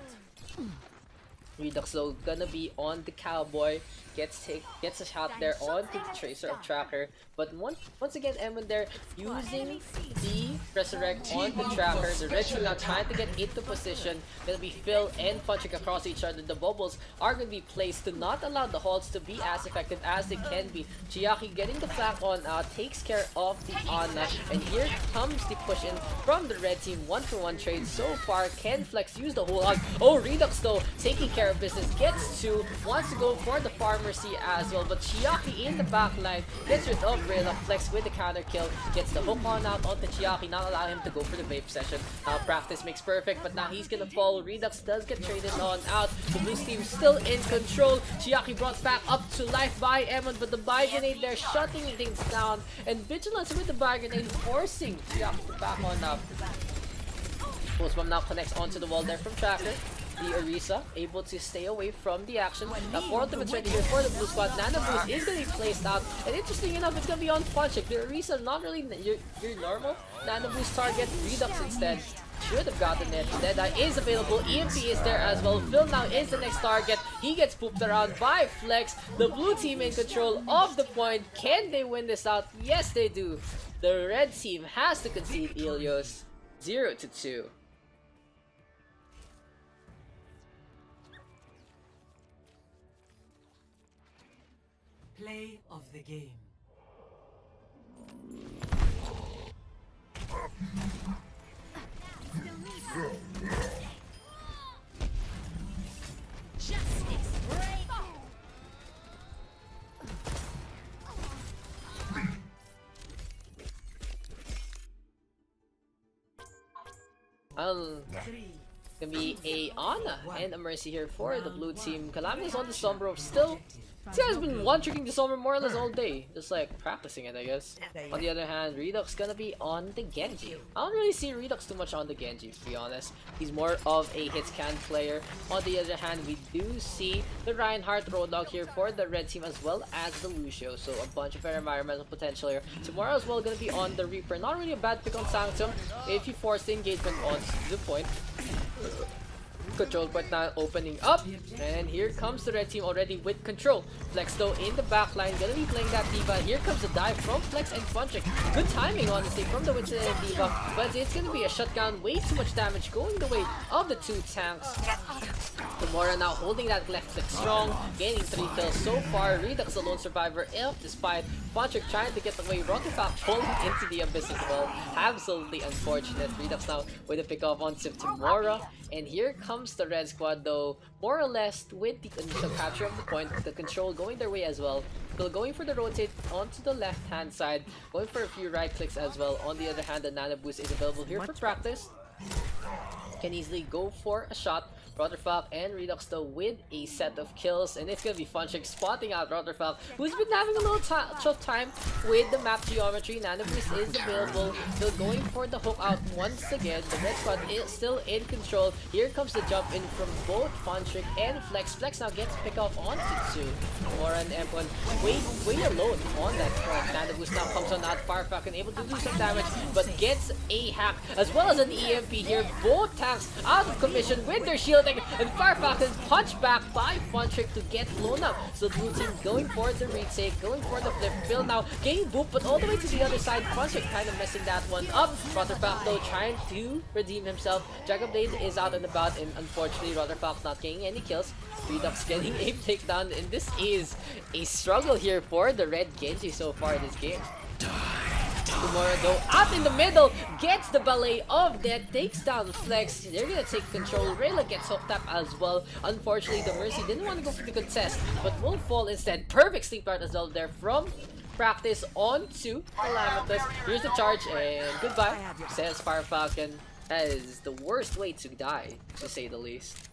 A: Redux though gonna be on the Cowboy, gets a shot there onto the Tracer of Tracker, but once again Emon there using the Resurrect on the Tracker. The red team now trying to get into position. Gonna be Phil and Punchik across each other. The bubbles are gonna be placed to not allow the halts to be as effective as they can be. Chiaki getting the flank on out, takes care of the Ana, and here comes the push in from the red team. 1-for-1 trade so far. Can Flex use the whole hog? Oh, Redux though taking care of business, gets 2, wants to go for the Pharmacy as well, but Chiaki in the back line gets rid of Rilla. Flex with the counter kill, gets the hook on out onto Chiaki, not allow him to go for the vape session. Now Practice makes perfect, but now he's gonna fall. Redux does get traded on out. The blue team still in control. Chiaki brought back up to life by Emon, but the buy grenade there shutting things down, and Vigilance with the buy grenade forcing Chiaki to back on up. Pulse bomb now connects onto the wall there from Tracker. The Orisa able to stay away from the action. Now 4 ultimates ready here for the blue squad. Nano Boost is going to be placed out, and interesting enough, it's going to be on Punchik. The Orisa not really your normal Nano Boost target. Redux instead should have gotten it. Deadeye is available. EMP is there as well. Phil now is the next target. He gets pooped around by Flex. The blue team in control of the point. Can they win this out? Yes, they do. The red team has to concede Ilios 0-2.
D: Play of the game.
A: Gonna be a Ana and a Mercy here for the blue team. Calamity's on the Sombra still. This guy's been one-tricking the Sombra more or less all day. Just like practicing it, I guess. On the other hand, Redux gonna be on the Genji. I don't really see Redux too much on the Genji, to be honest. He's more of a hit scan player. On the other hand, we do see the Reinhardt Roadhog here for the red team as well as the Lucio. So a bunch of environmental potential here. Tomorrow as well gonna be on the Reaper. Not really a bad pick on Sanctum if you force the engagement on the point. Control point now opening up, and here comes the red team already with control. Flex though in the back line, gonna be playing that D.Va. Here comes the dive from Flex and Punchik. Good timing honestly from the Winston and D.Va, but it's gonna be a shutdown. Way too much damage going the way of the 2 tanks. Gamora now holding that left click strong, gaining 3 kills so far. Redux the lone survivor of this fight. Punchik trying to get away, Rocket Pack falling into the abyss as well. Absolutely unfortunate. Redux now with a pick off on Timora. And here comes the red squad though, more or less with the initial capture of the point, the control going their way as well. Still going for the rotate onto the left hand side, going for a few right clicks as well. On the other hand, the Nano Boost is available here for practice. Can easily go for a shot. Rotterfalk and Redux though with a set of kills, and it's gonna be Funchik spotting out Rotterfalk, who's been having a little tough time with the map geometry. Nanobreeze is available, still going for the hook out once again. The red squad is still in control. Here comes the jump in from both Funchik and Flex. Flex now gets picked off on Titsu. Mora and M1 way alone on that front. Nanobreeze now comes on out. Firefalcon able to do some damage, but gets a hack as well as an EMP here. Both tanks out of commission with their shield. And Firefalcon punched back by Funtrick to get blown up. So the blue team going for the retake, going for the flip. Phil now getting booped, but all the way to the other side. Funtrick kind of messing that one up. Rotterfalk though trying to redeem himself. Dragon Blade is out and about, and unfortunately Rotterfalk's not getting any kills. Redux getting a takedown, and this is a struggle here for the red Genji so far in this game. Tomorrow though, out in the middle, gets the ballet of death, takes down Flex. They're gonna take control. Rayla gets hooked up as well. Unfortunately, the Mercy didn't want to go for the contest, but will fall instead. Perfect sleep dart as well there from Practice onto Calamitous. Here's the charge, and goodbye, says Firefalcon. That is the worst way to die, to say the least.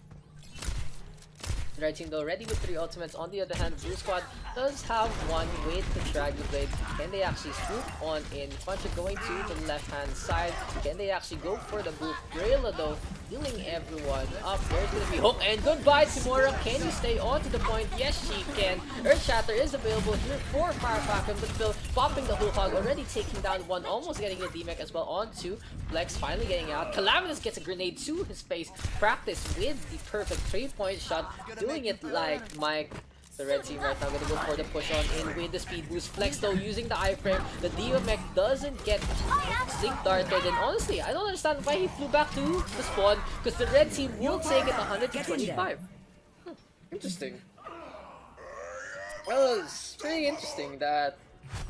A: The red team though ready with 3 ultimates. On the other hand, blue squad does have one with the Dragon Blade. Can they actually swoop on in? Funchik going to the left hand side. Can they actually go for the boot? Rayla though healing everyone up. There's gonna be hook, and goodbye Timura. Can you stay on to the point? Yes she can. Earth Shatter is available here for Firefalcon, but Phil popping the hook hog, already taking down one, almost getting a DMAC as well onto Flex, finally getting out. Calamitous gets a grenade to his face. Practice with the perfect 3-point shot. Doing it like Mike. The red team right now gonna go for the push on in with the speed boost. Flex though using the iframe. The DMAC doesn't get sync darted, and honestly I don't understand why he flew back to the spawn, because the red team will take it 100 to 25. Interesting. Well, it's pretty interesting that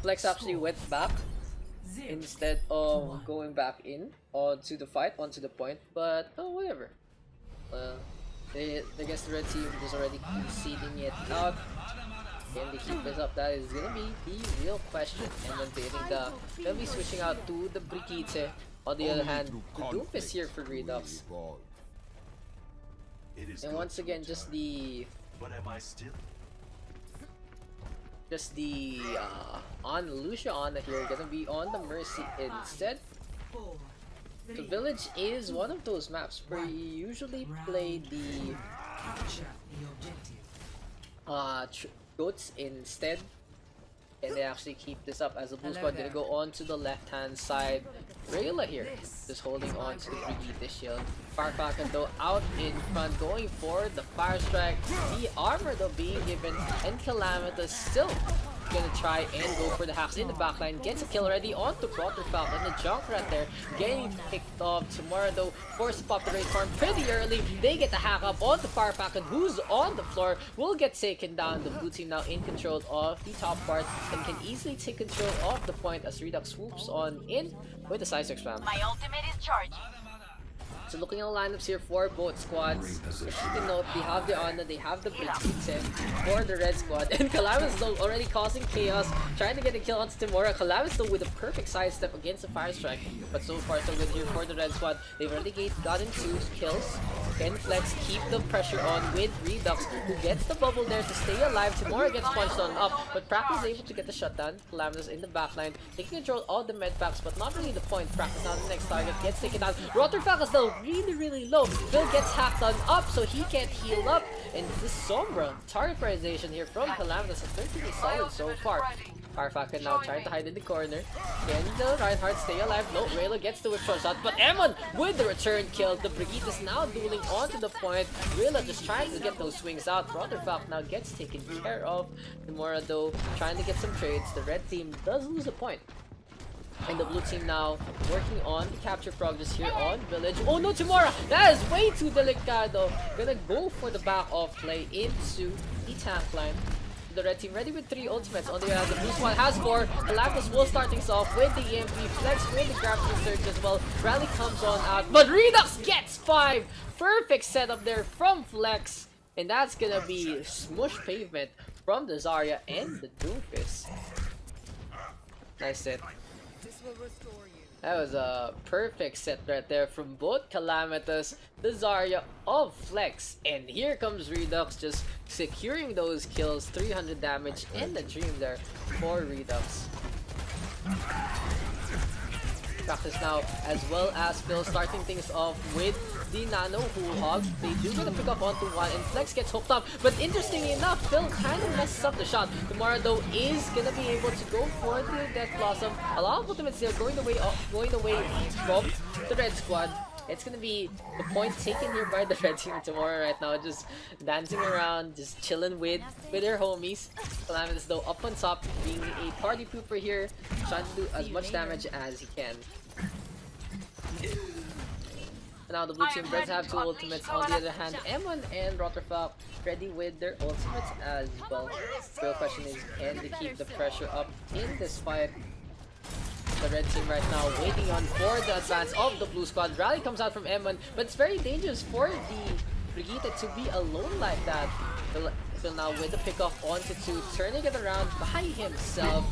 A: Flex actually went back instead of going back in onto the fight, onto the point, but oh, whatever. I guess the red team is already conceding it out. Can they keep this up? That is gonna be the real question. And then they'll be switching out to the Brigitte. On the other hand, the Doomp is here for Redux. And once again, just the on Luciana here, gonna be on the Mercy instead. The village is one of those maps where you usually play the goats instead, and they actually keep this up as a blue squad gonna go on to the left hand side. Rayla here just holding on to the Brigitte shield. Firefalcon though out in front, going for the fire strike. The armor though being given, and Calamitous still gonna try and go for the hacks in the backline. Gets a kill already onto Rotterfalk, and the Junkrat there getting picked off. Tomorrow though forced to pop the raid farm pretty early. They get the hack up onto Firefalcon, who's on the floor, will get taken down. The blue team now in control of the top part and can easily take control of the point as Redux swoops on in with the Sizer spam.
H: My ultimate is charging.
A: So looking at the lineups here for both squads, if you can note, they have the Ana, they have the Brigitte for the red squad, and Calamitous though already causing chaos, trying to get a kill on Timura. Calamitous though with a perfect sidestep against the fire strike, but so far so good here for the red squad. They've already gotten 2 kills. Can Flex keep the pressure on with Redux, who gets the bubble there to stay alive. Timura gets punched on up, but Practice is able to get the shutdown. Calamitous in the backline, taking control of the med packs, but not really the point. Practice now the next target, gets taken down. Rotterfalk is though really low. Phil gets hacked on up, so he can't heal up. And this Sombra target prioritization here from Calamitous has been pretty solid so far. Firefalcon now trying to hide in the corner. Can the Reinhardt stay alive? No, Rayla gets the whip shot, but Emon with the return kill. The Brigitte is now dueling onto the point. Rayla just trying to get those swings out. Rotterfalk now gets taken care of. Nomura though trying to get some trades. The red team does lose a point. And the blue team now working on the capture progress here on village. Oh no, Timura! That is way too delicado. Gonna go for the back off play into the tank line. The red team ready with 3 ultimates. On the other hand, the blue squad has 4. Galactus will start things off with the EMP. Flex with the gravity surge as well. Rally comes on out, but Redux gets 5. Perfect setup there from Flex. And that's gonna be smush pavement from the Zarya and the Doomfist. Nice set. That was a perfect set right there from both Calamitous, the Zarya of Flex, and here comes Redux just securing those kills, 300 damage in the dream there for Redux. Practice now, as well as Phil starting things off with the Nano Whole Hog. They do get a pick up onto one, and Flex gets hooked up. But interestingly enough, Phil kind of messes up the shot. Tomorrow though is gonna be able to go for the Death Blossom. A lot of ultimates still going away from the red squad. It's gonna be the point taken here by the red team tomorrow right now, just dancing around, just chilling with their homies. Calamitous though up on top, being a party pooper here, trying to do as much damage as he can. Now the blue team does have two ultimates. On the other hand, M1 and Rotterfalk ready with their ultimates as well. The real question is, can they keep the pressure up in this fight? The red team right now waiting on for the advance of the blue squad. Rally comes out from M1, but it's very dangerous for the Brigitte to be alone like that. Phil now with the pickoff onto 2, turning it around by himself.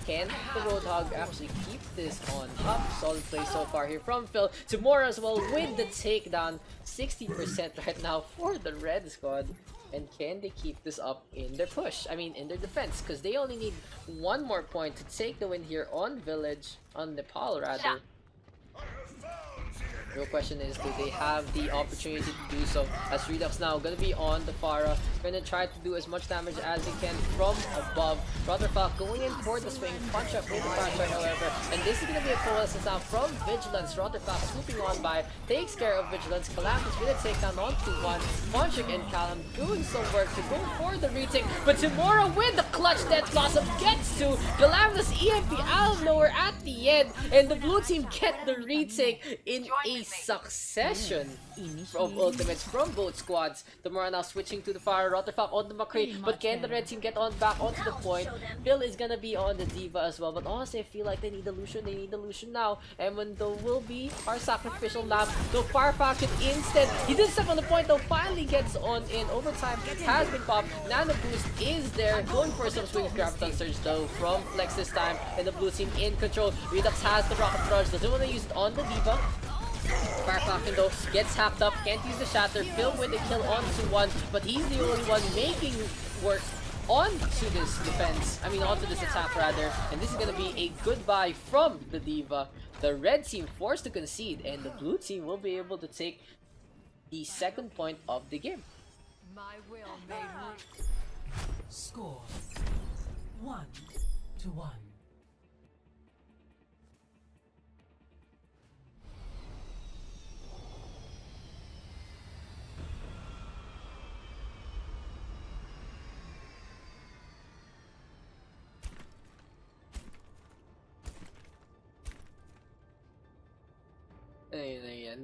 A: Can the Roadhog actually keep this on top? Solid play so far here from Phil. Tomorrow as well with the takedown. 60% right now for the red squad. And can they keep this up in their push? I mean, in their defense, because they only need one more point to take the win here on Village, on Nepal rather. Real question is, do they have the opportunity to do so? As Redux now gonna be on the Pharah, gonna try to do as much damage as they can from above. Rotterfalk going in for the swing, punch up with the flash right, however, and this is gonna be a coalescence now from Vigilance. Rotterfalk swooping on by, takes care of Vigilance. Calamitous with a takedown onto one. Punching and Callum doing some work to go for the retake, but tomorrow with the clutch Death Blossom gets to Calamitous EMP out of nowhere at the end, and the blue team get the retake in a succession of ultimates from both squads. Tomorrow now switching to the fire. Rotterfalk on the McCree, but can the red team get on back onto the point? Bill is gonna be on the Diva as well, but honestly I feel like they need a Lucian. They need a Lucian now, and when though will be our sacrificial lamb. The Fire Falcon instead, he did step on the point though, finally gets on in. Overtime has been popped. Nano Boost is there, going for some swing Graviton Surge though from Flex this time, and the blue team in control. Redux has the Rocket Barrage, doesn't want to use it on the Diva. Fire Falcon though gets hacked up, can't use the shatter. Phil with the kill onto one, but he's the only one making work onto this defense. I mean onto this attack rather, and this is gonna be a goodbye from the Diva. The red team forced to concede, and the blue team will be able to take the second point of the game.
D: My will made me. Score 1-1.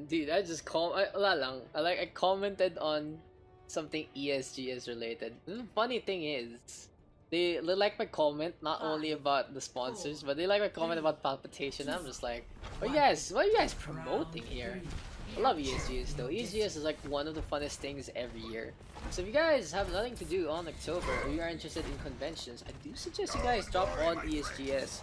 A: Dude, I just I commented on something ESGS related. The funny thing is, they like my comment not only about the sponsors, but they like my comment about palpitation. I'm just like, what are you guys promoting here? I love ESGS though. ESGS is like one of the funnest things every year. So if you guys have nothing to do on October, or you are interested in conventions, I do suggest you guys drop on ESGS.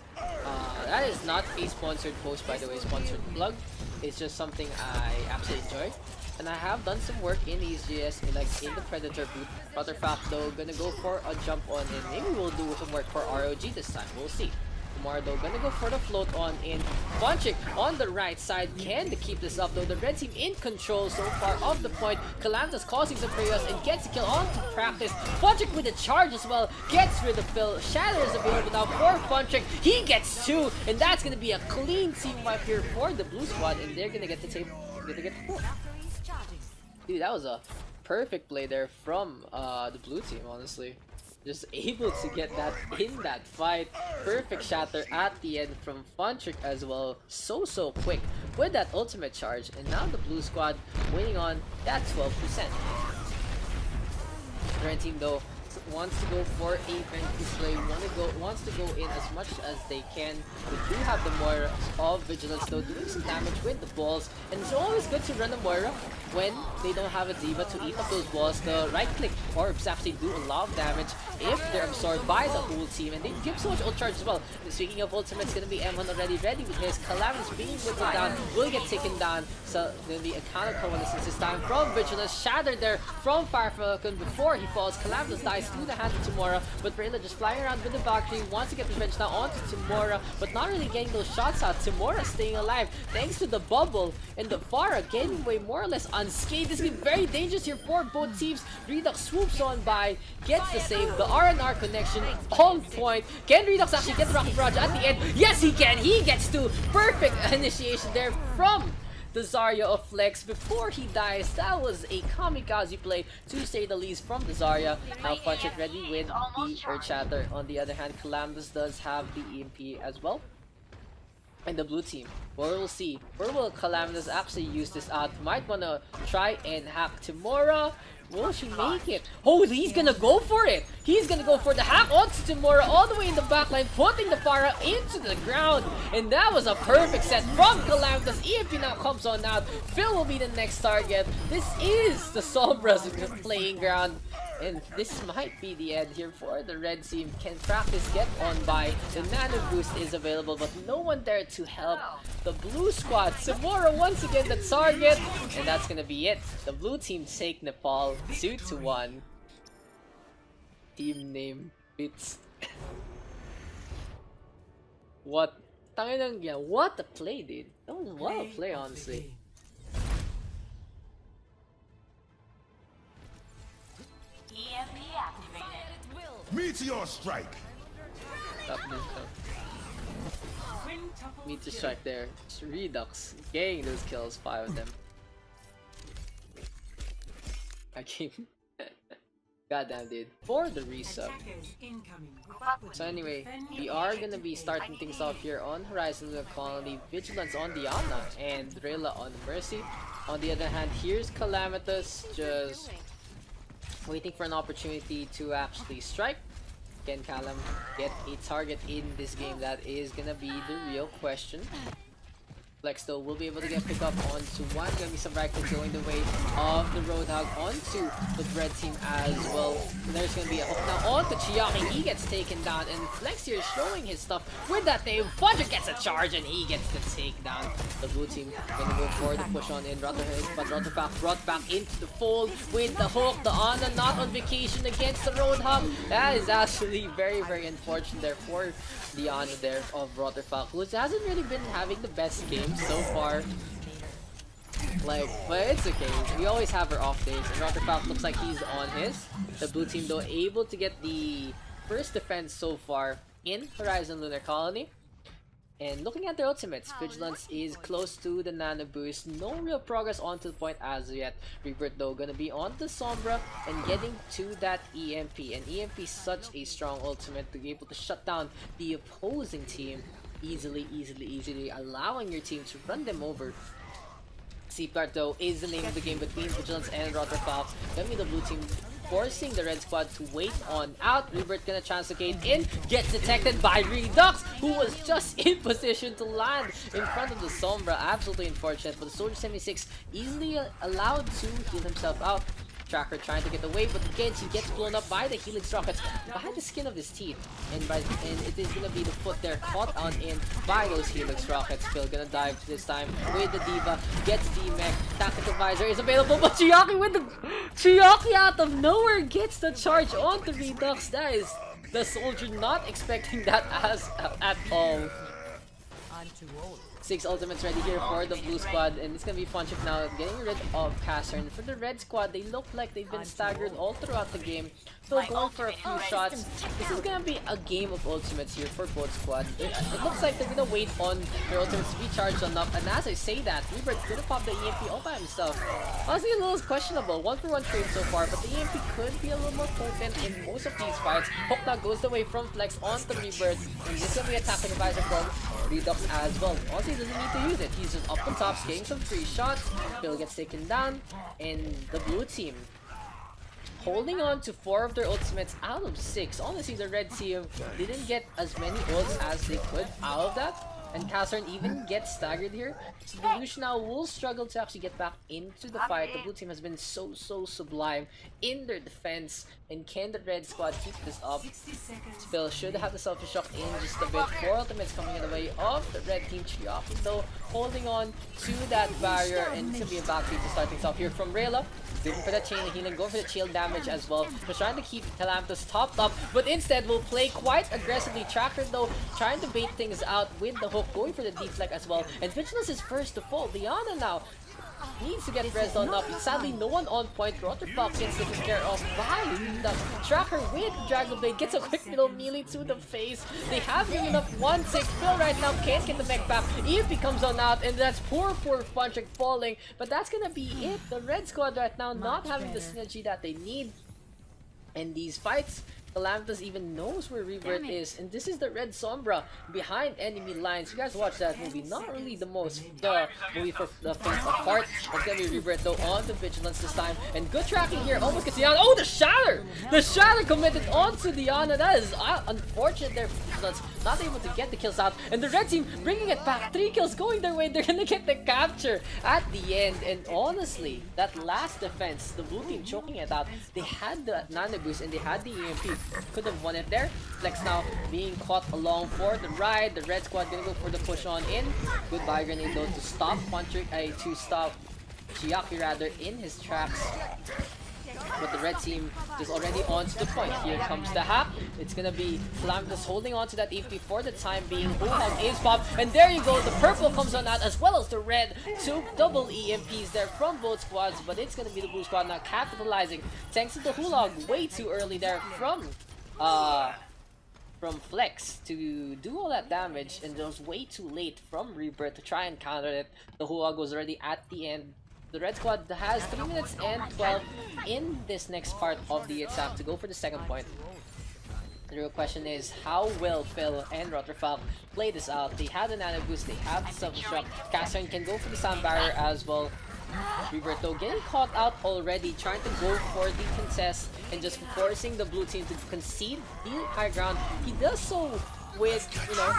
A: That is not a sponsored post, by the way, sponsored plug. It's just something I absolutely enjoy. And I have done some work in ESGS, in the Predator booth. Rotterfalk though gonna go for a jump on, and maybe we'll do some work for ROG this time. We'll see. Tomorrow though gonna go for the float on in. Bunchik on the right side. Can they keep this up though? The red team in control so far of the point. Calamitous causing some chaos and gets a kill on to Practice. Bunchik with a charge as well. Gets rid of Phil. Shatter is available now for Bunchik. He gets 2, and that's gonna be a clean team wipe here for the blue squad, and they're gonna get the tape. Gonna get the 4. Dude, that was a perfect play there from the blue team, honestly. Just able to get that in that fight. Perfect shatter at the end from Funtrick as well. So quick with that ultimate charge. And now the blue squad winning on that 12%. The red team though wants to go for a Ventus play, wants to go in as much as they can. They do have the Moira of Vigilance though, doing some damage with the balls, and it's always good to run a Moira when they don't have a diva to eat up those walls, the right click orbs actually do a lot of damage if they're absorbed by the whole team, and they give so much ult charge as well. And speaking of ultimates, gonna be M1 already ready with his Calamitous being whittled down, will get taken down. So gonna be a counter coalescence this time from Vigilance, shattered there from Fire Falcon before he falls. Calamitous dies to the hand of Tamora, but Rayla just flying around with the Valkyrie, wants to get revenge now onto Tamora, but not really getting those shots out. Tamora staying alive thanks to the bubble, and the Pharah getting away more or less unscathed. This is very dangerous here for both teams. Redux swoops on by, gets the save, the R&R connection on point. Can Redux actually get the Rocket Barrage at the end? Yes, he can! He gets to perfect initiation there from the Zarya of Flex before he dies. That was a kamikaze play to say the least from the Zarya. Now Punch It ready with the Earth Shatter. On the other hand, Calamitous does have the EMP as well. And the blue team, where we'll see, where will Calamitous actually use this out? Might wanna try and hack Tamora. Will she make it? Oh, he's gonna go for it! He's gonna go for the hack onto Tamora all the way in the backline, putting the Pharah into the ground. And that was a perfect set from Calamitous. EMP now comes on out. Phil will be the next target. This is the Sombra's playing ground. And this might be the end here for the red team. Can practice get on by. The nano boost is available, but no one there to help the blue squad. Tamora once again the target, and that's gonna be it. The blue team take Nepal 2-1. Team name fits. What? What a play, dude. That was what a play, honestly.
D: EMP activated.
C: Meteor strike.
A: Top this Meteor strike there. Redux getting those kills, 5 of them. I came. Goddamn, dude. For the resub. So anyway, we are gonna be starting things off here on Horizon Lunar Colony. Vigilance on Diana and Rayla on Mercy. On the other hand, here's Calamitous just waiting for an opportunity to actually strike. Can Calam get a target in this game? That is gonna be the real question. Flex though will be able to get picked up onto one. Gonna be some right click going the way of the Roadhog onto the red team as well. And there's gonna be a hook now onto Chiaki. He gets taken down, and Flex here showing his stuff with that name. Fudger gets a charge and he gets the takedown. The blue team gonna go for the push on in. But Rotterpack brought back into the fold with the hook. The Ana not on vacation against the Roadhog. That is actually very, very unfortunate there for the Ana there of Rotterpack, who hasn't really been having the best game so far. Like, but it's okay. We always have our off days, and Rotterpack looks like he's on his. The blue team though able to get the first defense so far in Horizon Lunar Colony. And looking at their ultimates, Vigilance is close to the nano boost. No real progress onto the point as of yet. Rebirth though gonna be on the Sombra and getting to that EMP. And EMP is such a strong ultimate to be able to shut down the opposing team easily, allowing your team to run them over. Seapart though is the name of the game between Vigilance and Rotterpack. Gonna be the blue team forcing the red squad to wait on out. Rebirth gonna translocate in, gets detected by Redux, who was just in position to land in front of the Sombra. Absolutely unfortunate, but the Soldier 76 easily allowed to heal himself out. Tracker trying to get away, but again he gets blown up by the Helix rockets behind the skin of his teeth, and it is gonna be the foot there caught on in by those Helix rockets. Phil gonna dive this time with the Diva, gets the mech. Tactical visor is available, but Chiaki out of nowhere gets the charge onto Redux. That is the Soldier not expecting that at all.
D: I'm too old.
A: 6 ultimates ready here for the blue squad, and it's gonna be fun now getting rid of Casern. For the red squad, they look like they've been staggered all throughout the game. So going for a few shots. This is gonna be a game of ultimates here for both squads. It looks like they're gonna wait on their ultimates to be charged enough, and as I say that, Rebirth's gonna pop the EMP all by himself. Honestly, a little questionable. 1-for-1 trade so far, but the EMP could be a little more potent in most of these fights. Hook now goes away from Flex onto Rebirth, and this is gonna be attacking the visor from Redux as well. Honestly, he doesn't need to use it. He's just up on top, getting some free shots. Phil gets taken down, and the blue team holding on to 4 of their ultimates out of 6. Honestly, the red team didn't get as many ults as they could out of that. And Catherine even gets staggered here. So the Lush now will struggle to actually get back into the fight. The blue team has been so sublime in their defense. And can the red squad keep this up? Spill should have the selfish shock in just a bit. 4 ultimates coming in the way of the red team. Chiaki though holding on to that barrier, and it's gonna be a back to start things off here from Rayla. Looking for that chain of healing, going for the shield damage as well. Just trying to keep Calamitous topped up, but instead will play quite aggressively. Tracker though trying to bait things out with the hook, going for the deflect as well. And Vigilance is first to fall. Liana now needs to get pressed on up. Sadly, no one on point. Rotterfox gets taken care of by the Tracker with Dragon Blade. Gets a quick little melee to the face. They have him enough 1-6. Phil right now can't get the mech back. EMP comes on out, and that's poor Funchik falling. But that's gonna be it. The red squad right now not having the synergy that they need in these fights. Calamitous even knows where Rebirth is, and this is the Red Sombra behind enemy lines. You guys watch that movie, not really the most movie for the faint of heart. It's gonna be Rebirth though on the Vigilance this time, and good tracking here, almost gets Diana. Oh, the Shatter! The Shatter committed onto Diana. That is unfortunate there. Vigilance not able to get the kills out, and the red team bringing it back. 3 kills going their way. They're gonna get the capture at the end, and honestly, that last defense, the blue team choking it out. They had the nano boost and they had the EMP. Could have won it there. Flex now being caught along for the ride. The red squad gonna go for the push on in. Goodbye grenade though to stop Funchik, to stop Chiaki rather in his tracks. But the red team is already on to the point. Here comes the hack. It's gonna be Calamitous holding on to that EMP for the time being. Wuhan is pop, and there you go. The purple comes on out as well as the red. 2 double EMPs there from both squads, but it's gonna be the blue squad now capitalizing thanks to the Hulog way too early there from Flex to do all that damage, and it was way too late from Rebirth to try and counter it. The Hulog was already at the end. The red squad has 3 minutes and 12 in this next part of the attack to go for the second point. The real question is, how will Phil and Rotterfalk play this out? They have the nano boost, they have the self-destruct. Catherine can go for the sound barrier as well. Rebirth though getting caught out already, trying to go for the contest and just forcing the blue team to concede the high ground. He does so with,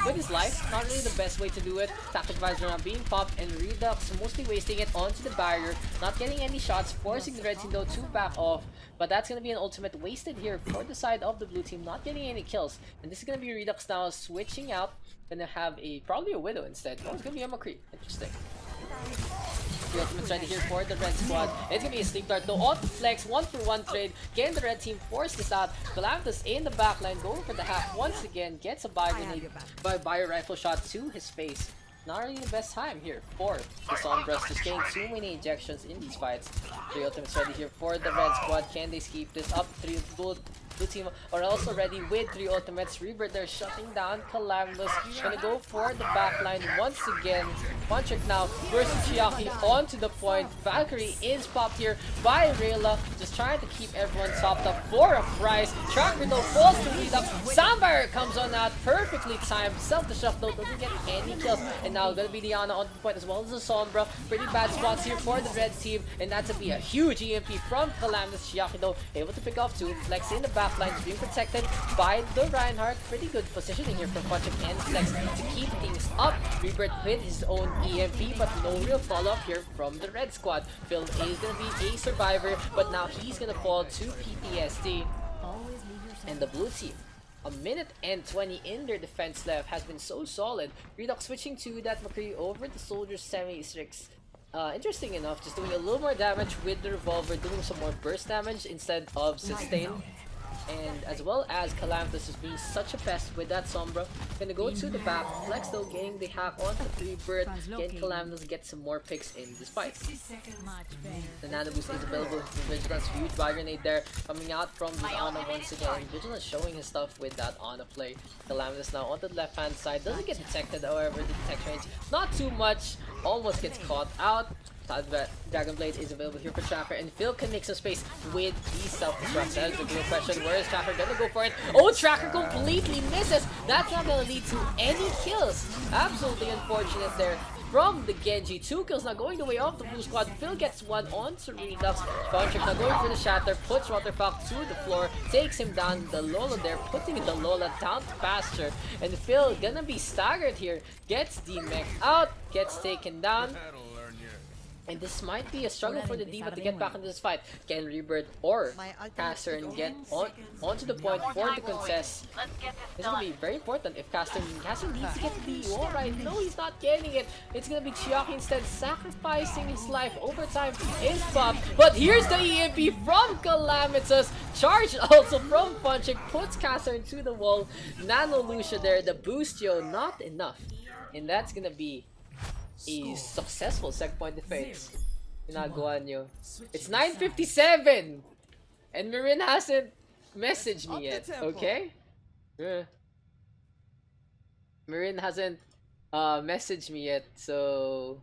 A: with his life. Not really the best way to do it. Tactic Visor now being popped, and Redux mostly wasting it onto the barrier, not getting any shots, forcing the red team though to back off. But that's gonna be an ultimate wasted here for the side of the blue team, not getting any kills. And this is gonna be Redux now switching out, gonna have probably a Widow instead. Oh, it's gonna be a McCree. Interesting. The ultimate's ready here for the red squad. It's gonna be a sleep dart though on the Flex, 1-for-1 trade. Can the red team force this out? Calamitous in the backline going for the hack once again. Gets a bio grenade by a rifle shot to his face. Not really the best time here for the Sombras, just getting too many ejections in these fights. 3 ultimates ready here for the red squad. Can they keep this up? 3 blue team are also ready with 3 ultimates. Rebirth, they're shutting down Calamitous. Gonna go for the backline once again. Funchik now versus Chiaki onto the point. Valkyrie is popped here by Rayla, just trying to keep everyone topped up for a price. Tracker though falls to lead up. Soundbarrier comes on out, perfectly timed. Self-destruct though doesn't get any kills. And now gonna be Diana on the point as well as the Sombra. Pretty bad spots here for the red team, and that's gonna be a huge EMP from Calamitous. Chiaki though able to pick off 2. Flex in the backline is being protected by the Reinhardt. Pretty good positioning here from Funchik and Flex to keep things up. Rebirth with his own EMP, but no real follow-up here from the red squad. Phil is gonna be a survivor, but now he's gonna fall to PTSD. And the blue team, 1 minute and 20 in their defense left, has been so solid. Redux switching to that McCree over the Soldier semi-6. Interesting enough, just doing a little more damage with the revolver, doing some more burst damage instead of sustain. And as well as Calamitous is being such a pest with that Sombra. Gonna go to the back. Flex though getting the hack on the 3-bird. Can Calamitous get some more picks in this fight? The nano boost is available for Vigilance. Huge bio grenade there coming out from the Ana once again. Vigilance showing his stuff with that Ana play. Calamitous now on the left hand side. Doesn't get detected, however. The detection range not too much. Almost gets caught out. Dragon Blade is available here for Tracker, and Phil can make some space with these self-destructs. That is the real question. Where is Tracker gonna go for it? Oh, Tracker completely misses! That's not gonna lead to any kills. Absolutely unfortunate there from the Genji. 2 kills now going the way of the blue squad. Phil gets one onto Redux. Funtrick now going for the shatter, puts Waterfalk to the floor, takes him down. The Lola there, putting the Lola down to pasture. And Phil gonna be staggered here. Gets the mech out, gets taken down. And this might be a struggle for the D.Va to get back into this fight. Can Rebirth or Caster get onto the point for the contest? This is going to be very important if Caster needs to get the wall right. No, he's not getting it. It's going to be Chiaki instead, sacrificing his life. Overtime is popped. But here's the EMP from Calamitous. Charge also from Funchick. Puts Caster into the wall. Nano Lucia there. The boostio not enough. And that's going to be a successful second point defense. Ginagawa nyo. It's 9:57! And Marin hasn't messaged me yet, okay? Marin hasn't messaged me yet, so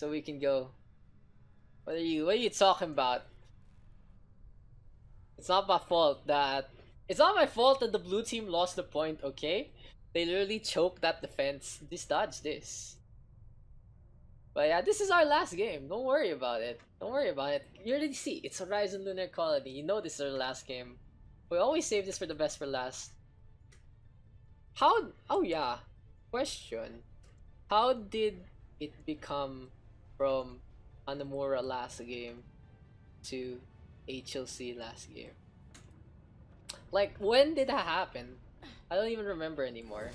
A: we can go. What are you talking about? It's not my fault that the blue team lost the point, okay? They literally choked that defense. Just dodge this. But yeah, this is our last game. Don't worry about it. Don't worry about it. You already see, it's Horizon Lunar Colony. You know this is our last game. We always save this for the best for last. Oh yeah. Question. How did it become from Hanamura last game to HLC last game? Like, when did that happen? I don't even remember anymore.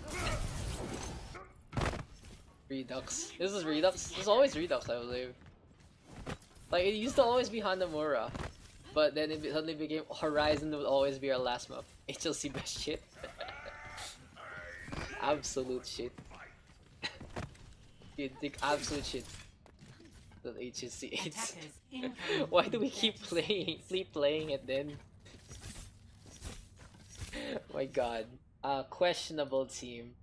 A: Redux. This is Redux. This is always Redux, I believe. Like, it used to always be Hanamura, but then it suddenly became Horizon would always be our last map. HLC best shit. Absolute shit. Dude, absolute shit. The HLC 8. Why do we keep playing it then? My god. Questionable team.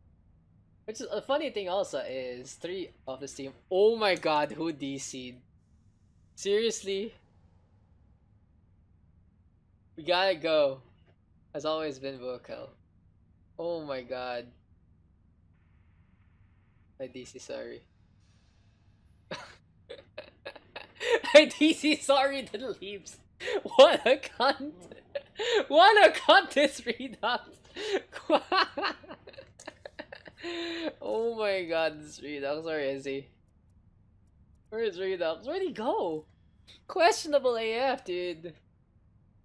A: Which is a funny thing also is 3 of this team. Oh my god, who DC'd? Seriously? We gotta go. Has always been vocal. Oh my god. I DC sorry. I DC sorry that leaves. What a cunt! What a cunt this Redux! Oh my god, this Redux, where is he? Where is Redux? Where'd he go? Questionable AF, dude.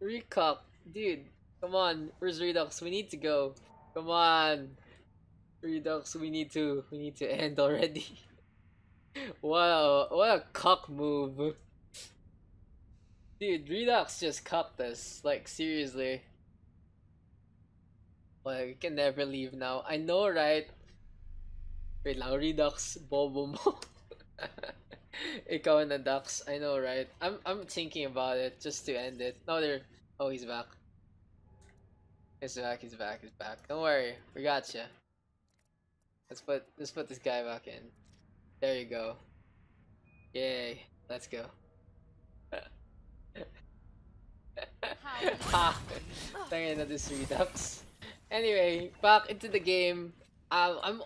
A: Recock, dude. Come on, where's Redux? We need to go. Come on. Redux, we need to end already. Wow, what a cock move. Dude, Redux just cucked us. Like, seriously. Like, we can never leave now. I know, right? Wait lang, Redux, bobo mo. Ikaw na Daks. I know, right? I'm thinking about it just to end it. No, there. Oh, he's back. He's back. Don't worry, we gotcha. Let's put this guy back in. There you go. Yay! Let's go. Ha! Tangin na this Redux. Anyway, back into the game. I'm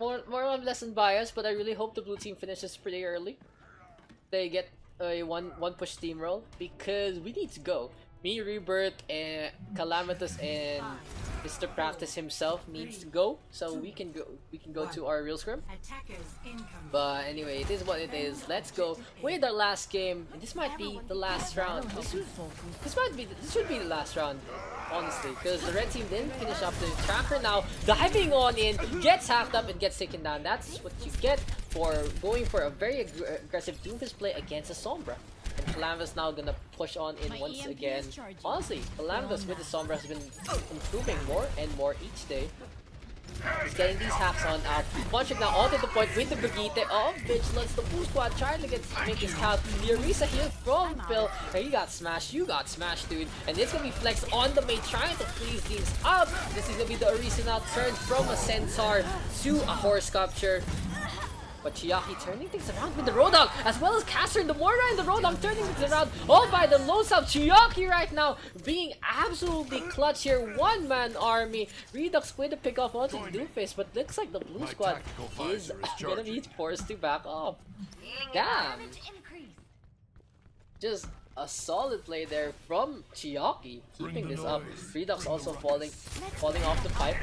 A: more or less biased, but I really hope the blue team finishes pretty early. They get a one push steamroll because we need to go. Me, Rebirth, and Calamitous, and Mr. Practice himself needs to go, so we can go to our real scrim. But anyway, it is what it is. Let's go with our last game. And this might be the last round. This should be the last round, honestly, because the red team didn't finish up the tracker. Now diving on in, gets hacked up and gets taken down. That's what you get for going for a very aggressive Doomfist play against a Sombra. And Calamitous now gonna push on in once again. Honestly, Calamitous with the Sombra has been improving more and more each day. He's getting these hacks on out. Funchick now onto the point with the Brigitte of Vigilance. The Blue Squad trying to make his count. The Orisa here from Phil. And he got smashed. You got smashed, dude. And it's gonna be Flex on the mate trying to freeze teams up. This is gonna be the Orisa now turned from a Centaur to a Horse Sculpture. But Chiaki turning things around with the Roadhog, as well as Caster and the Moira and the Roadhog turning things around all by the low sub. Chiaki right now being absolutely clutch here. One-man army. Redux with a pick off onto the Doomface, but looks like the blue squad is gonna be forced to back off. Damn. Just a solid play there from Chiaki, keeping this up. Redux also falling off the pipe.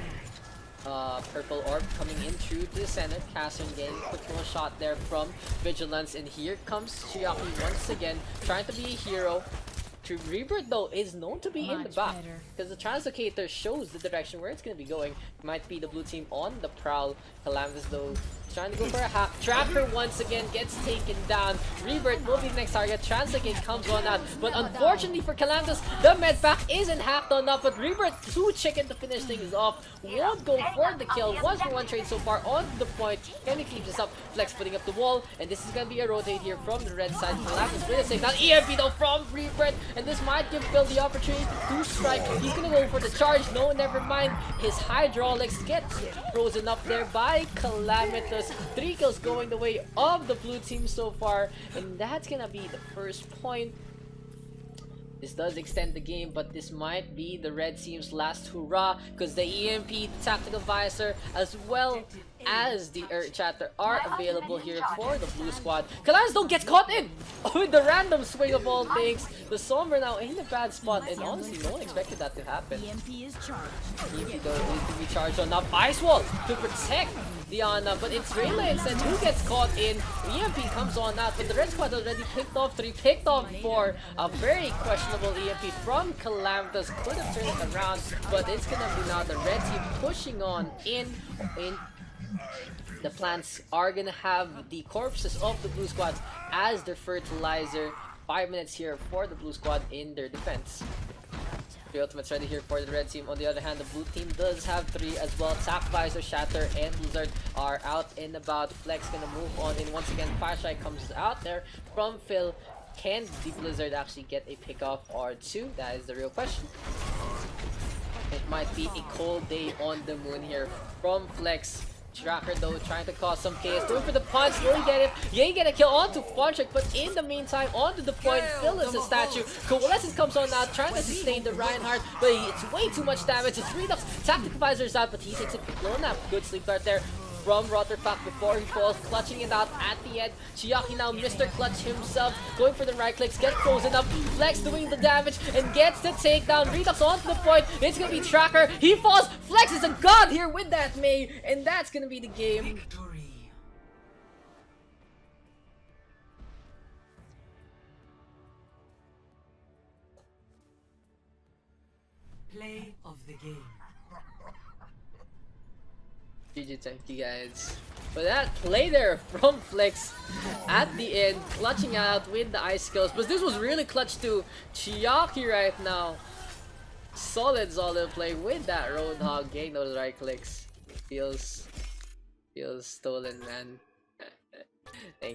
A: Purple orb coming in through to the center. Cassian getting a quick little shot there from Vigilance, and here comes Chiaki once again, trying to be a hero. Rebirth though is known to be in the back because the translocator shows the direction where it's going to be going. Might be the blue team on the prowl. Calamitous though trying to go for a hack. Tracker once again gets taken down. Rebirth will be the next target. Translocate comes on out, but unfortunately for Calamitous, the med pack isn't hacked on up, but Rebirth too chicken to finish things off. Won't go for the kill. 1-for-1 trade so far on the point. Can he keep this up? Flex putting up the wall, and this is going to be a rotate here from the red side. Calamitous with a take down. EMP though from Rebirth, and this might give Phil the opportunity to strike. He's gonna go for the charge. No, never mind. His hydraulics get frozen up there by Calamitous. 3 kills going the way of the blue team so far, and that's gonna be the first point. This does extend the game, but this might be the red team's last hurrah, because the EMP, the tactical visor, as well as the Earth Chatter are available here for the blue squad. Calamitous don't get caught in with the random swing of all things. The Somber now in a bad spot, and honestly, no one expected that to happen.
B: EMP is charged.
A: EMP though needs to be charged on up. Ice Wall to protect Diana, but it's Rayla instead who gets caught in. EMP comes on out, but the red squad already picked off 3, picked off 4. A very questionable EMP from Calamitous. Could have turned it around, but it's gonna be now the red team pushing on in. The plants are gonna have the corpses of the blue squad as their fertilizer. 5 minutes here for the blue squad in their defense. 3 ultimates ready here for the red team. On the other hand, the blue team does have 3 as well. Tap, Visor, Shatter, and Blizzard are out and about. Flex gonna move on in once again. Fireshine comes out there from Phil. Can the Blizzard actually get a pickoff or 2? That is the real question. It might be a cold day on the moon here from Flex. Tracker though trying to cause some chaos, going for the punch, will he get it? Yeah, he get a kill onto Funcheck, but in the meantime, onto the point, Phil is a statue. Coalescence comes on now, trying to sustain the Reinhardt, but it's way too much damage. It's Redux, tactical visors out, but he takes a quick blow nap. Good sleep dart there from Rotterpack before he falls, clutching it out at the end. Chiaki now, Mr. Clutch himself, going for the right clicks, gets frozen up. Flex doing the damage and gets the takedown. Redux onto the point. It's gonna be Tracker. He falls. Flex is a god here with that Mei, and that's gonna be the game.
D: Play of the game.
A: GG, thank you guys. But that play there from Flex at the end, clutching out with the ice skills. But this was really clutch too. Chiaki right now. Solid play with that Roadhog, getting those right clicks. Feels stolen, man. Thank